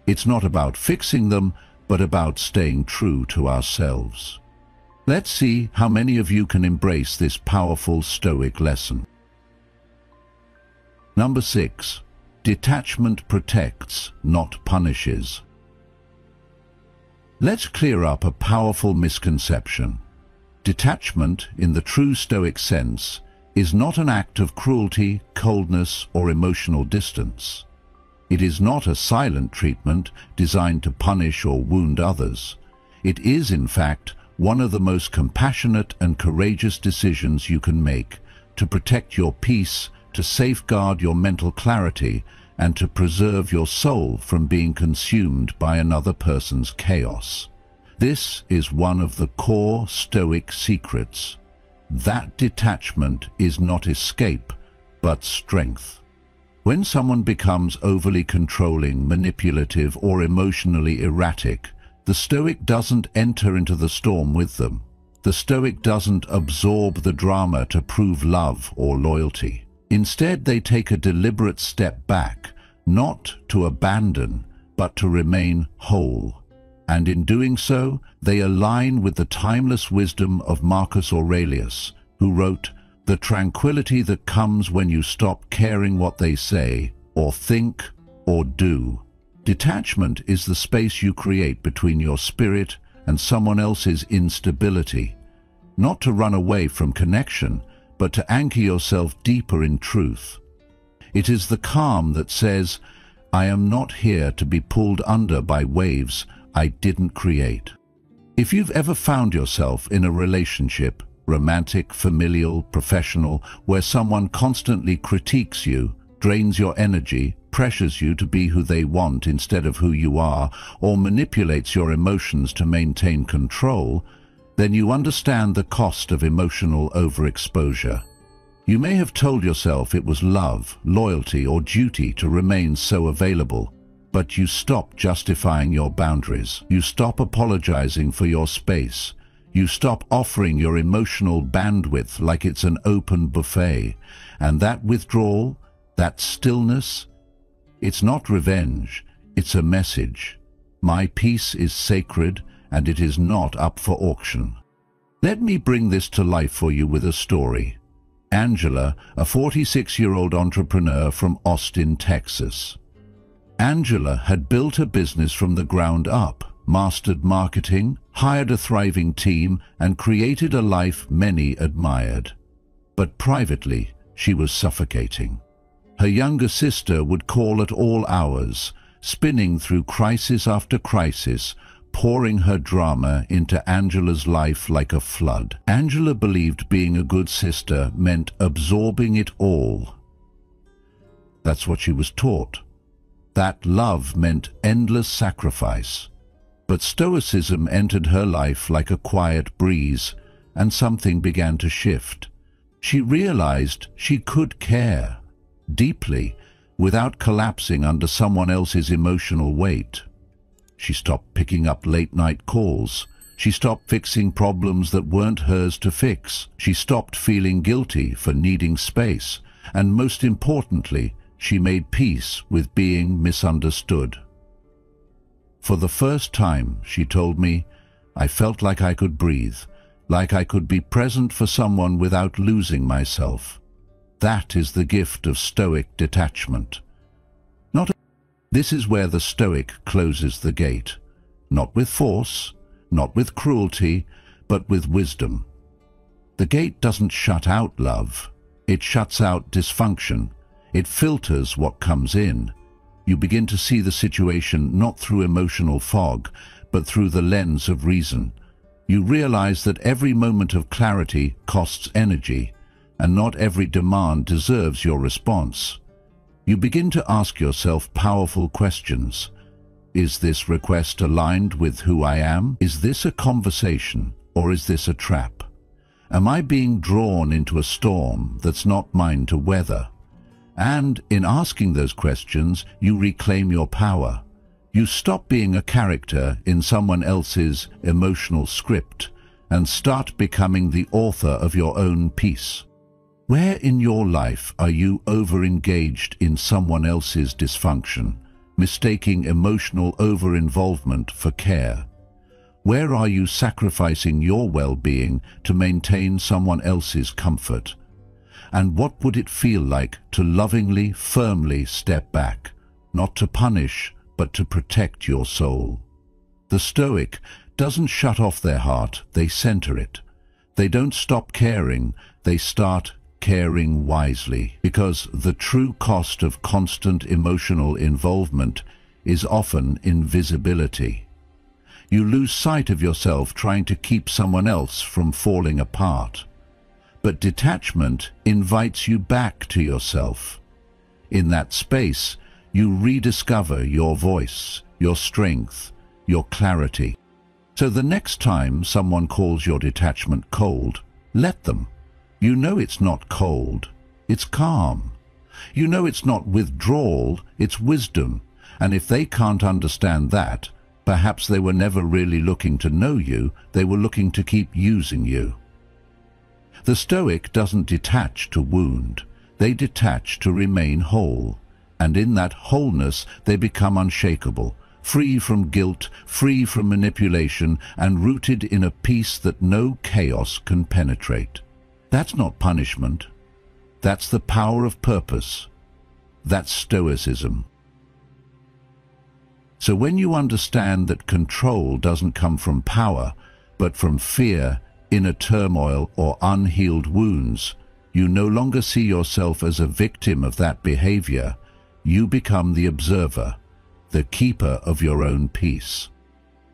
It's not about fixing them, but about staying true to ourselves. Let's see how many of you can embrace this powerful Stoic lesson. Number 6. Detachment protects, not punishes. Let's clear up a powerful misconception. Detachment, in the true Stoic sense, is not an act of cruelty, coldness, or emotional distance. It is not a silent treatment designed to punish or wound others. It is, in fact, one of the most compassionate and courageous decisions you can make, to protect your peace, to safeguard your mental clarity, and to preserve your soul from being consumed by another person's chaos. This is one of the core Stoic secrets. That detachment is not escape, but strength. When someone becomes overly controlling, manipulative, or emotionally erratic, the Stoic doesn't enter into the storm with them. The Stoic doesn't absorb the drama to prove love or loyalty. Instead, they take a deliberate step back, not to abandon, but to remain whole. And in doing so, they align with the timeless wisdom of Marcus Aurelius, who wrote, "The tranquility that comes when you stop caring what they say, or think, or do." Detachment is the space you create between your spirit and someone else's instability, not to run away from connection, but to anchor yourself deeper in truth. It is the calm that says, "I am not here to be pulled under by waves I didn't create." If you've ever found yourself in a relationship, romantic, familial, professional, where someone constantly critiques you, drains your energy, pressures you to be who they want instead of who you are, or manipulates your emotions to maintain control, then you understand the cost of emotional overexposure. You may have told yourself it was love, loyalty, or duty to remain so available, but you stop justifying your boundaries. You stop apologizing for your space. You stop offering your emotional bandwidth like it's an open buffet. And that withdrawal, that stillness, it's not revenge, it's a message. My peace is sacred, and it is not up for auction. Let me bring this to life for you with a story. Angela, a 46-year-old entrepreneur from Austin, Texas. Angela had built a business from the ground up, mastered marketing, hired a thriving team, and created a life many admired. But privately, she was suffocating. Her younger sister would call at all hours, spinning through crisis after crisis, pouring her drama into Angela's life like a flood. Angela believed being a good sister meant absorbing it all. That's what she was taught. That love meant endless sacrifice. But Stoicism entered her life like a quiet breeze, and something began to shift. She realized she could care deeply without collapsing under someone else's emotional weight. She stopped picking up late-night calls. She stopped fixing problems that weren't hers to fix. She stopped feeling guilty for needing space. And most importantly, she made peace with being misunderstood. For the first time, she told me, I felt like I could breathe, like I could be present for someone without losing myself. That is the gift of Stoic detachment. This is where the Stoic closes the gate, not with force, not with cruelty, but with wisdom. The gate doesn't shut out love, it shuts out dysfunction, it filters what comes in. You begin to see the situation not through emotional fog, but through the lens of reason. You realize that every moment of clarity costs energy, and not every demand deserves your response. You begin to ask yourself powerful questions. Is this request aligned with who I am? Is this a conversation, or is this a trap? Am I being drawn into a storm that's not mine to weather? And in asking those questions, you reclaim your power. You stop being a character in someone else's emotional script and start becoming the author of your own piece. Where in your life are you over-engaged in someone else's dysfunction, mistaking emotional over-involvement for care? Where are you sacrificing your well-being to maintain someone else's comfort? And what would it feel like to lovingly, firmly step back, not to punish, but to protect your soul? The Stoic doesn't shut off their heart, they center it. They don't stop caring, they start caring wisely, because the true cost of constant emotional involvement is often invisibility. You lose sight of yourself trying to keep someone else from falling apart. But detachment invites you back to yourself. In that space, you rediscover your voice, your strength, your clarity. So the next time someone calls your detachment cold, let them. You know it's not cold, it's calm. You know it's not withdrawal, it's wisdom. And if they can't understand that, perhaps they were never really looking to know you, they were looking to keep using you. The Stoic doesn't detach to wound, they detach to remain whole. And in that wholeness they become unshakable, free from guilt, free from manipulation, and rooted in a peace that no chaos can penetrate. That's not punishment. That's the power of purpose. That's Stoicism. So when you understand that control doesn't come from power, but from fear, inner turmoil, or unhealed wounds, you no longer see yourself as a victim of that behavior. You become the observer, the keeper of your own peace.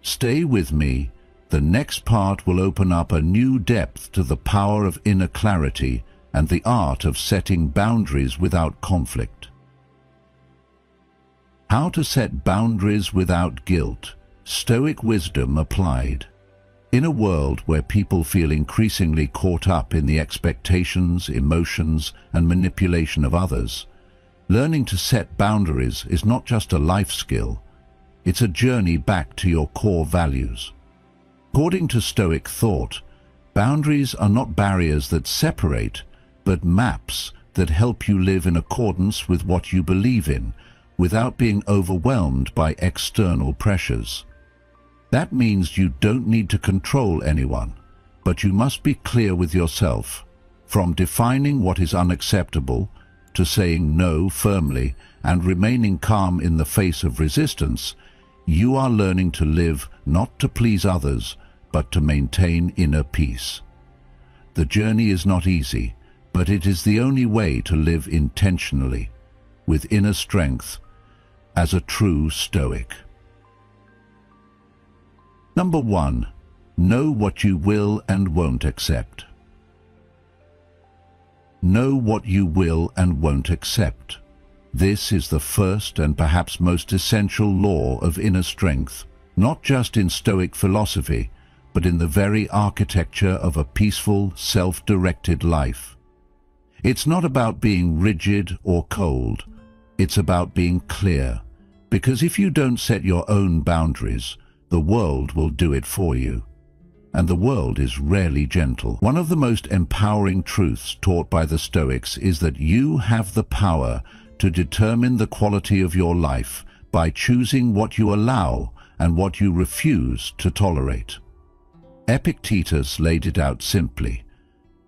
Stay with me. The next part will open up a new depth to the power of inner clarity and the art of setting boundaries without conflict. How to set boundaries without guilt. Stoic wisdom applied. In a world where people feel increasingly caught up in the expectations, emotions, and manipulation of others, learning to set boundaries is not just a life skill, it's a journey back to your core values. According to Stoic thought, boundaries are not barriers that separate, but maps that help you live in accordance with what you believe in, without being overwhelmed by external pressures. That means you don't need to control anyone, but you must be clear with yourself, from defining what is unacceptable to saying no firmly and remaining calm in the face of resistance. You are learning to live not to please others, but to maintain inner peace. The journey is not easy, but it is the only way to live intentionally, with inner strength, as a true Stoic. Number 1. Know what you will and won't accept. Know what you will and won't accept. This is the first and perhaps most essential law of inner strength, not just in Stoic philosophy, but in the very architecture of a peaceful, self-directed life. It's not about being rigid or cold. It's about being clear, because if you don't set your own boundaries, the world will do it for you. And the world is rarely gentle. One of the most empowering truths taught by the Stoics is that you have the power to determine the quality of your life by choosing what you allow and what you refuse to tolerate. Epictetus laid it out simply.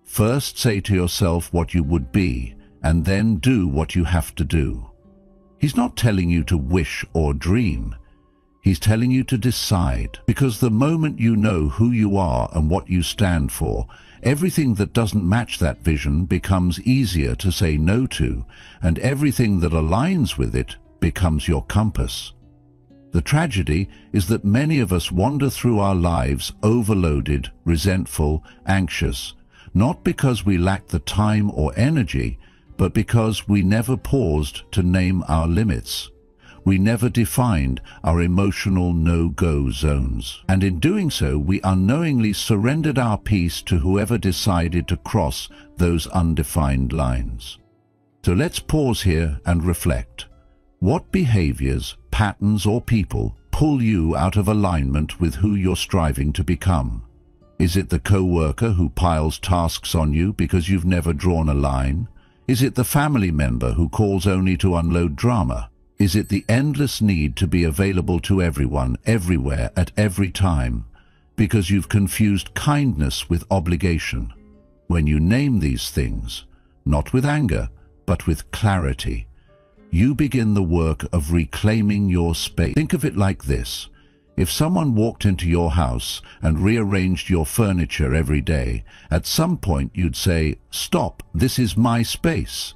First say to yourself what you would be, and then do what you have to do. He's not telling you to wish or dream. He's telling you to decide, because the moment you know who you are and what you stand for, everything that doesn't match that vision becomes easier to say no to, and everything that aligns with it becomes your compass. The tragedy is that many of us wander through our lives overloaded, resentful, anxious, not because we lack the time or energy, but because we never paused to name our limits. We never defined our emotional no-go zones. And in doing so, we unknowingly surrendered our peace to whoever decided to cross those undefined lines. So let's pause here and reflect. What behaviors, patterns, or people pull you out of alignment with who you're striving to become? Is it the co-worker who piles tasks on you because you've never drawn a line? Is it the family member who calls only to unload drama? Is it the endless need to be available to everyone, everywhere, at every time, because you've confused kindness with obligation? When you name these things, not with anger, but with clarity, you begin the work of reclaiming your space. Think of it like this. If someone walked into your house and rearranged your furniture every day, at some point you'd say, "Stop, this is my space."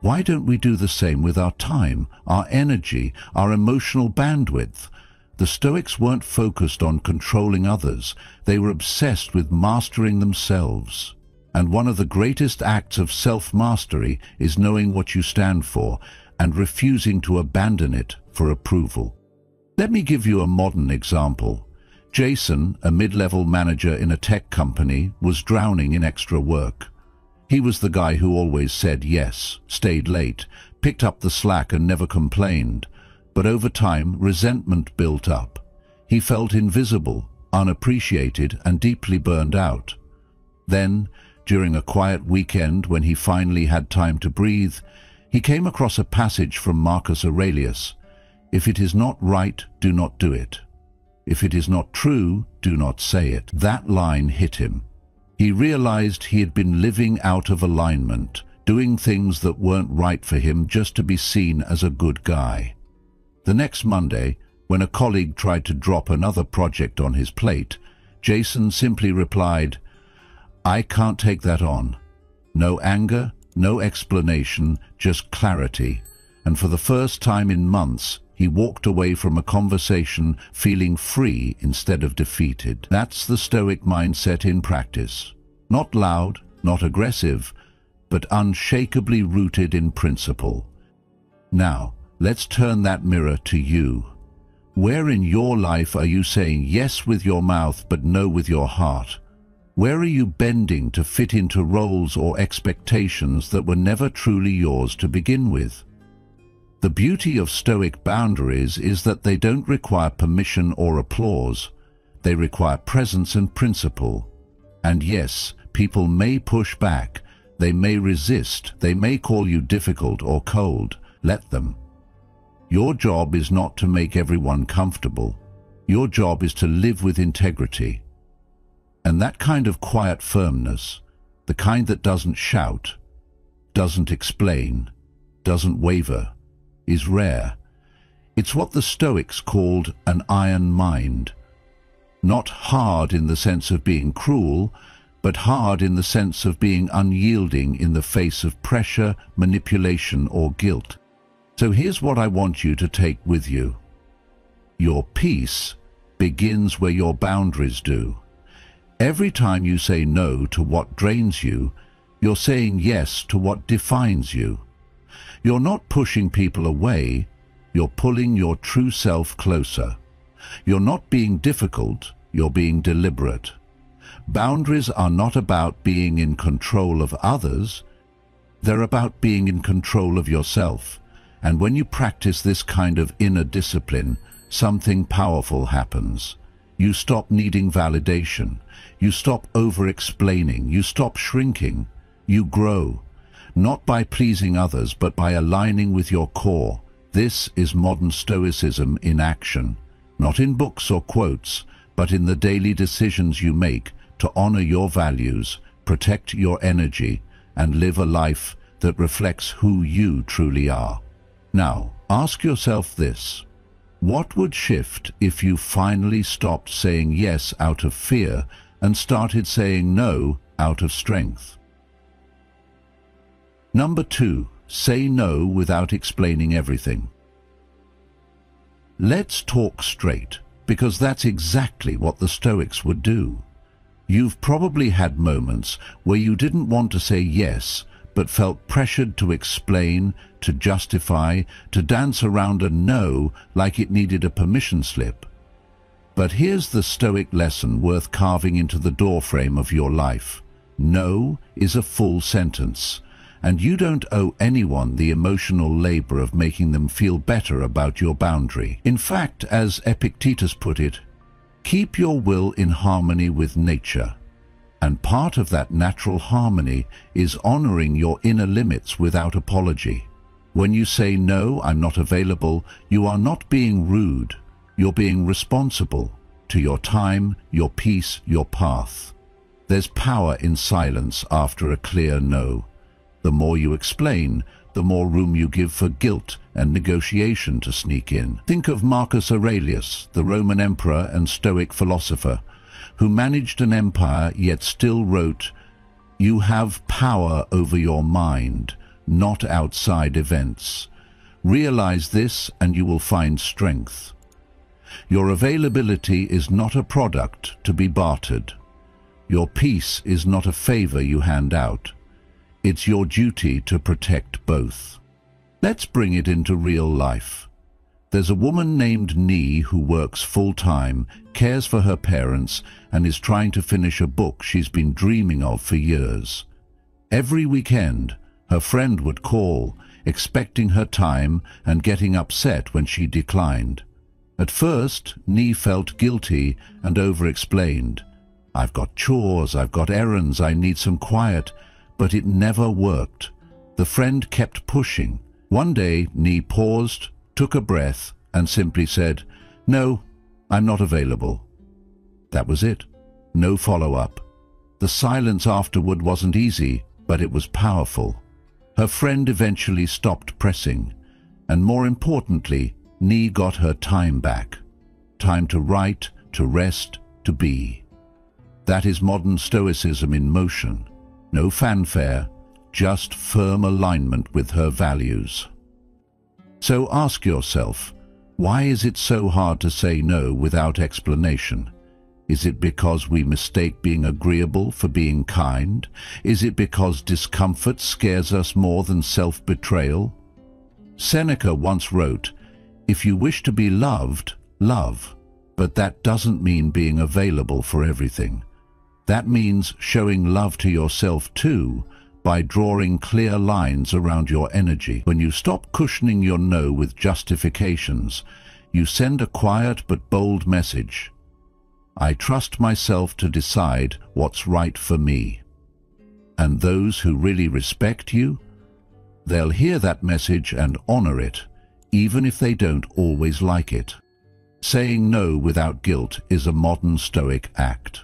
Why don't we do the same with our time, our energy, our emotional bandwidth? The Stoics weren't focused on controlling others, they were obsessed with mastering themselves. And one of the greatest acts of self-mastery is knowing what you stand for and refusing to abandon it for approval. Let me give you a modern example. Jason, a mid-level manager in a tech company, was drowning in extra work. He was the guy who always said yes, stayed late, picked up the slack and never complained. But over time, resentment built up. He felt invisible, unappreciated, and deeply burned out. Then, during a quiet weekend when he finally had time to breathe, he came across a passage from Marcus Aurelius. If it is not right, do not do it. If it is not true, do not say it. That line hit him. He realized he had been living out of alignment, doing things that weren't right for him just to be seen as a good guy. The next Monday, when a colleague tried to drop another project on his plate, Jason simply replied, "I can't take that on." No anger, no explanation, just clarity. And for the first time in months, he walked away from a conversation feeling free instead of defeated. That's the Stoic mindset in practice. Not loud, not aggressive, but unshakably rooted in principle. Now, let's turn that mirror to you. Where in your life are you saying yes with your mouth but no with your heart? Where are you bending to fit into roles or expectations that were never truly yours to begin with? The beauty of Stoic boundaries is that they don't require permission or applause. They require presence and principle. And yes, people may push back, they may resist, they may call you difficult or cold. Let them. Your job is not to make everyone comfortable. Your job is to live with integrity. And that kind of quiet firmness, the kind that doesn't shout, doesn't explain, doesn't waver, is rare. It's what the Stoics called an iron mind. Not hard in the sense of being cruel, but hard in the sense of being unyielding in the face of pressure, manipulation, or guilt. So here's what I want you to take with you. Your peace begins where your boundaries do. Every time you say no to what drains you, you're saying yes to what defines you. You're not pushing people away, you're pulling your true self closer. You're not being difficult, you're being deliberate. Boundaries are not about being in control of others, they're about being in control of yourself. And when you practice this kind of inner discipline, something powerful happens. You stop needing validation, you stop over-explaining, you stop shrinking, you grow. Not by pleasing others, but by aligning with your core. This is modern Stoicism in action, not in books or quotes, but in the daily decisions you make to honor your values, protect your energy, and live a life that reflects who you truly are. Now, ask yourself this. What would shift if you finally stopped saying yes out of fear and started saying no out of strength? Number 2, say no without explaining everything. Let's talk straight, because that's exactly what the Stoics would do. You've probably had moments where you didn't want to say yes, but felt pressured to explain, to justify, to dance around a no like it needed a permission slip. But here's the Stoic lesson worth carving into the doorframe of your life. No is a full sentence, and you don't owe anyone the emotional labor of making them feel better about your boundary. In fact, as Epictetus put it, keep your will in harmony with nature. And part of that natural harmony is honoring your inner limits without apology. When you say, "No, I'm not available," you are not being rude. You're being responsible to your time, your peace, your path. There's power in silence after a clear no. The more you explain, the more room you give for guilt and negotiation to sneak in. Think of Marcus Aurelius, the Roman emperor and Stoic philosopher, who managed an empire yet still wrote, "You have power over your mind, not outside events. Realize this and you will find strength." Your availability is not a product to be bartered. Your peace is not a favor you hand out. It's your duty to protect both. Let's bring it into real life. There's a woman named Nee who works full-time, cares for her parents, and is trying to finish a book she's been dreaming of for years. Every weekend, her friend would call, expecting her time and getting upset when she declined. At first, Nee felt guilty and over-explained. "I've got chores, I've got errands, I need some quiet," but it never worked. The friend kept pushing. One day, Nee paused, took a breath, and simply said, "No, I'm not available." That was it. No follow-up. The silence afterward wasn't easy, but it was powerful. Her friend eventually stopped pressing, and more importantly, Nee got her time back. Time to write, to rest, to be. That is modern Stoicism in motion. No fanfare, just firm alignment with her values. So ask yourself, why is it so hard to say no without explanation? Is it because we mistake being agreeable for being kind? Is it because discomfort scares us more than self-betrayal? Seneca once wrote, "If you wish to be loved, love, but that doesn't mean being available for everything. That means showing love to yourself too, by drawing clear lines around your energy. When you stop cushioning your no with justifications, you send a quiet but bold message. I trust myself to decide what's right for me." And those who really respect you, they'll hear that message and honor it, even if they don't always like it. Saying no without guilt is a modern Stoic act.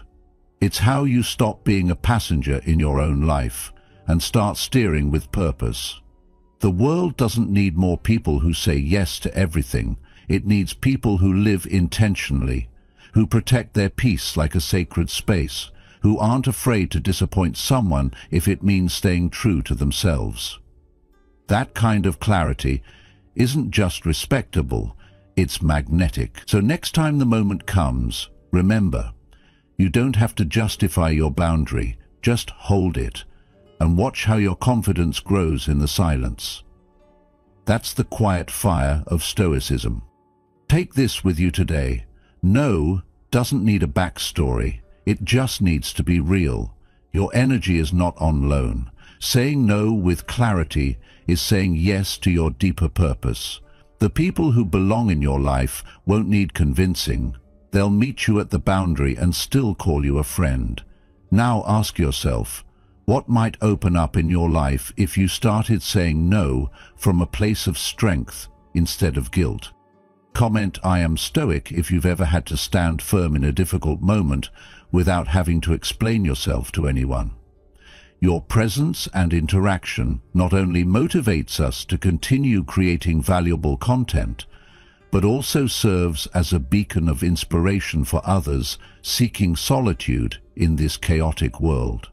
It's how you stop being a passenger in your own life and start steering with purpose. The world doesn't need more people who say yes to everything. It needs people who live intentionally, who protect their peace like a sacred space, who aren't afraid to disappoint someone if it means staying true to themselves. That kind of clarity isn't just respectable, it's magnetic. So next time the moment comes, remember, you don't have to justify your boundary, just hold it, and watch how your confidence grows in the silence. That's the quiet fire of Stoicism. Take this with you today. No doesn't need a backstory, it just needs to be real. Your energy is not on loan. Saying no with clarity is saying yes to your deeper purpose. The people who belong in your life won't need convincing. They'll meet you at the boundary and still call you a friend. Now ask yourself, what might open up in your life if you started saying no from a place of strength instead of guilt? Comment "I am Stoic" if you've ever had to stand firm in a difficult moment without having to explain yourself to anyone. Your presence and interaction not only motivates us to continue creating valuable content, but also serves as a beacon of inspiration for others seeking solitude in this chaotic world.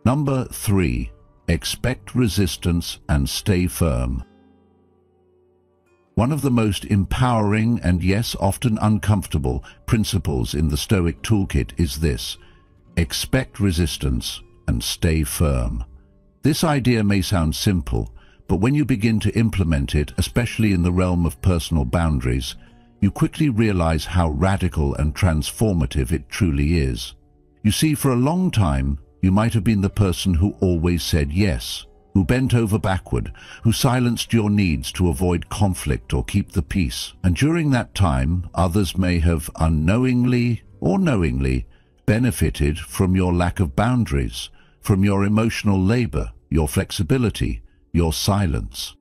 Number 3. Expect resistance and stay firm. One of the most empowering and yes, often uncomfortable principles in the Stoic toolkit is this: expect resistance and stay firm. This idea may sound simple, but when you begin to implement it, especially in the realm of personal boundaries, you quickly realize how radical and transformative it truly is. You see, for a long time, you might have been the person who always said yes, who bent over backward, who silenced your needs to avoid conflict or keep the peace. And during that time, others may have unknowingly or knowingly benefited from your lack of boundaries, from your emotional labor, your flexibility, your silence.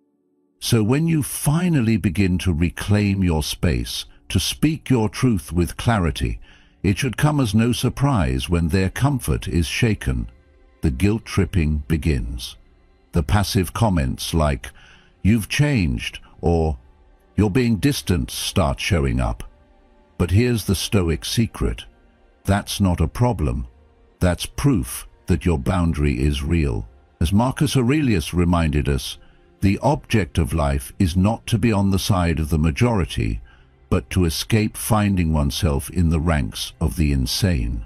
So when you finally begin to reclaim your space, to speak your truth with clarity, it should come as no surprise when their comfort is shaken. The guilt-tripping begins. The passive comments like, "You've changed," or "You're being distant," start showing up. But here's the Stoic secret. That's not a problem. That's proof that your boundary is real. As Marcus Aurelius reminded us, The object of life is not to be on the side of the majority, but to escape finding oneself in the ranks of the insane.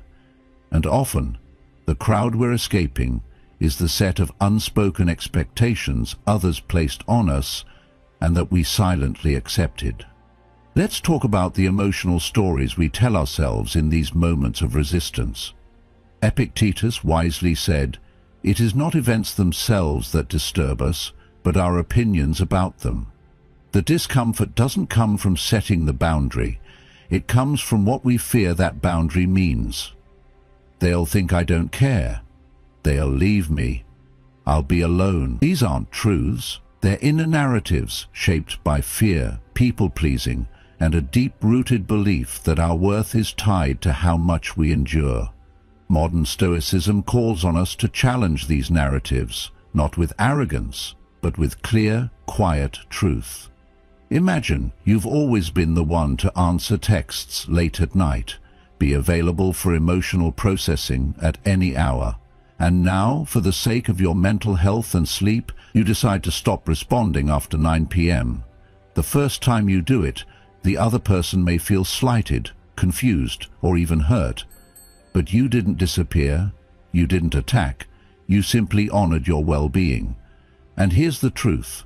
And often, the crowd we're escaping is the set of unspoken expectations others placed on us and that we silently accepted. Let's talk about the emotional stories we tell ourselves in these moments of resistance. Epictetus wisely said, "It is not events themselves that disturb us, but our opinions about them." The discomfort doesn't come from setting the boundary. It comes from what we fear that boundary means. They'll think I don't care. They'll leave me. I'll be alone. These aren't truths. They're inner narratives shaped by fear, people-pleasing, and a deep-rooted belief that our worth is tied to how much we endure. Modern Stoicism calls on us to challenge these narratives, not with arrogance, but with clear, quiet truth. Imagine you've always been the one to answer texts late at night, be available for emotional processing at any hour, and now, for the sake of your mental health and sleep, you decide to stop responding after 9 p.m. The first time you do it, the other person may feel slighted, confused, or even hurt. But you didn't disappear, you didn't attack, you simply honored your well-being. And here's the truth: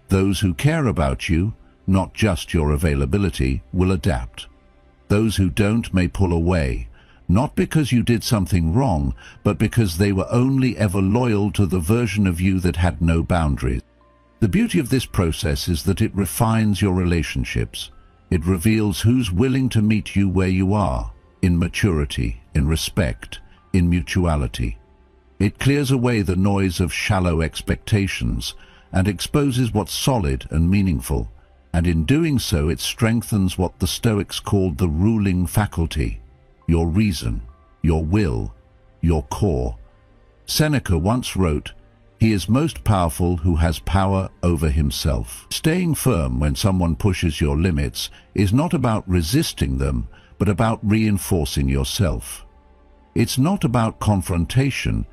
those who care about you, not just your availability, will adapt. Those who don't may pull away, not because you did something wrong, but because they were only ever loyal to the version of you that had no boundaries. The beauty of this process is that it refines your relationships. It reveals who's willing to meet you where you are, in maturity, in respect, in mutuality. It clears away the noise of shallow expectations and exposes what's solid and meaningful, and in doing so it strengthens what the Stoics called the ruling faculty, your reason, your will, your core. Seneca once wrote, "He is most powerful who has power over himself." Staying firm when someone pushes your limits is not about resisting them, but about reinforcing yourself. It's not about confrontation,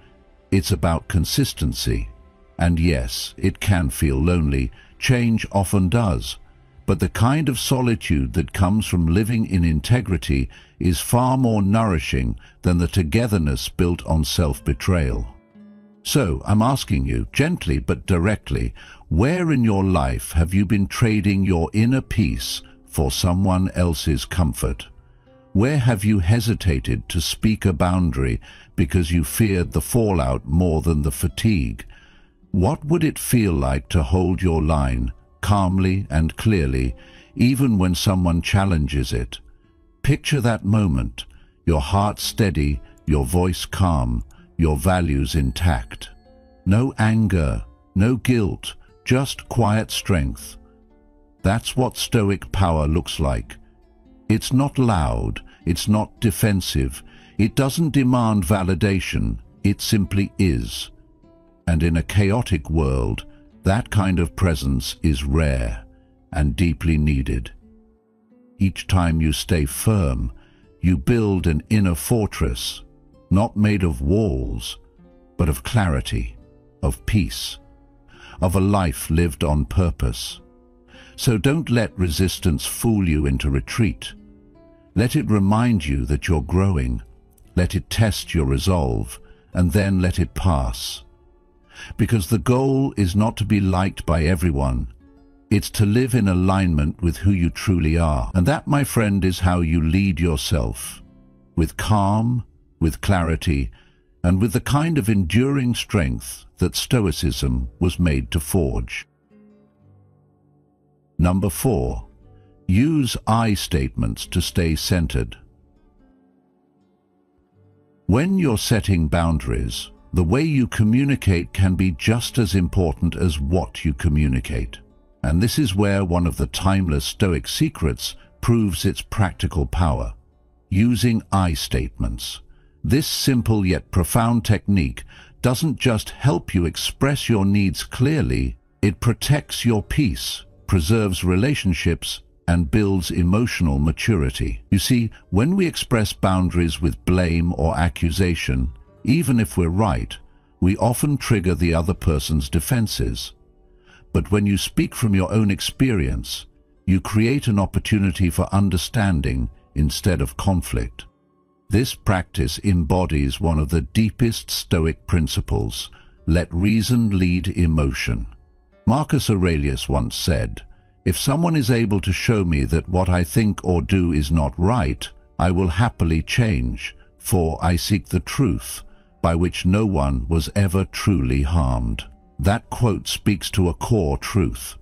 it's about consistency. And yes, it can feel lonely, change often does, but the kind of solitude that comes from living in integrity is far more nourishing than the togetherness built on self-betrayal. So, I'm asking you, gently but directly, where in your life have you been trading your inner peace for someone else's comfort? Where have you hesitated to speak a boundary because you feared the fallout more than the fatigue? What would it feel like to hold your line, calmly and clearly, even when someone challenges it? Picture that moment, your heart steady, your voice calm, your values intact. No anger, no guilt, just quiet strength. That's what Stoic power looks like. It's not loud, it's not defensive, it doesn't demand validation, it simply is. And in a chaotic world, that kind of presence is rare and deeply needed. Each time you stay firm, you build an inner fortress, not made of walls, but of clarity, of peace, of a life lived on purpose. So don't let resistance fool you into retreat. Let it remind you that you're growing. Let it test your resolve, and then let it pass. Because the goal is not to be liked by everyone. It's to live in alignment with who you truly are. And that, my friend, is how you lead yourself. With calm, with clarity, and with the kind of enduring strength that Stoicism was made to forge. Number 4. Use I statements to stay centered. When you're setting boundaries, the way you communicate can be just as important as what you communicate. And this is where one of the timeless Stoic secrets proves its practical power. Using I statements. This simple yet profound technique doesn't just help you express your needs clearly, it protects your peace, preserves relationships, and builds emotional maturity. You see, when we express boundaries with blame or accusation, even if we're right, we often trigger the other person's defenses. But when you speak from your own experience, you create an opportunity for understanding instead of conflict. This practice embodies one of the deepest Stoic principles: let reason lead emotion. Marcus Aurelius once said, "If someone is able to show me that what I think or do is not right, I will happily change, for I seek the truth, by which no one was ever truly harmed." That quote speaks to a core truth.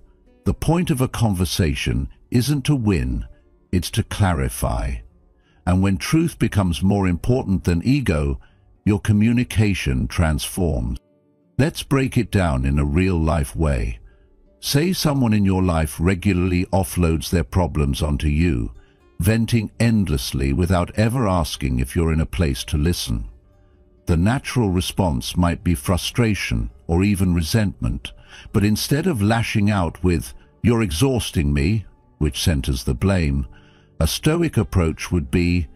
The point of a conversation isn't to win, it's to clarify. And when truth becomes more important than ego, your communication transforms. Let's break it down in a real-life way. Say someone in your life regularly offloads their problems onto you, venting endlessly without ever asking if you're in a place to listen. The natural response might be frustration or even resentment, but instead of lashing out with, "You're exhausting me," which centers the blame, a Stoic approach would be,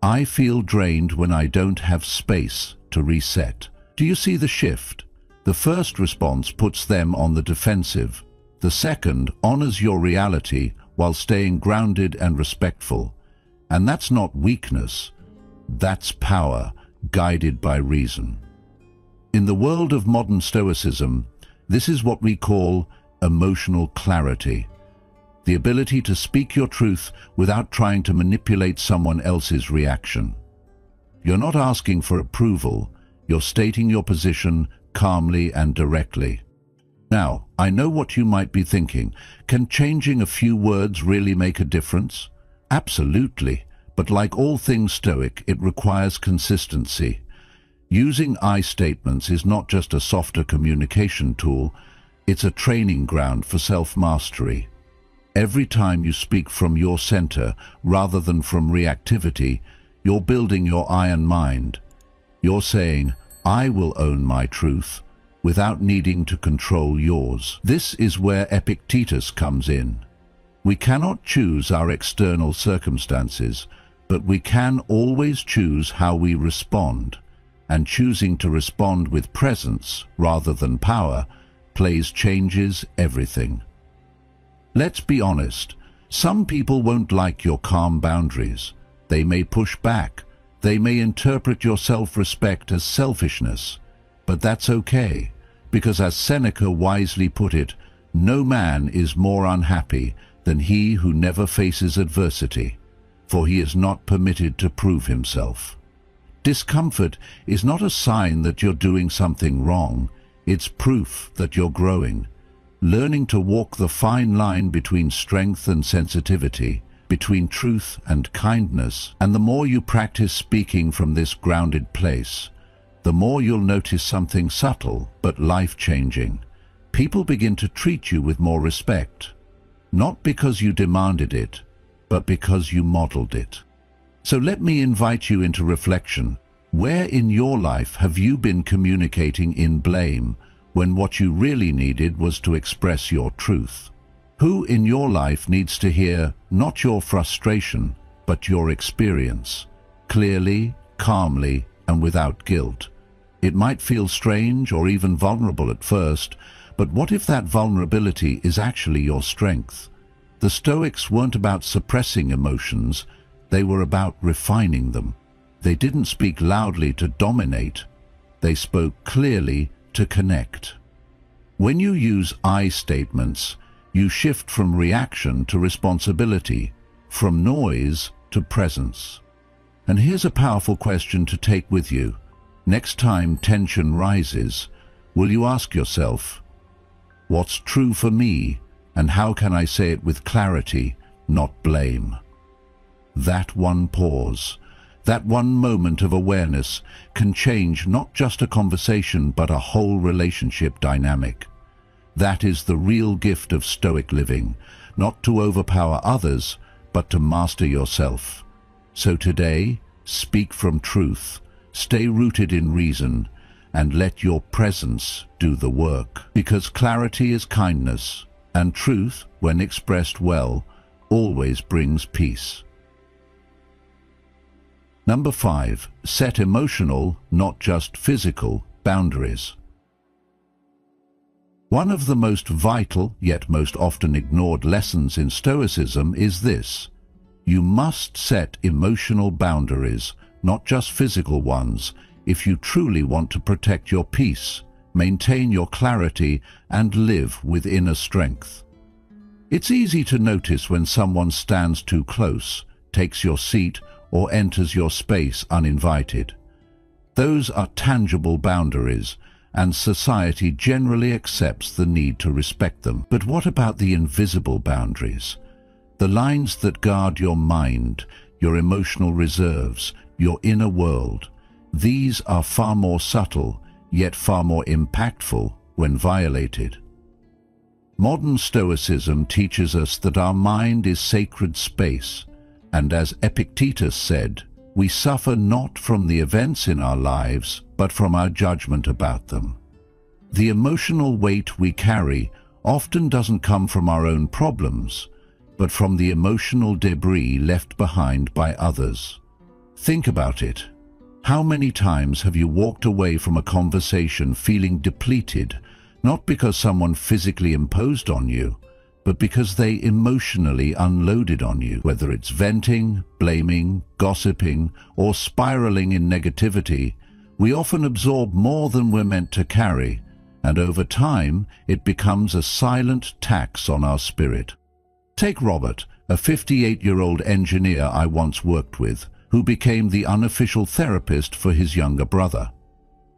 "I feel drained when I don't have space to reset." Do you see the shift? The first response puts them on the defensive. The second honors your reality while staying grounded and respectful. And that's not weakness, that's power, guided by reason. In the world of modern Stoicism, this is what we call emotional clarity. The ability to speak your truth without trying to manipulate someone else's reaction. You're not asking for approval, you're stating your position calmly and directly. Now, I know what you might be thinking. Can changing a few words really make a difference? Absolutely, but like all things Stoic, it requires consistency. Using I statements is not just a softer communication tool, it's a training ground for self-mastery. Every time you speak from your center rather than from reactivity, you're building your iron mind. You're saying, "I will own my truth," without needing to control yours. This is where Epictetus comes in. We cannot choose our external circumstances, but we can always choose how we respond, and choosing to respond with presence rather than power changes everything. Let's be honest, some people won't like your calm boundaries. They may push back. They may interpret your self-respect as selfishness. But that's okay, because as Seneca wisely put it, no man is more unhappy than he who never faces adversity, for he is not permitted to prove himself. Discomfort is not a sign that you're doing something wrong, it's proof that you're growing, learning to walk the fine line between strength and sensitivity, between truth and kindness. And the more you practice speaking from this grounded place, the more you'll notice something subtle but life-changing. People begin to treat you with more respect, not because you demanded it, but because you modeled it. So let me invite you into reflection. Where in your life have you been communicating in blame when what you really needed was to express your truth? Who in your life needs to hear not your frustration, but your experience, clearly, calmly, and without guilt? It might feel strange or even vulnerable at first, but what if that vulnerability is actually your strength? The Stoics weren't about suppressing emotions, they were about refining them. They didn't speak loudly to dominate, they spoke clearly to connect. When you use I statements, you shift from reaction to responsibility, from noise to presence. And here's a powerful question to take with you. Next time tension rises, will you ask yourself, what's true for me, and how can I say it with clarity, not blame? That one pause, that one moment of awareness can change not just a conversation but a whole relationship dynamic. That is the real gift of Stoic living, not to overpower others, but to master yourself. So today, speak from truth, stay rooted in reason, and let your presence do the work. Because clarity is kindness, and truth, when expressed well, always brings peace. Number 5, set emotional, not just physical, boundaries. One of the most vital, yet most often ignored lessons in Stoicism is this: you must set emotional boundaries, not just physical ones, if you truly want to protect your peace, maintain your clarity, and live with inner strength. It's easy to notice when someone stands too close, takes your seat, or enters your space uninvited. Those are tangible boundaries, and society generally accepts the need to respect them. But what about the invisible boundaries? The lines that guard your mind, your emotional reserves, your inner world. These are far more subtle, yet far more impactful when violated. Modern Stoicism teaches us that our mind is sacred space, and as Epictetus said, we suffer not from the events in our lives, but from our judgment about them. The emotional weight we carry often doesn't come from our own problems, but from the emotional debris left behind by others. Think about it. How many times have you walked away from a conversation feeling depleted, not because someone physically imposed on you, but because they emotionally unloaded on you, whether it's venting, blaming, gossiping, or spiraling in negativity? We often absorb more than we're meant to carry, and over time it becomes a silent tax on our spirit. Take Robert, a 58-year-old engineer I once worked with, who became the unofficial therapist for his younger brother.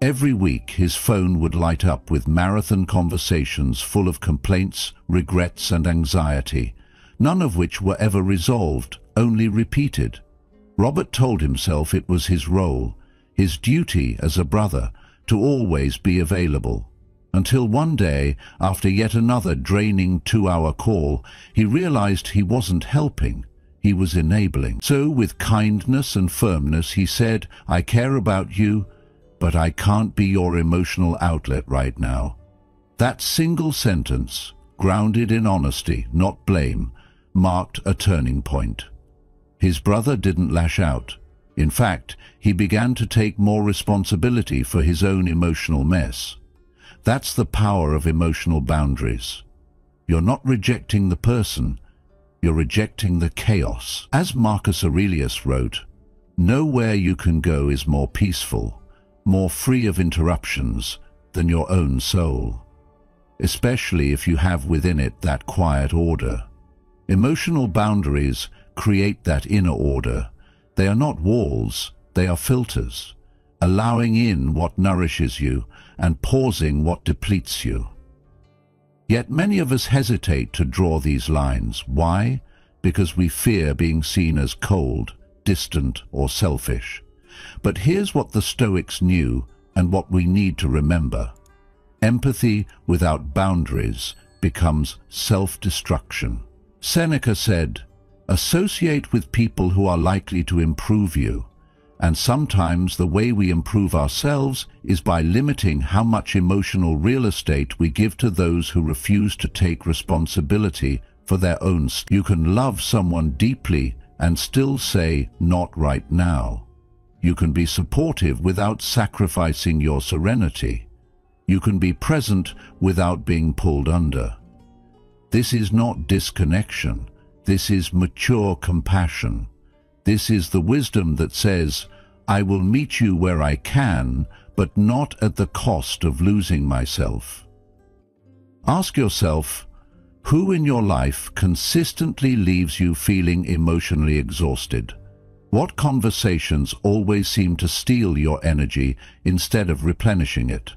Every week his phone would light up with marathon conversations full of complaints, regrets, and anxiety, none of which were ever resolved, only repeated. Robert told himself it was his role, his duty as a brother, to always be available. Until one day, after yet another draining 2-hour call, he realized he wasn't helping, he was enabling. So with kindness and firmness he said, "I care about you, but I can't be your emotional outlet right now." That single sentence, grounded in honesty, not blame, marked a turning point. His brother didn't lash out. In fact, he began to take more responsibility for his own emotional mess. That's the power of emotional boundaries. You're not rejecting the person, you're rejecting the chaos. As Marcus Aurelius wrote, "Nowhere you can go is more peaceful, more free of interruptions than your own soul," especially if you have within it that quiet order. Emotional boundaries create that inner order. They are not walls, they are filters, allowing in what nourishes you and pausing what depletes you. Yet many of us hesitate to draw these lines. Why? Because we fear being seen as cold, distant, or selfish. But here's what the Stoics knew and what we need to remember. Empathy without boundaries becomes self-destruction. Seneca said, "Associate with people who are likely to improve you." And sometimes the way we improve ourselves is by limiting how much emotional real estate we give to those who refuse to take responsibility for their own. You can love someone deeply and still say, "Not right now." You can be supportive without sacrificing your serenity. You can be present without being pulled under. This is not disconnection. This is mature compassion. This is the wisdom that says, "I will meet you where I can, but not at the cost of losing myself." Ask yourself, who in your life consistently leaves you feeling emotionally exhausted? What conversations always seem to steal your energy instead of replenishing it?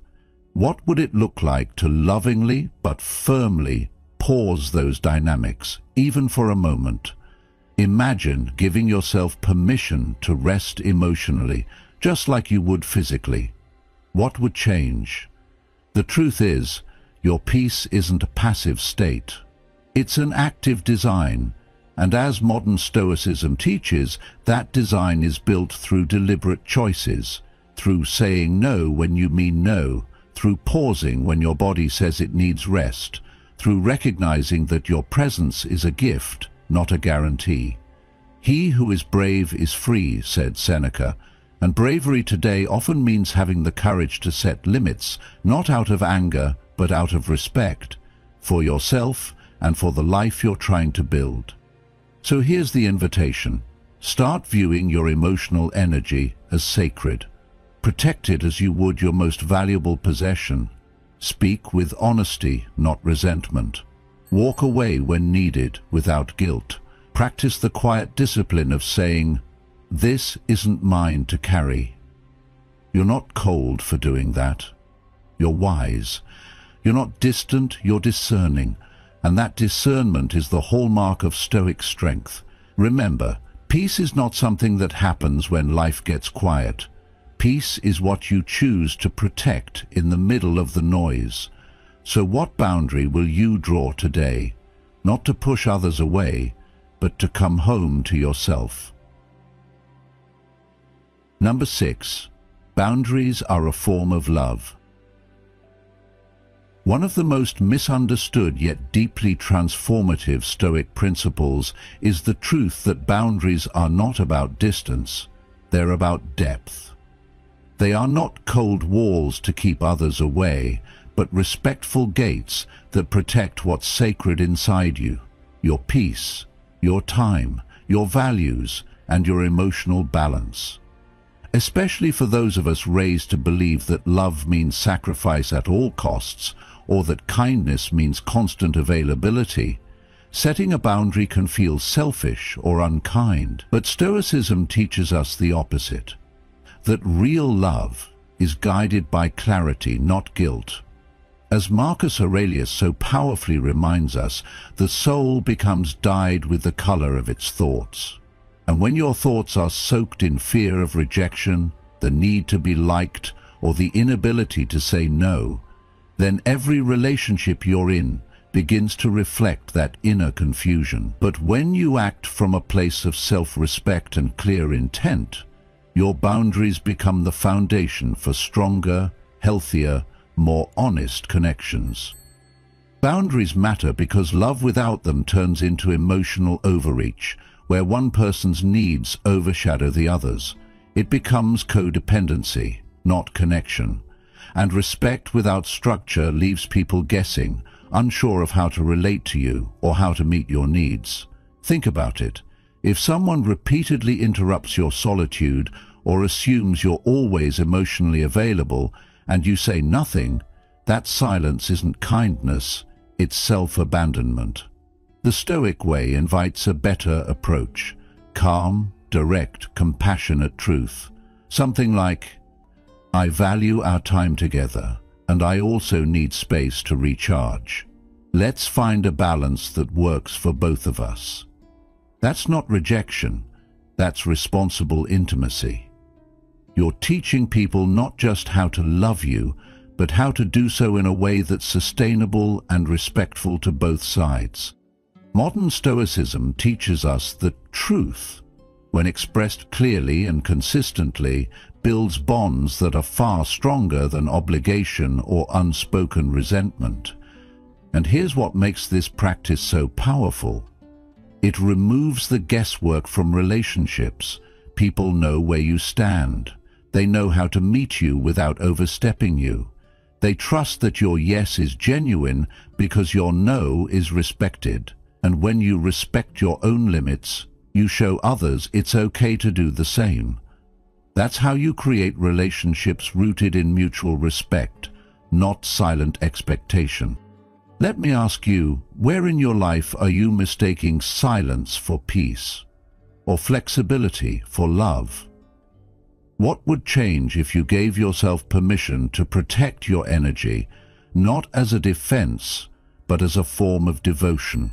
What would it look like to lovingly but firmly pause those dynamics, even for a moment? Imagine giving yourself permission to rest emotionally, just like you would physically. What would change? The truth is, your peace isn't a passive state. It's an active design, and as modern Stoicism teaches, that design is built through deliberate choices, through saying no when you mean no, through pausing when your body says it needs rest, through recognizing that your presence is a gift, not a guarantee. "He who is brave is free," said Seneca, and bravery today often means having the courage to set limits, not out of anger, but out of respect for yourself and for the life you're trying to build. So here's the invitation. Start viewing your emotional energy as sacred. Protect it as you would your most valuable possession. Speak with honesty, not resentment. Walk away when needed without guilt. Practice the quiet discipline of saying, "This isn't mine to carry." You're not cold for doing that. You're wise. You're not distant, you're discerning. And that discernment is the hallmark of Stoic strength. Remember, peace is not something that happens when life gets quiet. Peace is what you choose to protect in the middle of the noise. So what boundary will you draw today? Not to push others away, but to come home to yourself. Number 6. Boundaries are a form of love. One of the most misunderstood yet deeply transformative Stoic principles is the truth that boundaries are not about distance, they're about depth. They are not cold walls to keep others away, but respectful gates that protect what's sacred inside you, your peace, your time, your values, and your emotional balance. Especially for those of us raised to believe that love means sacrifice at all costs, or that kindness means constant availability, setting a boundary can feel selfish or unkind. But Stoicism teaches us the opposite, that real love is guided by clarity, not guilt. As Marcus Aurelius so powerfully reminds us, the soul becomes dyed with the color of its thoughts. And when your thoughts are soaked in fear of rejection, the need to be liked, or the inability to say no, then every relationship you're in begins to reflect that inner confusion. But when you act from a place of self-respect and clear intent, your boundaries become the foundation for stronger, healthier, more honest connections. Boundaries matter because love without them turns into emotional overreach, where one person's needs overshadow the others. It becomes codependency, not connection. And respect without structure leaves people guessing, unsure of how to relate to you or how to meet your needs. Think about it. If someone repeatedly interrupts your solitude or assumes you're always emotionally available and you say nothing, that silence isn't kindness, it's self-abandonment. The Stoic way invites a better approach, calm, direct, compassionate truth. Something like, "I value our time together, and I also need space to recharge. Let's find a balance that works for both of us." That's not rejection, that's responsible intimacy. You're teaching people not just how to love you, but how to do so in a way that's sustainable and respectful to both sides. Modern Stoicism teaches us that truth, when expressed clearly and consistently, builds bonds that are far stronger than obligation or unspoken resentment. And here's what makes this practice so powerful. It removes the guesswork from relationships. People know where you stand. They know how to meet you without overstepping you. They trust that your yes is genuine because your no is respected. And when you respect your own limits, you show others it's okay to do the same. That's how you create relationships rooted in mutual respect, not silent expectation. Let me ask you, where in your life are you mistaking silence for peace, or flexibility for love? What would change if you gave yourself permission to protect your energy, not as a defense, but as a form of devotion?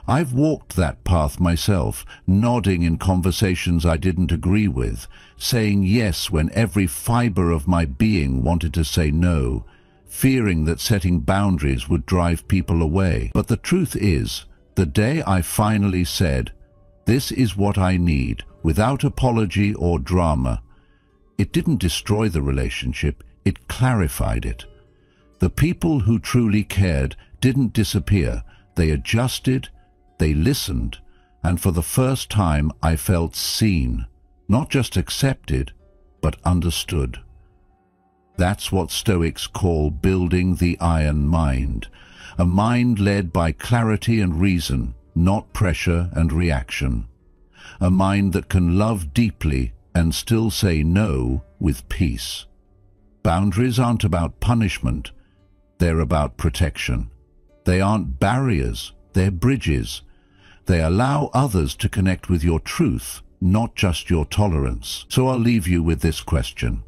I've walked that path myself, nodding in conversations I didn't agree with, saying yes when every fiber of my being wanted to say no, fearing that setting boundaries would drive people away. But the truth is, the day I finally said, "This is what I need," without apology or drama, it didn't destroy the relationship, it clarified it. The people who truly cared didn't disappear, they adjusted, they listened, and for the first time I felt seen, not just accepted, but understood. That's what Stoics call building the iron mind, a mind led by clarity and reason, not pressure and reaction. A mind that can love deeply and still say no with peace. Boundaries aren't about punishment, they're about protection. They aren't barriers, they're bridges. They allow others to connect with your truth, not just your tolerance. So I'll leave you with this question.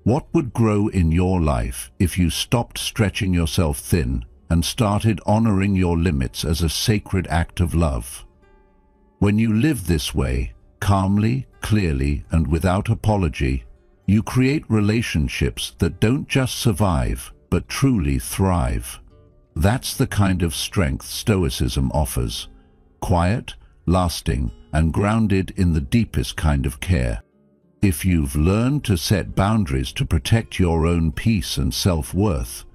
What would grow in your life if you stopped stretching yourself thin and started honoring your limits as a sacred act of love? When you live this way, calmly, clearly, and without apology, you create relationships that don't just survive, but truly thrive. That's the kind of strength Stoicism offers. Quiet, lasting, and grounded in the deepest kind of care. If you've learned to set boundaries to protect your own peace and self-worth,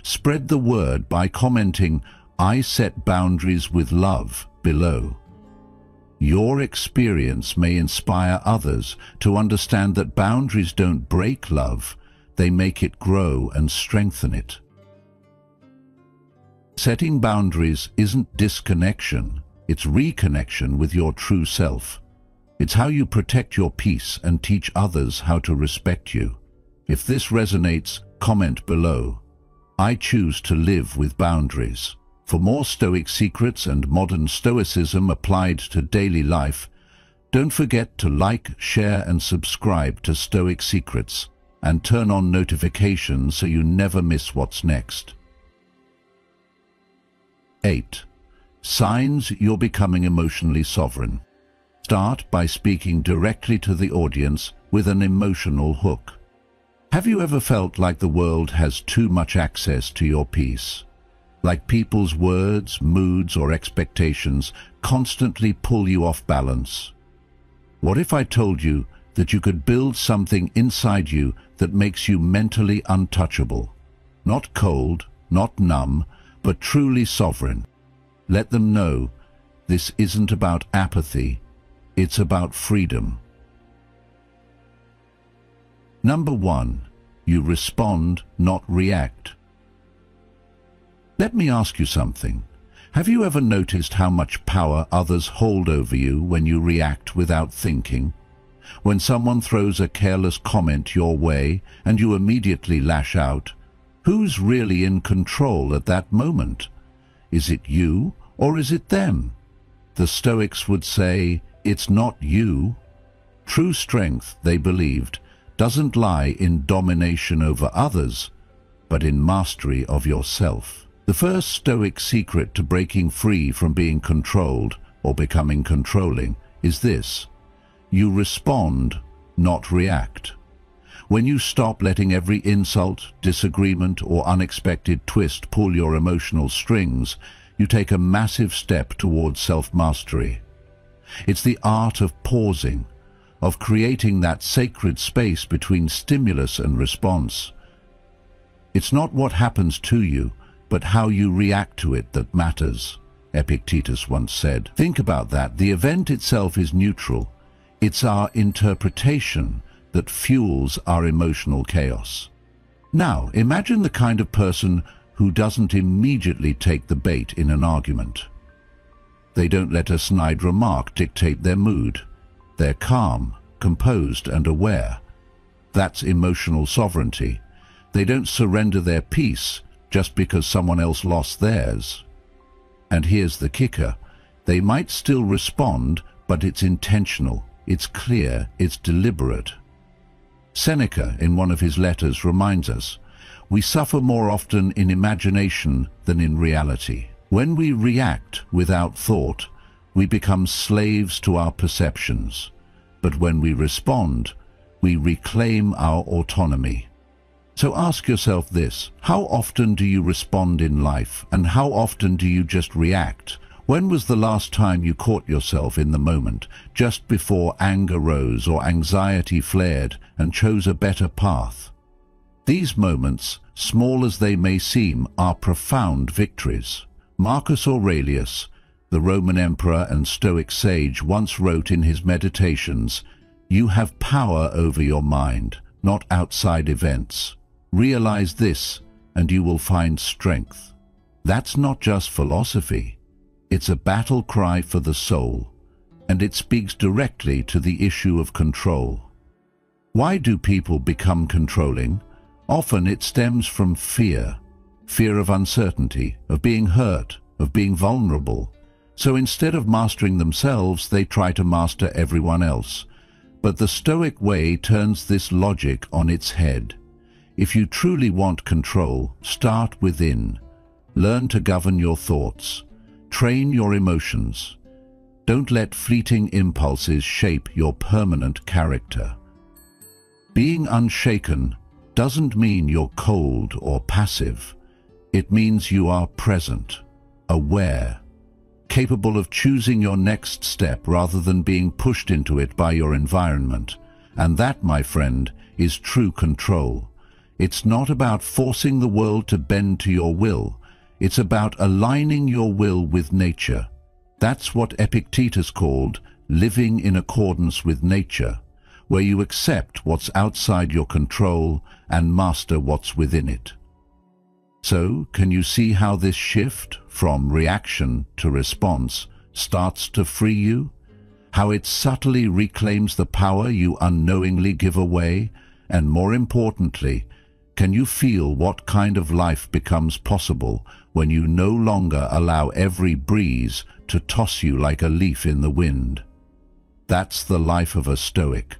spread the word by commenting, "I set boundaries with love," below. Your experience may inspire others to understand that boundaries don't break love, they make it grow and strengthen it. Setting boundaries isn't disconnection, it's reconnection with your true self. It's how you protect your peace and teach others how to respect you. If this resonates, comment below. I choose to live with boundaries. For more Stoic secrets and modern Stoicism applied to daily life, don't forget to like, share and subscribe to Stoic Secrets and turn on notifications so you never miss what's next. 8. Signs you're becoming emotionally sovereign. Start by speaking directly to the audience with an emotional hook. Have you ever felt like the world has too much access to your peace? Like people's words, moods, or expectations constantly pull you off balance? What if I told you that you could build something inside you that makes you mentally untouchable? Not cold, not numb, but truly sovereign. Let them know this isn't about apathy, it's about freedom. Number 1. You respond, not react. Let me ask you something. Have you ever noticed how much power others hold over you when you react without thinking? When someone throws a careless comment your way and you immediately lash out, who's really in control at that moment? Is it you or is it them? The Stoics would say, it's not you. True strength, they believed, doesn't lie in domination over others, but in mastery of yourself. The first Stoic secret to breaking free from being controlled or becoming controlling is this: you respond, not react. When you stop letting every insult, disagreement, or unexpected twist pull your emotional strings, you take a massive step towards self-mastery. It's the art of pausing, of creating that sacred space between stimulus and response. It's not what happens to you, but how you react to it that matters, Epictetus once said. Think about that. The event itself is neutral. It's our interpretation that fuels our emotional chaos. Now, imagine the kind of person who doesn't immediately take the bait in an argument. They don't let a snide remark dictate their mood. They're calm, composed, and aware. That's emotional sovereignty. They don't surrender their peace just because someone else lost theirs. And here's the kicker. They might still respond, but it's intentional, it's clear, it's deliberate. Seneca, in one of his letters, reminds us, we suffer more often in imagination than in reality. When we react without thought, we become slaves to our perceptions. But when we respond, we reclaim our autonomy. So ask yourself this: how often do you respond in life, and how often do you just react? When was the last time you caught yourself in the moment, just before anger rose or anxiety flared, and chose a better path? These moments, small as they may seem, are profound victories. Marcus Aurelius, the Roman emperor and Stoic sage, once wrote in his Meditations, "You have power over your mind, not outside events." Realize this, and you will find strength. That's not just philosophy. It's a battle cry for the soul, and it speaks directly to the issue of control. Why do people become controlling? Often it stems from fear. Fear of uncertainty, of being hurt, of being vulnerable. So instead of mastering themselves, they try to master everyone else. But the Stoic way turns this logic on its head. If you truly want control, start within. Learn to govern your thoughts. Train your emotions. Don't let fleeting impulses shape your permanent character. Being unshaken doesn't mean you're cold or passive. It means you are present, aware, capable of choosing your next step rather than being pushed into it by your environment. And that, my friend, is true control. It's not about forcing the world to bend to your will. It's about aligning your will with nature. That's what Epictetus called living in accordance with nature, where you accept what's outside your control and master what's within it. So, can you see how this shift from reaction to response starts to free you? How it subtly reclaims the power you unknowingly give away? And more importantly, can you feel what kind of life becomes possible when you no longer allow every breeze to toss you like a leaf in the wind? That's the life of a Stoic.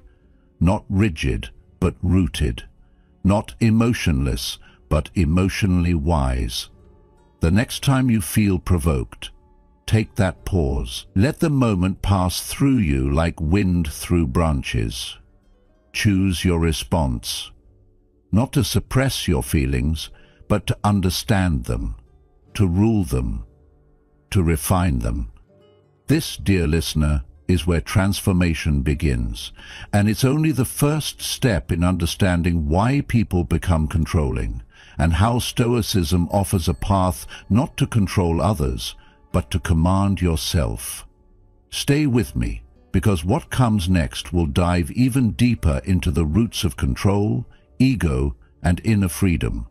Not rigid, but rooted. Not emotionless, but emotionally wise. The next time you feel provoked, take that pause. Let the moment pass through you like wind through branches. Choose your response. Not to suppress your feelings, but to understand them, to rule them, to refine them. This, dear listener, is where transformation begins, and it's only the first step in understanding why people become controlling, and how Stoicism offers a path not to control others, but to command yourself. Stay with me, because what comes next will dive even deeper into the roots of control, ego, and inner freedom.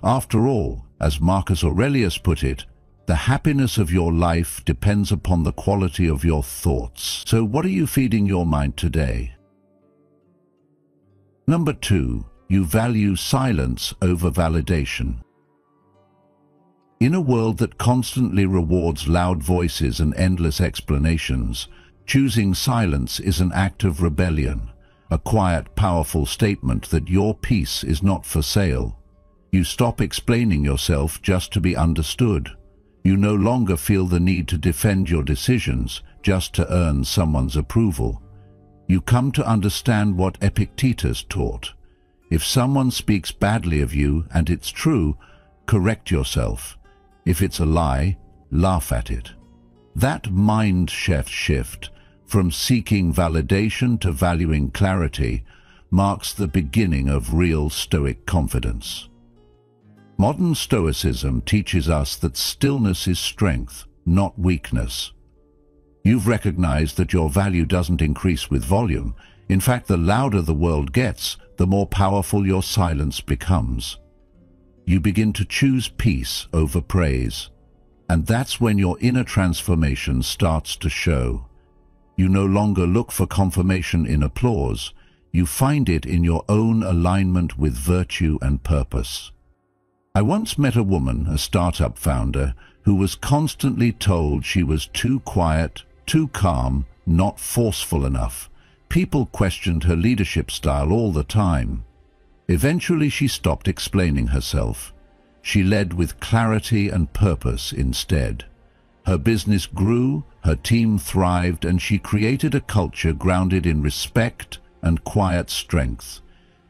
After all, as Marcus Aurelius put it, the happiness of your life depends upon the quality of your thoughts. So what are you feeding your mind today? Number 2, you value silence over validation. In a world that constantly rewards loud voices and endless explanations, choosing silence is an act of rebellion. A quiet, powerful statement that your peace is not for sale. You stop explaining yourself just to be understood. You no longer feel the need to defend your decisions just to earn someone's approval. You come to understand what Epictetus taught. If someone speaks badly of you and it's true, correct yourself. If it's a lie, laugh at it. That mind shift from seeking validation to valuing clarity marks the beginning of real Stoic confidence. Modern Stoicism teaches us that stillness is strength, not weakness. You've recognized that your value doesn't increase with volume. In fact, the louder the world gets, the more powerful your silence becomes. You begin to choose peace over praise, and that's when your inner transformation starts to show. You no longer look for confirmation in applause. You find it in your own alignment with virtue and purpose. I once met a woman, a startup founder, who was constantly told she was too quiet, too calm, not forceful enough. People questioned her leadership style all the time. Eventually she stopped explaining herself. She led with clarity and purpose instead. Her business grew, her team thrived, and she created a culture grounded in respect and quiet strength.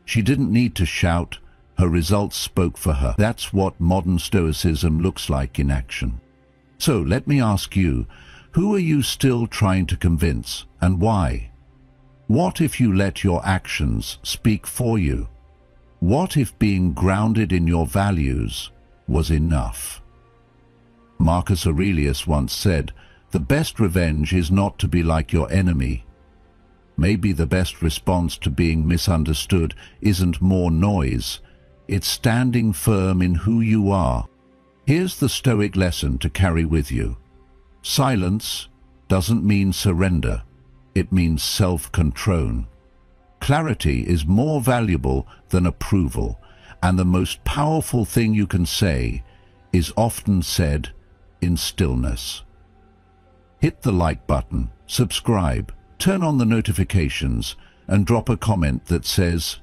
She didn't need to shout. Her results spoke for her. That's what modern Stoicism looks like in action. So let me ask you, who are you still trying to convince, and why? What if you let your actions speak for you? What if being grounded in your values was enough? Marcus Aurelius once said, "The best revenge is not to be like your enemy." Maybe the best response to being misunderstood isn't more noise, It's standing firm in who you are. Here's the Stoic lesson to carry with you. Silence doesn't mean surrender. It means self-control. Clarity is more valuable than approval, and the most powerful thing you can say is often said in stillness. Hit the like button, subscribe, turn on the notifications, and drop a comment that says,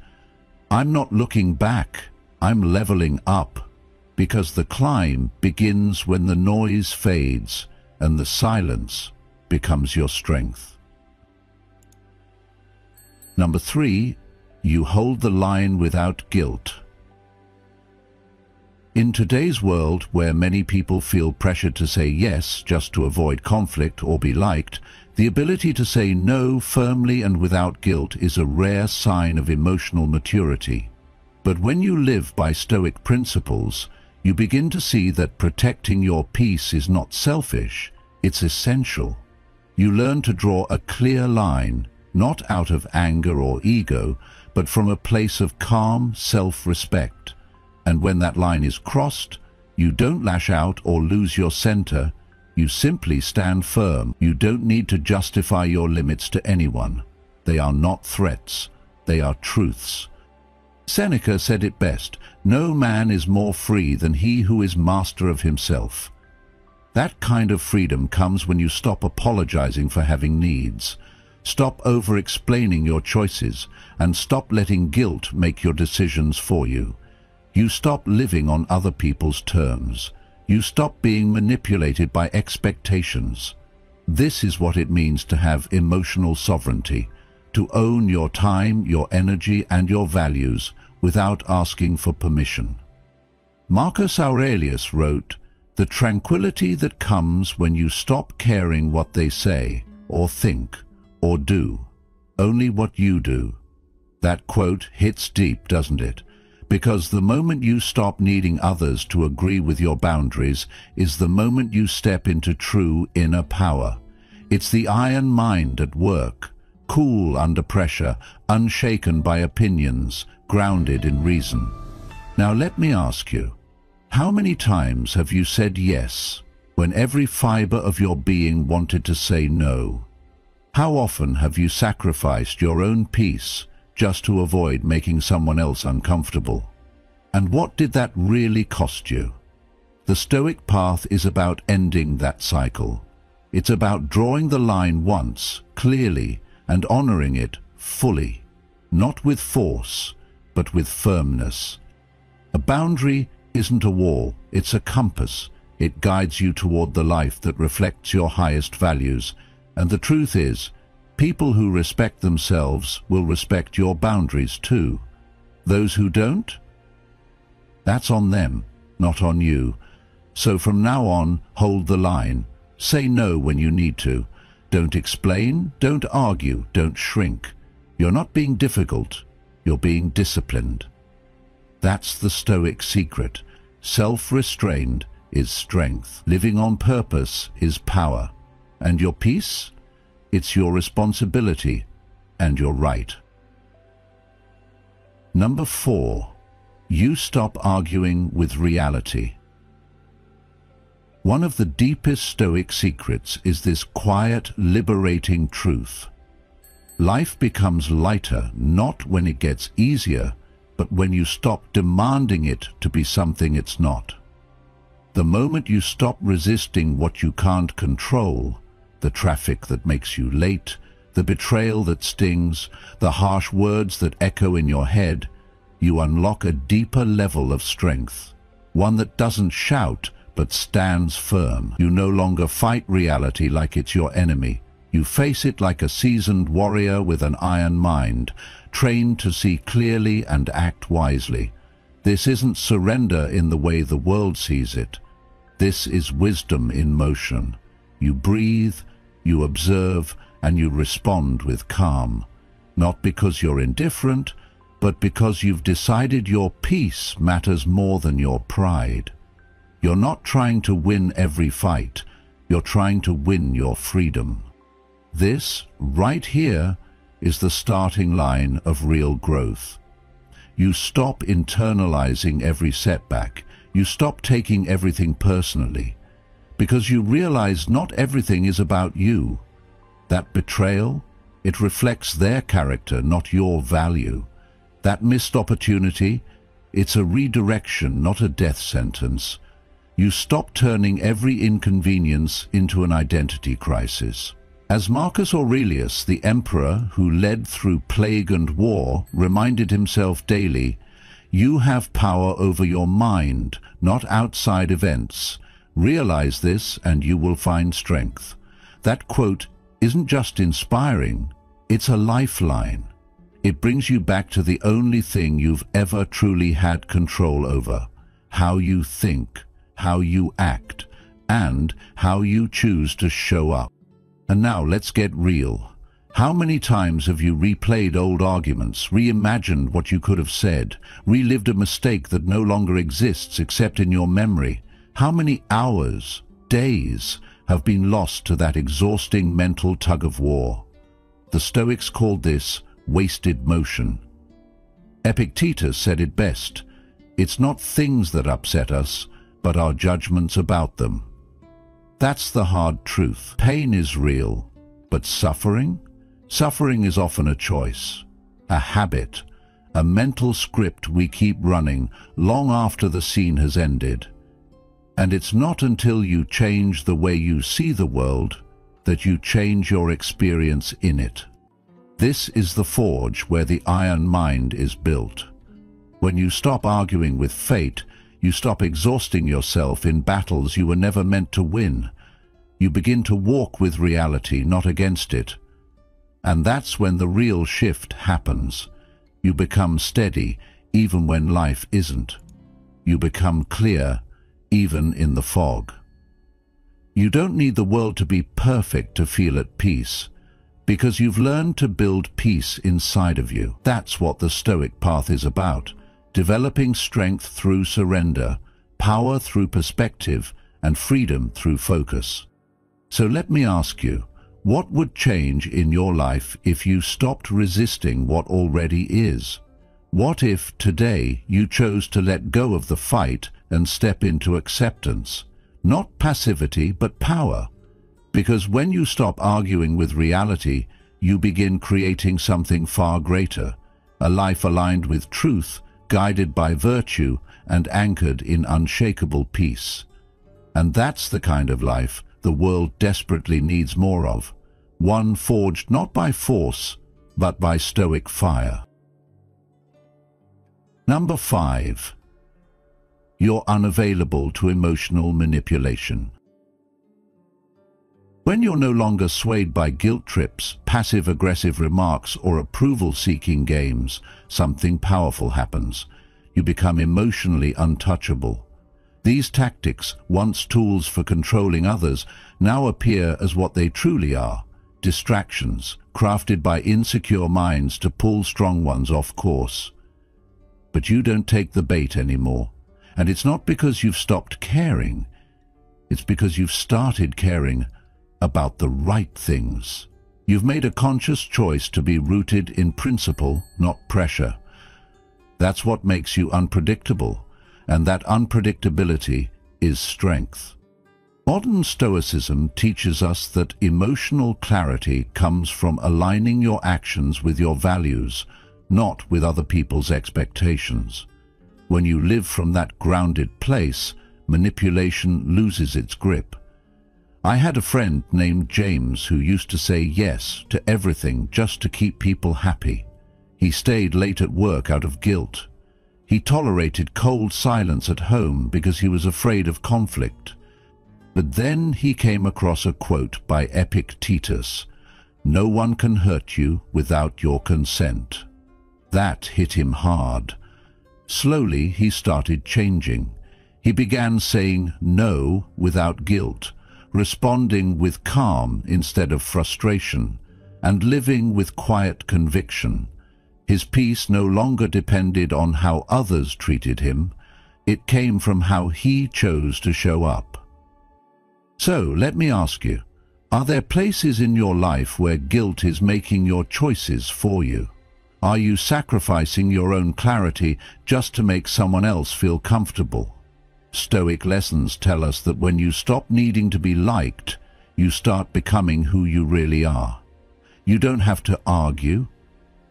"I'm not looking back, I'm leveling up," because the climb begins when the noise fades and the silence becomes your strength. Number 3, you hold the line without guilt. In today's world, where many people feel pressured to say yes just to avoid conflict or be liked, the ability to say no firmly and without guilt is a rare sign of emotional maturity. But when you live by Stoic principles, you begin to see that protecting your peace is not selfish, it's essential. You learn to draw a clear line, not out of anger or ego, but from a place of calm self-respect. And when that line is crossed, you don't lash out or lose your center. You simply stand firm. You don't need to justify your limits to anyone. They are not threats. They are truths. Seneca said it best, "No man is more free than he who is master of himself." That kind of freedom comes when you stop apologizing for having needs. Stop over-explaining your choices, and stop letting guilt make your decisions for you. You stop living on other people's terms. You stop being manipulated by expectations. This is what it means to have emotional sovereignty, to own your time, your energy, and your values without asking for permission. Marcus Aurelius wrote, "The tranquility that comes when you stop caring what they say, or think, or do, only what you do." That quote hits deep, doesn't it? Because the moment you stop needing others to agree with your boundaries is the moment you step into true inner power. It's the iron mind at work, cool under pressure, unshaken by opinions, grounded in reason. Now let me ask you, how many times have you said yes when every fiber of your being wanted to say no? How often have you sacrificed your own peace just to avoid making someone else uncomfortable? And what did that really cost you? The Stoic path is about ending that cycle. It's about drawing the line once, clearly, and honoring it fully, not with force, but with firmness. A boundary isn't a wall, it's a compass. It guides you toward the life that reflects your highest values. And the truth is, people who respect themselves will respect your boundaries too. Those who don't? That's on them, not on you. So from now on, hold the line. Say no when you need to. Don't explain, don't argue, don't shrink. You're not being difficult, you're being disciplined. That's the Stoic secret. Self-restraint is strength. Living on purpose is power. And your peace? It's your responsibility and your right. Number 4, you stop arguing with reality. One of the deepest Stoic secrets is this quiet, liberating truth. Life becomes lighter not when it gets easier, but when you stop demanding it to be something it's not. The moment you stop resisting what you can't control, the traffic that makes you late, the betrayal that stings, the harsh words that echo in your head, you unlock a deeper level of strength, one that doesn't shout but stands firm. You no longer fight reality like it's your enemy. You face it like a seasoned warrior with an iron mind, trained to see clearly and act wisely. This isn't surrender in the way the world sees it. This is wisdom in motion. You breathe, you observe, and you respond with calm, not because you're indifferent, but because you've decided your peace matters more than your pride. You're not trying to win every fight, you're trying to win your freedom. This, right here, is the starting line of real growth. You stop internalizing every setback. You stop taking everything personally, because you realize not everything is about you. That betrayal, it reflects their character, not your value. That missed opportunity, it's a redirection, not a death sentence. You stop turning every inconvenience into an identity crisis. As Marcus Aurelius, the emperor who led through plague and war, reminded himself daily, you have power over your mind, not outside events. Realize this and you will find strength. That quote isn't just inspiring, it's a lifeline. It brings you back to the only thing you've ever truly had control over: how you think, how you act, and how you choose to show up. And now let's get real. How many times have you replayed old arguments, reimagined what you could have said, relived a mistake that no longer exists except in your memory? How many hours, days, have been lost to that exhausting mental tug-of-war? The Stoics called this wasted motion. Epictetus said it best: it's not things that upset us, but our judgments about them. That's the hard truth. Pain is real, but suffering? Suffering is often a choice, a habit, a mental script we keep running long after the scene has ended. And it's not until you change the way you see the world that you change your experience in it. This is the forge where the iron mind is built. When you stop arguing with fate, you stop exhausting yourself in battles you were never meant to win. You begin to walk with reality, not against it. And that's when the real shift happens. You become steady, even when life isn't. You become clear, even in the fog. You don't need the world to be perfect to feel at peace, because you've learned to build peace inside of you. That's what the Stoic path is about: developing strength through surrender, power through perspective, and freedom through focus. So let me ask you, what would change in your life if you stopped resisting what already is? What if today you chose to let go of the fight and step into acceptance? Not passivity, but power. Because when you stop arguing with reality, you begin creating something far greater, a life aligned with truth, guided by virtue, and anchored in unshakable peace. And that's the kind of life the world desperately needs more of, one forged not by force, but by Stoic fire. Number 5. You're unavailable to emotional manipulation. When you're no longer swayed by guilt trips, passive-aggressive remarks, or approval-seeking games, something powerful happens. You become emotionally untouchable. These tactics, once tools for controlling others, now appear as what they truly are: distractions, crafted by insecure minds to pull strong ones off course. But you don't take the bait anymore. And it's not because you've stopped caring. It's because you've started caring about the right things. You've made a conscious choice to be rooted in principle, not pressure. That's what makes you unpredictable, and that unpredictability is strength. Modern Stoicism teaches us that emotional clarity comes from aligning your actions with your values, not with other people's expectations. When you live from that grounded place, manipulation loses its grip. I had a friend named James who used to say yes to everything just to keep people happy. He stayed late at work out of guilt. He tolerated cold silence at home because he was afraid of conflict. But then he came across a quote by Epictetus: "No one can hurt you without your consent." That hit him hard. Slowly he started changing. He began saying no without guilt, responding with calm instead of frustration, and living with quiet conviction. His peace no longer depended on how others treated him. It came from how he chose to show up. So, let me ask you, are there places in your life where guilt is making your choices for you? Are you sacrificing your own clarity just to make someone else feel comfortable? Stoic lessons tell us that when you stop needing to be liked, you start becoming who you really are. You don't have to argue.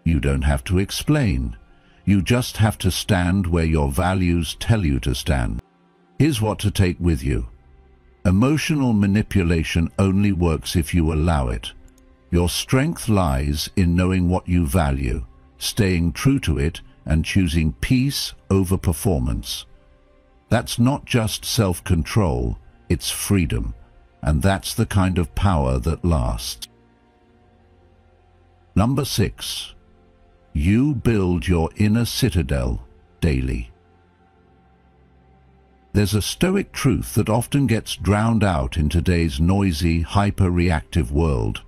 You don't have to explain. You just have to stand where your values tell you to stand. Here's what to take with you. Emotional manipulation only works if you allow it. Your strength lies in knowing what you value, staying true to it, and choosing peace over performance. That's not just self-control, it's freedom, and that's the kind of power that lasts. Number 6. You build your inner citadel daily. There's a Stoic truth that often gets drowned out in today's noisy, hyper-reactive world.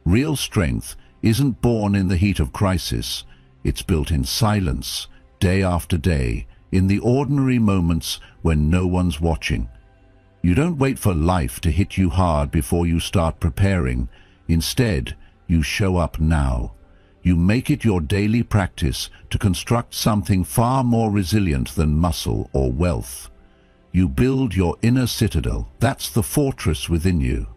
Real strength isn't born in the heat of crisis. It's built in silence, day after day, in the ordinary moments when no one's watching. You don't wait for life to hit you hard before you start preparing. Instead, you show up now. You make it your daily practice to construct something far more resilient than muscle or wealth. You build your inner citadel. That's the fortress within you,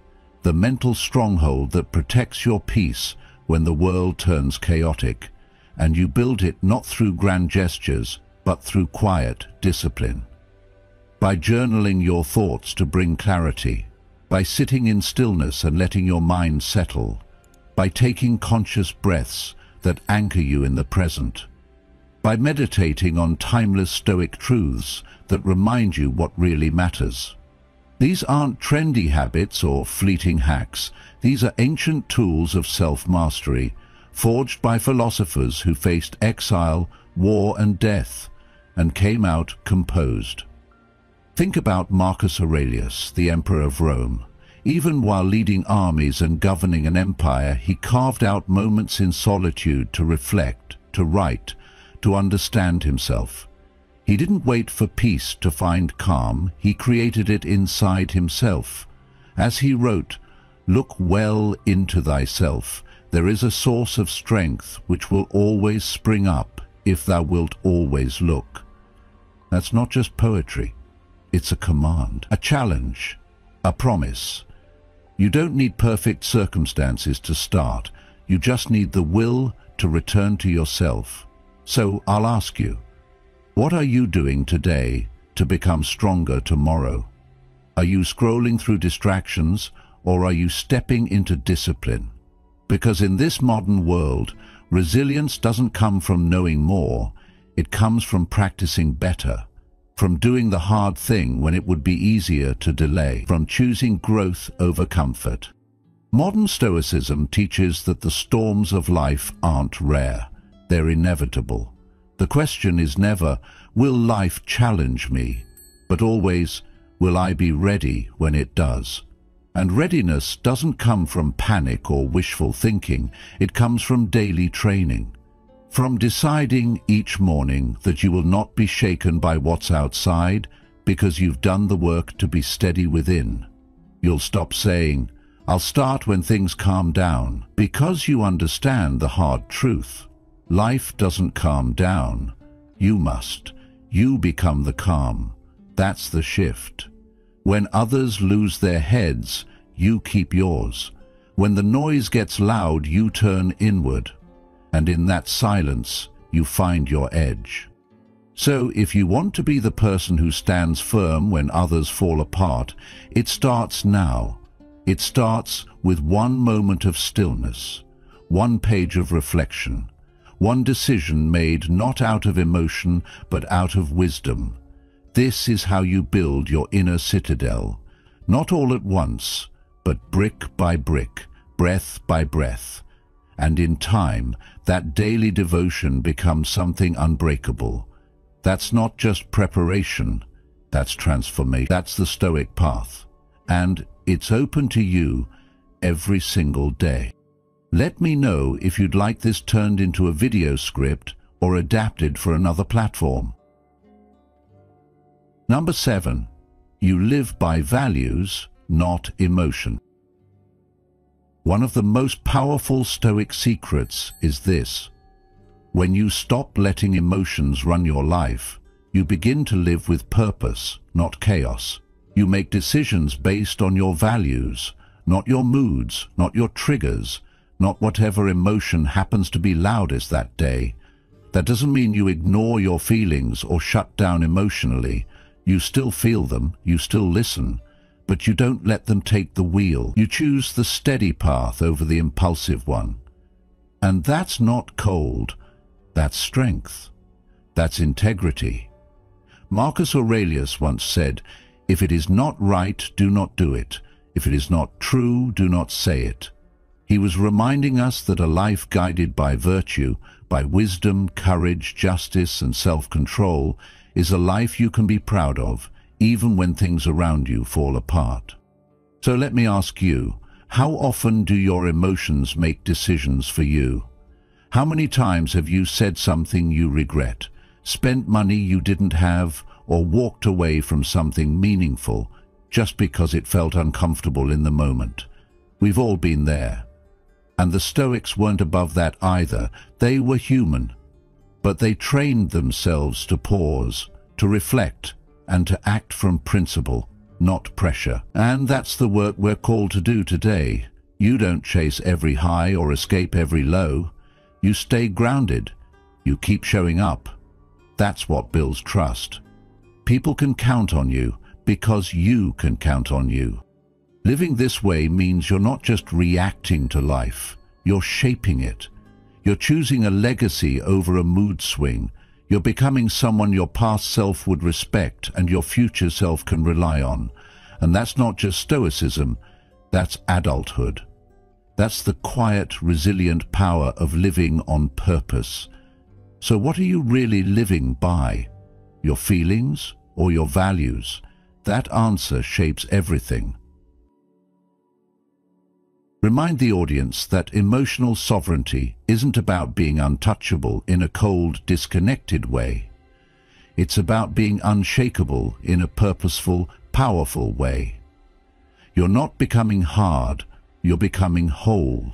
the mental stronghold that protects your peace when the world turns chaotic. And you build it not through grand gestures, but through quiet discipline. By journaling your thoughts to bring clarity, by sitting in stillness and letting your mind settle, by taking conscious breaths that anchor you in the present, by meditating on timeless Stoic truths that remind you what really matters. These aren't trendy habits or fleeting hacks. These are ancient tools of self-mastery, forged by philosophers who faced exile, war and death, and came out composed. Think about Marcus Aurelius, the Emperor of Rome. Even while leading armies and governing an empire, he carved out moments in solitude to reflect, to write, to understand himself. He didn't wait for peace to find calm, he created it inside himself. As he wrote, "Look well into thyself. There is a source of strength which will always spring up if thou wilt always look." That's not just poetry. It's a command, a challenge, a promise. You don't need perfect circumstances to start. You just need the will to return to yourself. So I'll ask you, what are you doing today to become stronger tomorrow? Are you scrolling through distractions, or are you stepping into discipline? Because in this modern world, resilience doesn't come from knowing more. It comes from practicing better, from doing the hard thing when it would be easier to delay, from choosing growth over comfort. Modern Stoicism teaches that the storms of life aren't rare. They're inevitable. The question is never, will life challenge me? But always, will I be ready when it does? And readiness doesn't come from panic or wishful thinking. It comes from daily training. From deciding each morning that you will not be shaken by what's outside because you've done the work to be steady within. You'll stop saying, "I'll start when things calm down," because you understand the hard truth. Life doesn't calm down. You must. You become the calm. That's the shift. When others lose their heads, you keep yours. When the noise gets loud, you turn inward. And in that silence, you find your edge. So if you want to be the person who stands firm when others fall apart, it starts now. It starts with one moment of stillness, one page of reflection, one decision made not out of emotion but out of wisdom. This is how you build your inner citadel, not all at once, but brick by brick, breath by breath. And in time, that daily devotion becomes something unbreakable. That's not just preparation, that's transformation. That's the Stoic path. And it's open to you every single day. Let me know if you'd like this turned into a video script or adapted for another platform. Number 7. You live by values, not emotion. One of the most powerful Stoic secrets is this: When you stop letting emotions run your life, you begin to live with purpose, not chaos. You make decisions based on your values, not your moods, not your triggers, not whatever emotion happens to be loudest that day. That doesn't mean you ignore your feelings or shut down emotionally. You still feel them, you still listen, but you don't let them take the wheel. You choose the steady path over the impulsive one. And that's not cold, that's strength, that's integrity. Marcus Aurelius once said, "If it is not right, do not do it. If it is not true, do not say it." He was reminding us that a life guided by virtue, by wisdom, courage, justice, and self-control is a life you can be proud of, even when things around you fall apart. So let me ask you, how often do your emotions make decisions for you? How many times have you said something you regret, spent money you didn't have, or walked away from something meaningful just because it felt uncomfortable in the moment? We've all been there. And the Stoics weren't above that either. They were human, but they trained themselves to pause, to reflect, and to act from principle, not pressure. And that's the work we're called to do today. You don't chase every high or escape every low. You stay grounded. You keep showing up. That's what builds trust. People can count on you because you can count on you. Living this way means you're not just reacting to life, you're shaping it. You're choosing a legacy over a mood swing. You're becoming someone your past self would respect and your future self can rely on. And that's not just Stoicism, that's adulthood. That's the quiet, resilient power of living on purpose. So what are you really living by? Your feelings or your values? That answer shapes everything. Remind the audience that emotional sovereignty isn't about being untouchable in a cold, disconnected way. It's about being unshakable in a purposeful, powerful way. You're not becoming hard, you're becoming whole.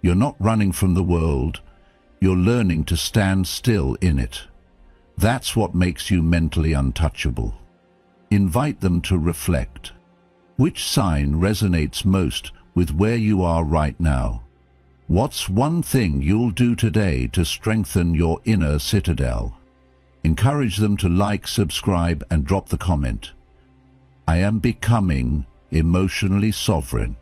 You're not running from the world, you're learning to stand still in it. That's what makes you mentally untouchable. Invite them to reflect. Which sign resonates most with where you are right now? What's one thing you'll do today to strengthen your inner citadel? Encourage them to like, subscribe, and drop the comment. I am becoming emotionally sovereign.